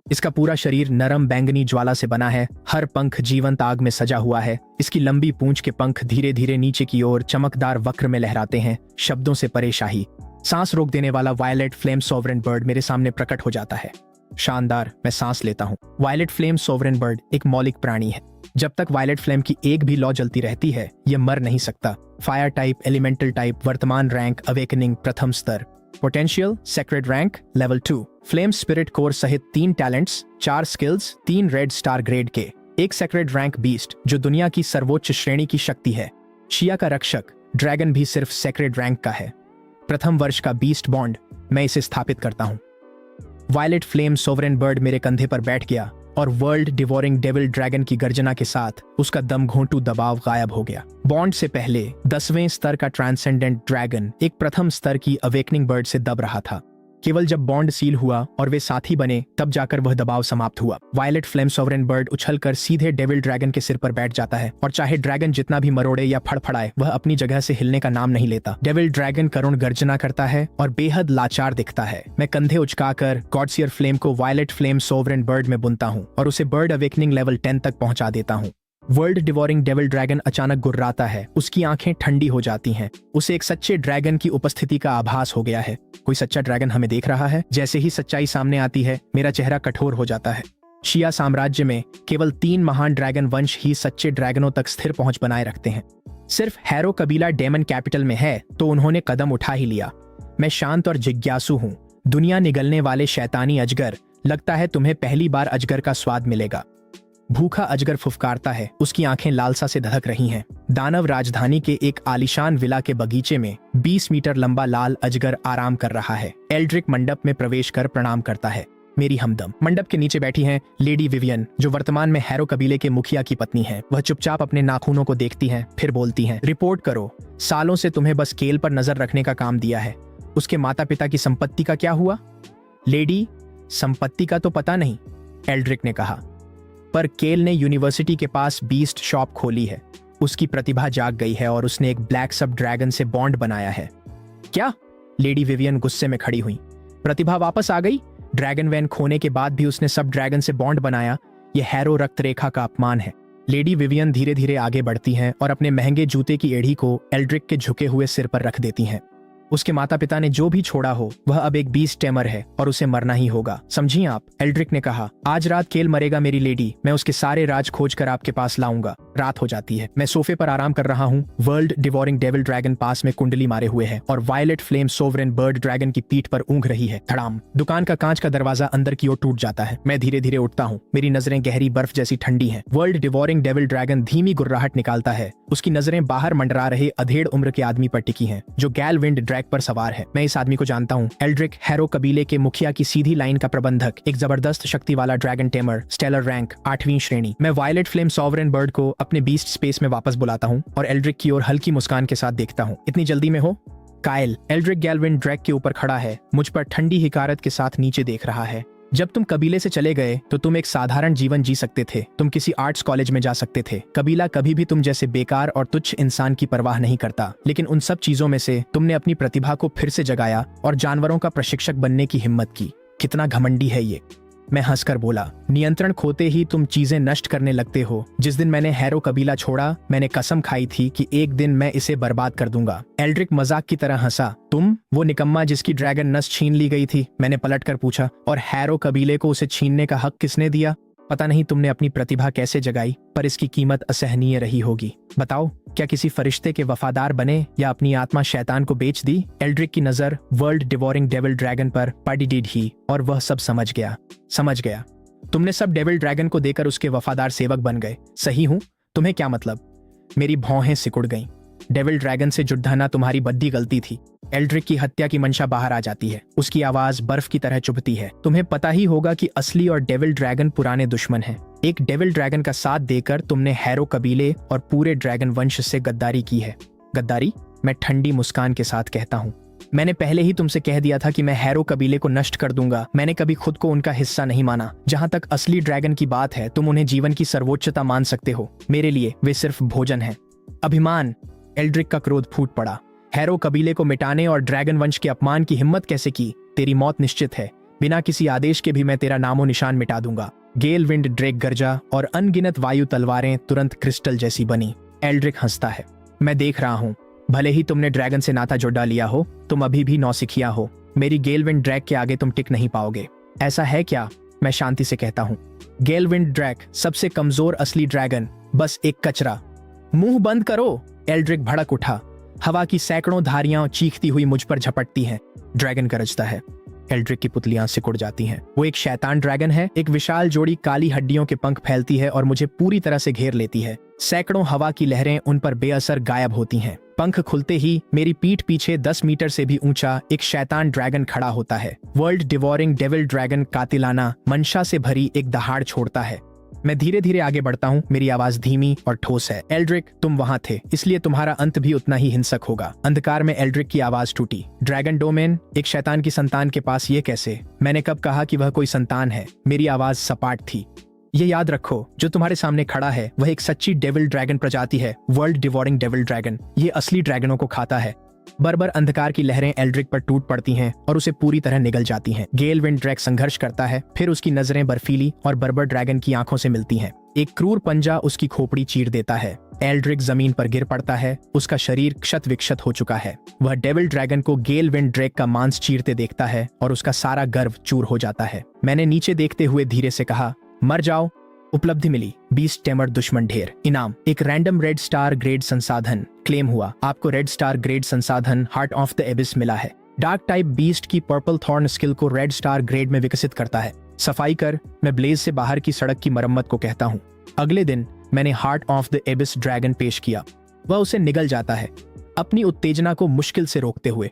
इसका पूरा शरीर नरम बैंगनी ज्वाला से बना है। हर पंख जीवंत आग में सजा हुआ है। इसकी लंबी पूंछ के पंख धीरे धीरे नीचे की ओर चमकदार वक्र में लहराते हैं, शब्दों से परे शाही। सांस रोक देने वाला वायलेट फ्लेम सोवरेन बर्ड मेरे सामने प्रकट हो जाता है। शानदार, मैं सांस लेता हूँ। वायलेट फ्लेम सोवरेन बर्ड एक मौलिक प्राणी है। जब तक वायलेट फ्लेम की एक भी लौ जलती रहती है, यह मर नहीं सकता। फायर टाइप, एलिमेंटल टाइप, वर्तमान रैंक अवेकनिंग प्रथम स्तर, potential sacred rank level 2, flame spirit core सहित 3 talents, 4 skills, 3 red star grade के, एक सेक्रेड रैंक बीस्ट जो दुनिया की सर्वोच्च श्रेणी की शक्ति है। शिया का रक्षक ड्रैगन भी सिर्फ सेक्रेड रैंक का है। प्रथम वर्ष का बीस्ट बॉन्ड, मैं इसे स्थापित करता हूँ। वायलेट फ्लेम सोवरेन बर्ड मेरे कंधे पर बैठ गया और वर्ल्ड डिवोरिंग डेविल ड्रैगन की गर्जना के साथ उसका दम घोंटू दबाव गायब हो गया। बॉन्ड से पहले 10वें स्तर का ट्रांसेंडेंट ड्रैगन एक प्रथम स्तर की अवेकनिंग बर्ड से दब रहा था। केवल जब बॉन्ड सील हुआ और वे साथी बने तब जाकर वह दबाव समाप्त हुआ। वायलेट फ्लेम सॉवरेन बर्ड उछलकर सीधे डेविल ड्रैगन के सिर पर बैठ जाता है और चाहे ड्रैगन जितना भी मरोड़े या फड़फड़ाए वह अपनी जगह से हिलने का नाम नहीं लेता। डेविल ड्रैगन करुण गर्जना करता है और बेहद लाचार दिखता है। मैं कंधे उचकाकर गॉडसियर फ्लेम को वायलेट फ्लेम सॉवरेन बर्ड में बुनता हूँ और उसे बर्ड अवेकनिंग लेवल 10 तक पहुंचा देता हूँ। वर्ल्ड डिवोरिंग डेविल ड्रैगन अचानक गुर्राता है। उसकी आंखें ठंडी हो जाती हैं। उसे एक सच्चे ड्रैगन की उपस्थिति का आभास हो गया है। कोई सच्चा ड्रैगन हमें देख रहा है। जैसे ही सच्चाई सामने आती है मेरा चेहरा कठोर हो जाता है। शिया साम्राज्य में केवल 3 महान ड्रैगन वंश ही सच्चे ड्रैगनों तक स्थिर पहुंच बनाए रखते हैं। सिर्फ हैरो कबीला डेमन कैपिटल में है तो उन्होंने कदम उठा ही लिया। मैं शांत और जिज्ञासु हूँ। दुनिया निगलने वाले शैतानी अजगर, लगता है तुम्हें पहली बार अजगर का स्वाद मिलेगा। भूखा अजगर फुफकारता है। उसकी आंखें लालसा से धधक रही हैं। दानव राजधानी के एक आलीशान विला के बगीचे में 20 मीटर लंबा लाल अजगर आराम कर रहा है। एल्ड्रिक मंडप में प्रवेश कर प्रणाम करता है। मेरी हमदम। मंडप के नीचे बैठी हैं लेडी विवियन, जो वर्तमान में हैरो कबीले के मुखिया की पत्नी है। वह चुपचाप अपने नाखूनों को देखती हैं, फिर बोलती हैं, रिपोर्ट करो। सालों से तुम्हें बस केल पर नजर रखने का काम दिया है। उसके माता पिता की संपत्ति का क्या हुआ? लेडी, संपत्ति का तो पता नहीं, एल्ड्रिक ने कहा, पर केल ने यूनिवर्सिटी के पास बीस्ट शॉप खोली है। उसकी प्रतिभा जाग गई है और उसने एक ब्लैक सब ड्रैगन से बॉन्ड बनाया है। क्या? लेडी विवियन गुस्से में खड़ी हुई। प्रतिभा वापस आ गई? ड्रैगन वैन खोने के बाद भी उसने सब ड्रैगन से बॉन्ड बनाया? यह हैरो रक्त रेखा का अपमान है। लेडी विवियन धीरे धीरे आगे बढ़ती हैं और अपने महंगे जूते की एड़ी को एल्ड्रिक के झुके हुए सिर पर रख देती हैं। उसके माता पिता ने जो भी छोड़ा हो वह अब एक बीस्ट टेमर है और उसे मरना ही होगा, समझी आप? एल्ड्रिक ने कहा, आज रात केल मरेगा मेरी लेडी। मैं उसके सारे राज खोज कर आपके पास लाऊंगा। रात हो जाती है। मैं सोफे पर आराम कर रहा हूँ। वर्ल्ड डिवोरिंग डेविल ड्रैगन पास में कुंडली मारे हुए है और violet flame sovereign bird dragon की पीठ पर ऊँघ रही है। धड़ाम। दुकान का कांच का दरवाजा अंदर की ओर टूट जाता है। मैं धीरे धीरे उठता हूँ। मेरी नजरें गहरी बर्फ जैसी ठंडी है। वर्ल्ड डिवोरिंग डेविल ड्रैगन धीमी गुर्राहट निकालता है। उसकी नजरें बाहर मंडरा रहे अधेड़ उम्र के आदमी पर टिकी हैं, जो गैल विंड ड्रैग पर सवार है। मैं इस आदमी को जानता हूँ। एल्ड्रिक, हैरो कबीले के मुखिया की सीधी लाइन का प्रबंधक, एक जबरदस्त शक्ति वाला ड्रैगन टेमर, स्टेलर रैंक 8वीं श्रेणी। मैं वायलेट फ्लेम सॉवरेन बर्ड को अपने बीस्ट स्पेस में वापस बुलाता हूँ और एल्ड्रिक की ओर हल्की मुस्कान के साथ देखता हूँ। इतनी जल्दी में हो? कायल। एल्ड्रिक गैलविंड ड्रैग के ऊपर खड़ा है, मुझ पर ठंडी हिकारत के साथ नीचे देख रहा है। जब तुम कबीले से चले गए तो तुम एक साधारण जीवन जी सकते थे। तुम किसी आर्ट्स कॉलेज में जा सकते थे। कबीला कभी भी तुम जैसे बेकार और तुच्छ इंसान की परवाह नहीं करता। लेकिन उन सब चीजों में से तुमने अपनी प्रतिभा को फिर से जगाया और जानवरों का प्रशिक्षक बनने की हिम्मत की। कितना घमंडी है ये। मैं हंसकर बोला, नियंत्रण खोते ही तुम चीजें नष्ट करने लगते हो। जिस दिन मैंने हैरो कबीला छोड़ा, मैंने कसम खाई थी कि एक दिन मैं इसे बर्बाद कर दूंगा। एल्ड्रिक मजाक की तरह हंसा। तुम? वो निकम्मा जिसकी ड्रैगन नस छीन ली गई थी? मैंने पलट कर पूछा। और हैरो कबीले को उसे छीनने का हक किसने दिया? पता नहीं तुमने अपनी प्रतिभा कैसे जगाई, पर इसकी कीमत असहनीय रही होगी। बताओ, क्या किसी फरिश्ते के वफादार बने या अपनी आत्मा शैतान को बेच दी? एल्ड्रिक की नजर वर्ल्ड डिवोरिंग डेविल ड्रैगन पर पड़ी डिड ही और वह सब समझ गया। तुमने सब डेविल ड्रैगन को देकर उसके वफादार सेवक बन गए, सही हूं? तुम्हें क्या मतलब? मेरी भौहें सिकुड़ गईं। डेविल ड्रैगन से जुड़ना तुम्हारी बद्दी गलती थी। एल्ड्रिक की हत्या की मंशा बाहर आ जाती है। उसकी आवाज बर्फ की तरह चुभती है। तुम्हें पता ही होगा कि असली और डेविल ड्रैगन पुराने दुश्मन हैं। एक डेविल ड्रैगन का साथ देकर तुमने हैरो कबीले और पूरे ड्रैगन वंश से गद्दारी की है। गद्दारी? मैं ठंडी मुस्कान के साथ कहता हूँ। मैंने पहले ही तुमसे कह दिया था कि मैं हैरो कबीले को नष्ट कर दूंगा। मैंने कभी खुद को उनका हिस्सा नहीं माना। जहां तक असली ड्रैगन की बात है, तुम उन्हें जीवन की सर्वोच्चता मान सकते हो। मेरे लिए वे सिर्फ भोजन है। अभिमान। एल्ड्रिक का क्रोध फूट पड़ा। हैरो कबीले को मिटाने और ड्रैगन वंश के अपमान की हिम्मत कैसे की? तेरी मौत निश्चित है। बिना किसी आदेश के भी मैं तेरा नामो निशान मिटा दूंगा। गेल विंड ड्रैग गरजा और अनगिनत वायु तलवारें तुरंत क्रिस्टल जैसी बनी। एल्ड्रिक हंसता है। मैं देख रहा हूँ। भले ही तुमने ड्रैगन से नाता जोड़ा लिया हो, तुम अभी भी नौसिखिया हो। मेरी गेलविंड ड्रैग के आगे तुम टिक नहीं पाओगे। ऐसा है क्या? मैं शांति से कहता हूँ। गेलविंड ड्रैग, सबसे कमजोर असली ड्रैगन, बस एक कचरा। मुंह बंद करो। एल्ड्रिक भड़क उठा। हवा की सैकड़ों धारियां चीखती हुई मुझ पर झपटती हैं। ड्रैगन गरजता है। एल्ड्रिक की पुतलियां सिकुड़ जाती हैं। वो एक शैतान ड्रैगन है। एक विशाल जोड़ी काली हड्डियों के पंख फैलती है और मुझे पूरी तरह से घेर लेती है। सैकड़ों हवा की लहरें उन पर बेअसर गायब होती हैं। पंख खुलते ही मेरी पीठ पीछे 10 मीटर से भी ऊंचा एक शैतान ड्रैगन खड़ा होता है। वर्ल्ड डिवोरिंग डेविल ड्रैगन कातिलाना मंशा से भरी एक दहाड़ छोड़ता है। मैं धीरे धीरे आगे बढ़ता हूँ। मेरी आवाज धीमी और ठोस है। एल्ड्रिक, तुम वहां थे, इसलिए तुम्हारा अंत भी उतना ही हिंसक होगा। अंधकार में एल्ड्रिक की आवाज टूटी। ड्रैगन डोमेन, एक शैतान की संतान के पास ये कैसे? मैंने कब कहा कि वह कोई संतान है? मेरी आवाज सपाट थी। ये याद रखो, जो तुम्हारे सामने खड़ा है वह एक सच्ची डेविल ड्रैगन प्रजाति है, वर्ल्ड डिवोरिंग डेविल ड्रैगन। ये असली ड्रैगनों को खाता है। बर्बर अंधकार की लहरें एल्ड्रिक पर टूट पड़ती हैं और उसे पूरी तरह निगल जाती हैं। गेल विंड ड्रैग संघर्ष करता है, फिर उसकी नजरें बर्फीली और बर्बर ड्रैगन की आंखों से मिलती हैं। एक क्रूर पंजा उसकी खोपड़ी चीर देता है। एल्ड्रिक जमीन पर गिर पड़ता है। उसका शरीर क्षत विक्षत हो चुका है। वह डेविल ड्रैगन को गेल विंड ड्रैग का मांस चीरते देखता है और उसका सारा गर्व चूर हो जाता है। मैंने नीचे देखते हुए धीरे से कहा, मर जाओ। उपलब्धि मिली, 20 टेमर दुश्मन ढेर। इनाम, एक रैंडम रेड स्टार ग्रेड संसाधन क्लेम हुआ। आपको रेड स्टार ग्रेड संसाधन हार्ट ऑफ द एबिस मिला है। डार्क टाइप बीस्ट की पर्पल थॉर्न स्किल को रेड स्टार ग्रेड में विकसित करता है। सफाई कर, मैं ब्लेज से बाहर की सड़क की मरम्मत को कहता हूँ। अगले दिन मैंने हार्ट ऑफ द एबिस ड्रैगन पेश किया। वह उसे निगल जाता है, अपनी उत्तेजना को मुश्किल से रोकते हुए।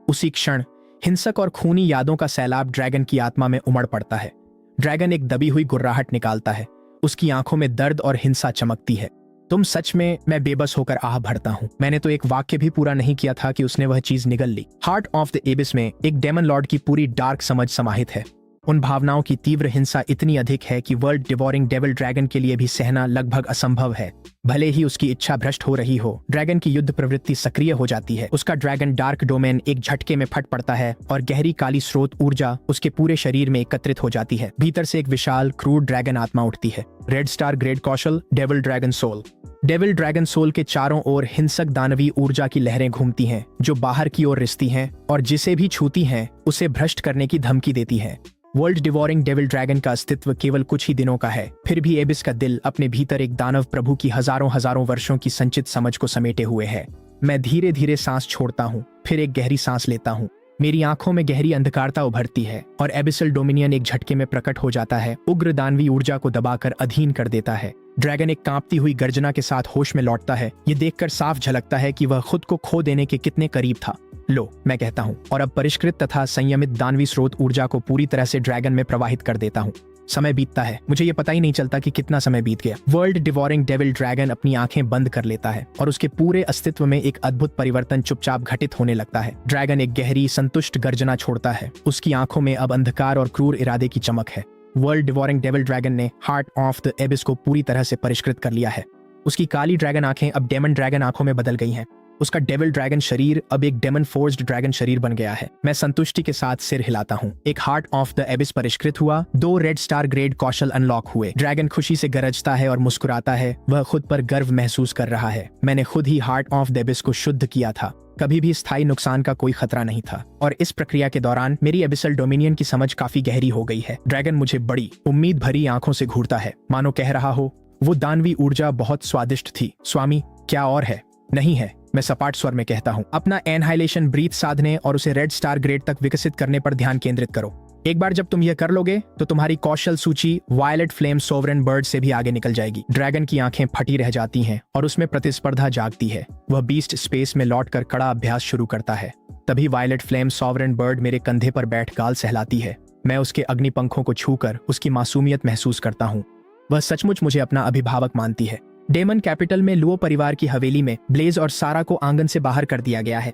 उसी क्षण हिंसक और खूनी यादों का सैलाब ड्रैगन की आत्मा में उमड़ पड़ता है। ड्रैगन एक दबी हुई गुर्राहट निकालता है। उसकी आंखों में दर्द और हिंसा चमकती है। तुम सच में? मैं बेबस होकर आह भरता हूँ। मैंने तो एक वाक्य भी पूरा नहीं किया था कि उसने वह चीज निगल ली। हार्ट ऑफ द एबिस में एक डेमन लॉर्ड की पूरी डार्क समझ समाहित है। उन भावनाओं की तीव्र हिंसा इतनी अधिक है कि वर्ल्ड डिवोरिंग डेविल ड्रैगन के लिए भी सहना लगभग असंभव है। भले ही उसकी इच्छा भ्रष्ट हो रही हो, ड्रैगन की युद्ध प्रवृत्ति सक्रिय हो जाती है। उसका ड्रैगन डार्क डोमेन एक झटके में फट पड़ता है और गहरी काली स्रोत ऊर्जा उसके पूरे शरीर में एकत्रित हो जाती है। भीतर से एक विशाल क्रूर ड्रैगन आत्मा उठती है। रेड स्टार ग्रेड कौशल, devil dragon soul. Devil dragon soul के चारों ओर हिंसक दानवी ऊर्जा की लहरें घूमती हैं, जो बाहर की ओर रिसती हैं और जिसे भी छूती हैं उसे भ्रष्ट करने की धमकी देती हैं। वर्ल्ड डिवोरिंग डेविल ड्रैगन का अस्तित्व केवल कुछ ही दिनों का है, फिर भी एबिस का दिल अपने भीतर एक दानव प्रभु की हजारों हजारों वर्षों की संचित समझ को समेटे हुए है। मैं धीरे धीरे सांस छोड़ता हूँ, फिर एक गहरी सांस लेता हूँ। मेरी आंखों में गहरी अंधकारता उभरती है और एबिसल डोमिनियन एक झटके में प्रकट हो जाता है। उग्र दानवी ऊर्जा को दबाकर अधीन कर देता है। ड्रैगन एक कांपती हुई गर्जना के साथ होश में लौटता है। ये देखकर साफ झलकता है कि वह खुद को खो देने के कितने करीब था। लो, मैं कहता हूँ, और अब परिष्कृत तथा संयमित दानवी स्रोत ऊर्जा को पूरी तरह से ड्रैगन में प्रवाहित कर देता हूँ। समय बीतता है, मुझे ये पता ही नहीं चलता कि कितना समय बीत गया। वर्ल्ड डिवोरिंग डेविल ड्रैगन अपनी आंखें बंद कर लेता है और उसके पूरे अस्तित्व में एक अद्भुत परिवर्तन चुपचाप घटित होने लगता है। ड्रैगन एक गहरी संतुष्ट गर्जना छोड़ता है। उसकी आंखों में अब अंधकार और क्रूर इरादे की चमक है। वर्ल्ड डिवोरिंग डेविल ड्रैगन ने हार्ट ऑफ द एबिस को पूरी तरह से परिष्कृत कर लिया है। उसकी काली ड्रैगन आंखें अब डेमन ड्रैगन आंखों में बदल गई हैं। उसका डेविल ड्रैगन शरीर अब एक डेमन फोर्स्ड ड्रैगन शरीर बन गया है। मैं संतुष्टि के साथ सिर हिलाता हूँ। एक हार्ट ऑफ द एबिस परिष्कृत हुआ, 2 रेड स्टार ग्रेड कौशल अनलॉक हुए। ड्रैगन खुशी से गरजता है और मुस्कुराता है। वह खुद पर गर्व महसूस कर रहा है। मैंने खुद ही हार्ट ऑफ द एबिस को शुद्ध किया था। कभी भी स्थायी नुकसान का कोई खतरा नहीं था और इस प्रक्रिया के दौरान मेरी एबिसल डोमिनियन की समझ काफी गहरी हो गई है। ड्रैगन मुझे बड़ी उम्मीद भरी आंखों से घूरता है, मानो कह रहा हो, वो दानवी ऊर्जा बहुत स्वादिष्ट थी स्वामी। क्या और है? नहीं है, मैं सपाट स्वर में कहता हूँ। अपना एनहाइलेशन ब्रीथ साधने और उसे रेड स्टार ग्रेड तक विकसित करने पर ध्यान केंद्रित करो। एक बार जब तुम यह कर लोगे तो तुम्हारी कौशल सूची वायलेट फ्लेम सोवरेन बर्ड से भी आगे निकल जाएगी। ड्रैगन की आंखें फटी रह जाती हैं और उसमें प्रतिस्पर्धा जागती है। वह बीस्ट स्पेस में लौटकर कड़ा अभ्यास शुरू करता है। तभी वायलेट फ्लेम सोवरेन बर्ड मेरे कंधे पर बैठ गाल सहलाती है। मैं उसके अग्निपंखों को छूकर उसकी मासूमियत महसूस करता हूँ। वह सचमुच मुझे अपना अभिभावक मानती है। डेमन कैपिटल में लुओ परिवार की हवेली में ब्लेज और सारा को आंगन से बाहर कर दिया गया है।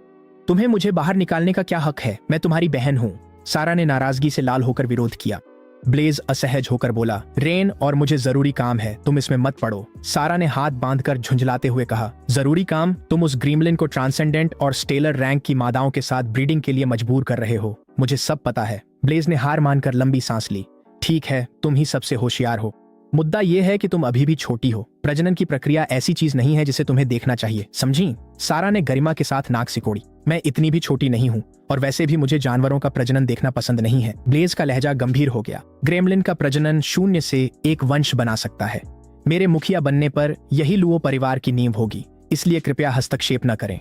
तुम्हें मुझे बाहर निकालने का क्या हक है? मैं तुम्हारी बहन हूँ। सारा ने नाराजगी से लाल होकर विरोध किया। ब्लेज असहज होकर बोला, रेन, और मुझे जरूरी काम है, तुम इसमें मत पड़ो। सारा ने हाथ बांधकर झुंझलाते हुए कहा, जरूरी काम? तुम उस ग्रीमलिन को ट्रांसेंडेंट और स्टेलर रैंक की मादाओं के साथ ब्रीडिंग के लिए मजबूर कर रहे हो। मुझे सब पता है। ब्लेज ने हार मानकर लंबी सांस ली। ठीक है, तुम ही सबसे होशियार हो। मुद्दा यह है कि तुम अभी भी छोटी हो। प्रजनन की प्रक्रिया ऐसी चीज नहीं है जिसे तुम्हें देखना चाहिए, समझी? सारा ने गरिमा के साथ नाक सिकोड़ी। मैं इतनी भी छोटी नहीं हूँ और वैसे भी मुझे जानवरों का प्रजनन देखना पसंद नहीं है। ब्लेज का लहजा गंभीर हो गया। ग्रेमलिन का प्रजनन 0 से एक वंश बना सकता है। मेरे मुखिया बनने पर यही लुओ परिवार की नींव होगी, इसलिए कृपया हस्तक्षेप न करें।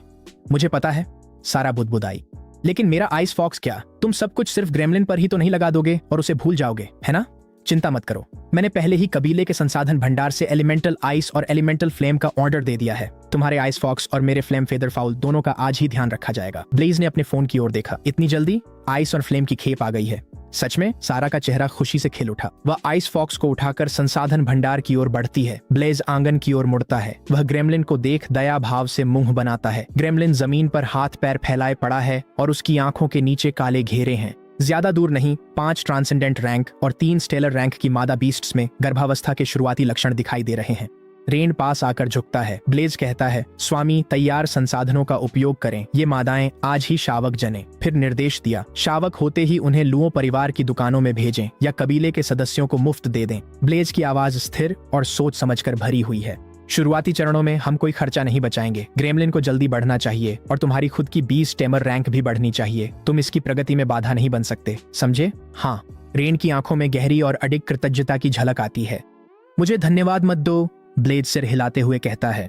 मुझे पता है, सारा बुदबुदाई। लेकिन मेरा आइस फॉक्स क्या? तुम सब कुछ सिर्फ ग्रेमलिन पर ही तो नहीं लगा दोगे और उसे भूल जाओगे, है ना? चिंता मत करो, मैंने पहले ही कबीले के संसाधन भंडार से एलिमेंटल आइस और एलिमेंटल फ्लेम का ऑर्डर दे दिया है। तुम्हारे आइस फॉक्स और मेरे फ्लेम फेदर फाउल दोनों का आज ही ध्यान रखा जाएगा। ब्लेज ने अपने फोन की ओर देखा। इतनी जल्दी? आइस और फ्लेम की खेप आ गई है। सच में? सारा का चेहरा खुशी से खिल उठा। वह आइस फॉक्स को उठाकर संसाधन भंडार की ओर बढ़ती है। ब्लेज आंगन की ओर मुड़ता है। वह ग्रेमलिन को देख दया भाव से मुंह बनाता है। ग्रेमलिन जमीन पर हाथ पैर फैलाए पड़ा है और उसकी आंखों के नीचे काले घेरे हैं। ज्यादा दूर नहीं, 5 ट्रांसेंडेंट रैंक और 3 स्टेलर रैंक की मादा बीस्ट्स में गर्भावस्था के शुरुआती लक्षण दिखाई दे रहे हैं। रेन पास आकर झुकता है। ब्लेज कहता है, स्वामी, तैयार संसाधनों का उपयोग करें। ये मादाएं आज ही शावक जने। फिर निर्देश दिया, शावक होते ही उन्हें लुओ परिवार की दुकानों में भेजें या कबीले के सदस्यों को मुफ्त दे दें। ब्लेज की आवाज स्थिर और सोच समझकर भरी हुई है। शुरुआती चरणों में हम कोई खर्चा नहीं बचाएंगे। ग्रेमलिन को जल्दी बढ़ना चाहिए और तुम्हारी खुद की 20 टेमर रैंक भी बढ़नी चाहिए। तुम इसकी प्रगति में बाधा नहीं बन सकते, समझे? हाँ। रेन की आंखों में गहरी और अडिग कृतज्ञता की झलक आती है। मुझे धन्यवाद मत दो, ब्लेज सिर हिलाते हुए कहता है।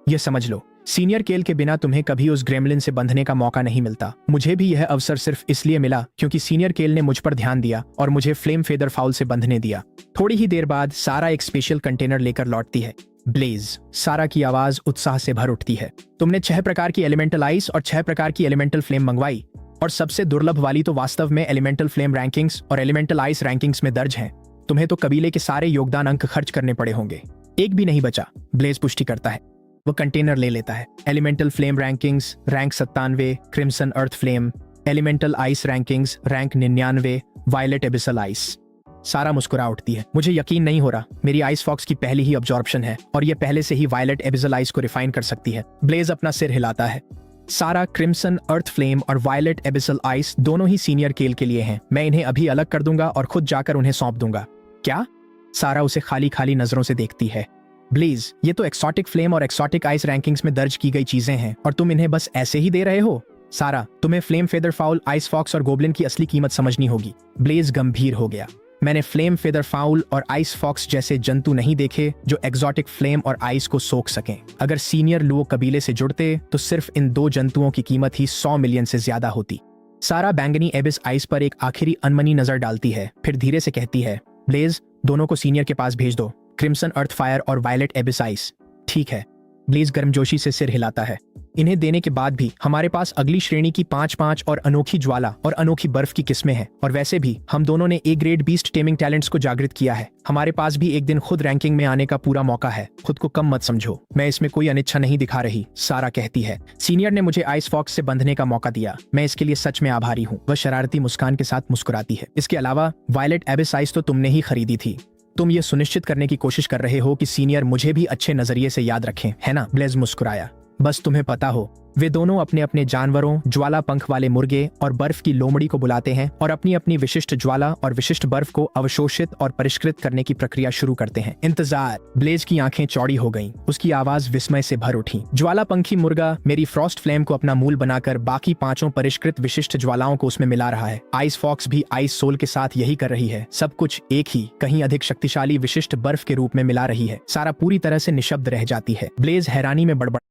यह समझ लो, सीनियर केल के बिना तुम्हें कभी उस ग्रेमलिन से बंधने का मौका नहीं मिलता। मुझे भी यह अवसर सिर्फ इसलिए मिला क्योंकि सीनियर केल ने मुझ पर ध्यान दिया और मुझे फ्लेम फेदर फाउल से बंधने दिया। थोड़ी ही देर बाद सारा एक स्पेशल कंटेनर लेकर लौटती है। ब्लेज, सारा की आवाज उत्साह से भर उठती है। तुमने 6 प्रकार की एलिमेंटल आइस और 6 प्रकार की एलिमेंटल फ्लेम मंगवाई, और सबसे दुर्लभ वाली तो वास्तव में एलिमेंटल फ्लेम रैंकिंग्स और एलिमेंटल आइस रैंकिंग्स में दर्ज हैं। तुम्हें तो कबीले के सारे योगदान अंक खर्च करने पड़े होंगे। एक भी नहीं बचा, ब्लेज पुष्टि करता है। वो कंटेनर ले लेता है। Elemental flame rankings rank 97, crimson earth flame. Elemental ice rankings rank 99, violet abyssal ice. Sara मुस्कुरा उठती है। मुझे यकीन नहीं हो रहा, मेरी आइस फॉक्स की पहली ही अब्जॉर्प्शन है और ये पहले से ही वायलेट एबिसल आइस को रिफाइन कर सकती है। ब्लेज अपना सिर हिलाता है। सारा, क्रिम्सन अर्थ फ्लेम और वायलेट एबिसल आइस दोनों ही सीनियर केल के लिए हैं। मैं इन्हें अभी अलग कर दूंगा और खुद जाकर उन्हें सौंप दूंगा। क्या? सारा उसे खाली खाली नजरों से देखती है। ब्लेज, ये तो एक्सोटिक फ्लेम और एक्सोटिक आइस रैंकिंग्स में दर्ज की गई चीजें हैं और तुम इन्हें बस ऐसे ही दे रहे हो? सारा, तुम्हें flame feather fowl, ice fox और गोब्लिन की असली कीमत समझनी होगी। ब्लेज गंभीर हो गया। मैंने फ्लेम फेदर फाउल और आइस फॉक्स जैसे जंतु नहीं देखे जो एक्सोटिक फ्लेम और आइस को सोख सकें। अगर सीनियर लुओ कबीले से जुड़ते तो सिर्फ इन 2 जंतुओं की कीमत ही 100 मिलियन से ज्यादा होती। सारा बैंगनी एबिस आइस पर एक आखिरी अनमनी नजर डालती है, फिर धीरे से कहती है, ब्लेज, दोनों को सीनियर के पास भेज दो, क्रिम्सन अर्थ फायर और वायलेट एबिस आइस। ठीक है। ब्लेज गर्मजोशी से सिर हिलाता है। इन्हें देने के बाद भी हमारे पास अगली श्रेणी की 5-5 और अनोखी ज्वाला और अनोखी बर्फ की किस्में हैं, और वैसे भी हम दोनों ने A grade beast taming talents को जागृत किया है। हमारे पास भी एक दिन खुद रैंकिंग में आने का पूरा मौका है। खुद को कम मत समझो। मैं इसमें कोई अनिच्छा नहीं दिखा रही, सारा कहती है। सीनियर ने मुझे आइस फॉक्स से बंधने का मौका दिया, मैं इसके लिए सच में आभारी हूँ। वह शरारती मुस्कान के साथ मुस्कुराती है। इसके अलावा वायलेट एबिस आइस तो तुमने ही खरीदी थी। तुम ये सुनिश्चित करने की कोशिश कर रहे हो कि सीनियर मुझे भी अच्छे नजरिए से याद रखें, है ना? ब्लेज मुस्कुराया। बस तुम्हें पता हो, वे दोनों अपने अपने जानवरों, ज्वाला पंख वाले मुर्गे और बर्फ की लोमड़ी को बुलाते हैं और अपनी अपनी विशिष्ट ज्वाला और विशिष्ट बर्फ को अवशोषित और परिष्कृत करने की प्रक्रिया शुरू करते हैं। इंतजार। ब्लेज की आंखें चौड़ी हो गईं, उसकी आवाज विस्मय से भर उठी। ज्वाला पंखी मुर्गा मेरी फ्रॉस्ट फ्लेम को अपना मूल बनाकर बाकी 5 परिष्कृत विशिष्ट ज्वालाओं को उसमें मिला रहा है। आइस फॉक्स भी आइस सोल के साथ यही कर रही है। सब कुछ एक ही, कहीं अधिक शक्तिशाली विशिष्ट बर्फ के रूप में मिला रही है। सारा पूरी तरह से निशब्द रह जाती है। ब्लेज हैरानी में बड़बड़ाता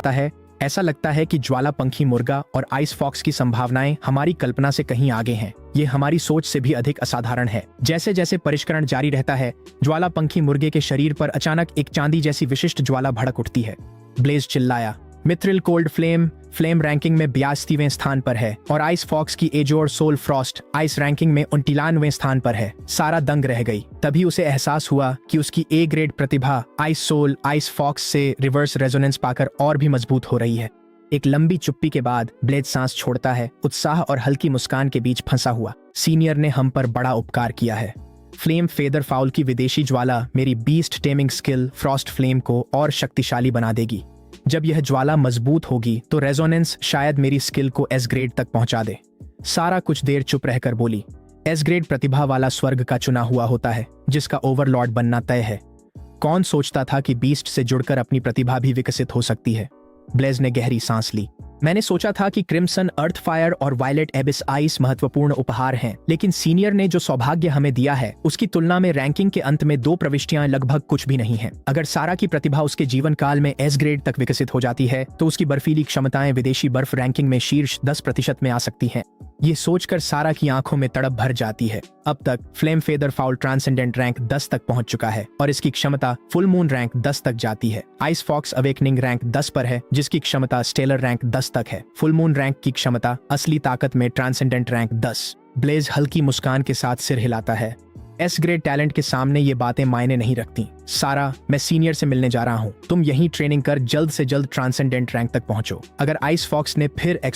है। ऐसा लगता है कि ज्वाला पंखी मुर्गा और आइस फॉक्स की संभावनाएं हमारी कल्पना से कहीं आगे हैं। ये हमारी सोच से भी अधिक असाधारण है। जैसे जैसे परिष्करण जारी रहता है, ज्वाला पंखी मुर्गे के शरीर पर अचानक एक चांदी जैसी विशिष्ट ज्वाला भड़क उठती है। ब्लेज चिल्लाया। मिथ्रिल कोल्ड फ्लेम रैंकिंग में 82वें स्थान पर है और आइस फॉक्स की azure soul frost ice ranking में 59वें स्थान पर है। सारा दंग रह गई। तभी उसे एहसास हुआ कि उसकी ए ग्रेड प्रतिभा आइस सोल आइस फॉक्स से रिवर्स रेजोनेंस पाकर और भी मजबूत हो रही है। एक लंबी चुप्पी के बाद ब्लेज सांस छोड़ता है, उत्साह और हल्की मुस्कान के बीच फंसा हुआ। सीनियर ने हम पर बड़ा उपकार किया है। फ्लेम फेदर फाउल की विदेशी ज्वाला मेरी beast taming skill Frost flame को और शक्तिशाली बना देगी। जब यह ज्वाला मजबूत होगी तो रेजोनेंस शायद मेरी स्किल को एस ग्रेड तक पहुंचा दे। सारा कुछ देर चुप रहकर बोली, एस ग्रेड प्रतिभा वाला स्वर्ग का चुना हुआ होता है जिसका ओवरलॉर्ड बनना तय है। कौन सोचता था कि बीस्ट से जुड़कर अपनी प्रतिभा भी विकसित हो सकती है। ब्लेज ने गहरी सांस ली। मैंने सोचा था कि क्रिम्सन अर्थ फायर और वायलेट एबिस आइस महत्वपूर्ण उपहार हैं, लेकिन सीनियर ने जो सौभाग्य हमें दिया है उसकी तुलना में रैंकिंग के अंत में 2 प्रविष्टियां लगभग कुछ भी नहीं हैं। अगर सारा की प्रतिभा उसके जीवन काल में एस ग्रेड तक विकसित हो जाती है तो उसकी बर्फीली क्षमताएं विदेशी बर्फ रैंकिंग में शीर्ष 10% में आ सकती हैं। ये सोचकर सारा की आंखों में तड़प भर जाती है। अब तक flame feather foul transcendent rank 10 तक पहुंच चुका है और इसकी क्षमता फुल मून रैंक 10 तक जाती है। आइस फॉक्स अवेकनिंग रैंक 10 पर है, जिसकी क्षमता स्टेलर रैंक 10 तक है। फुल मून रैंक की क्षमता असली ताकत में ट्रांसेंडेंट रैंक 10। ब्लेज हल्की मुस्कान के साथ सिर हिलाता है। एस ग्रेड टैलेंट के सामने ये बातें मायने नहीं रखती। सारा, मैं सीनियर से मिलने जा रहा हूँ। तुम यहीं ट्रेनिंग कर जल्द से जल्द ट्रांसेंडेंट रैंक तक पहुंचो। अगर आइस फॉक्स ने फिर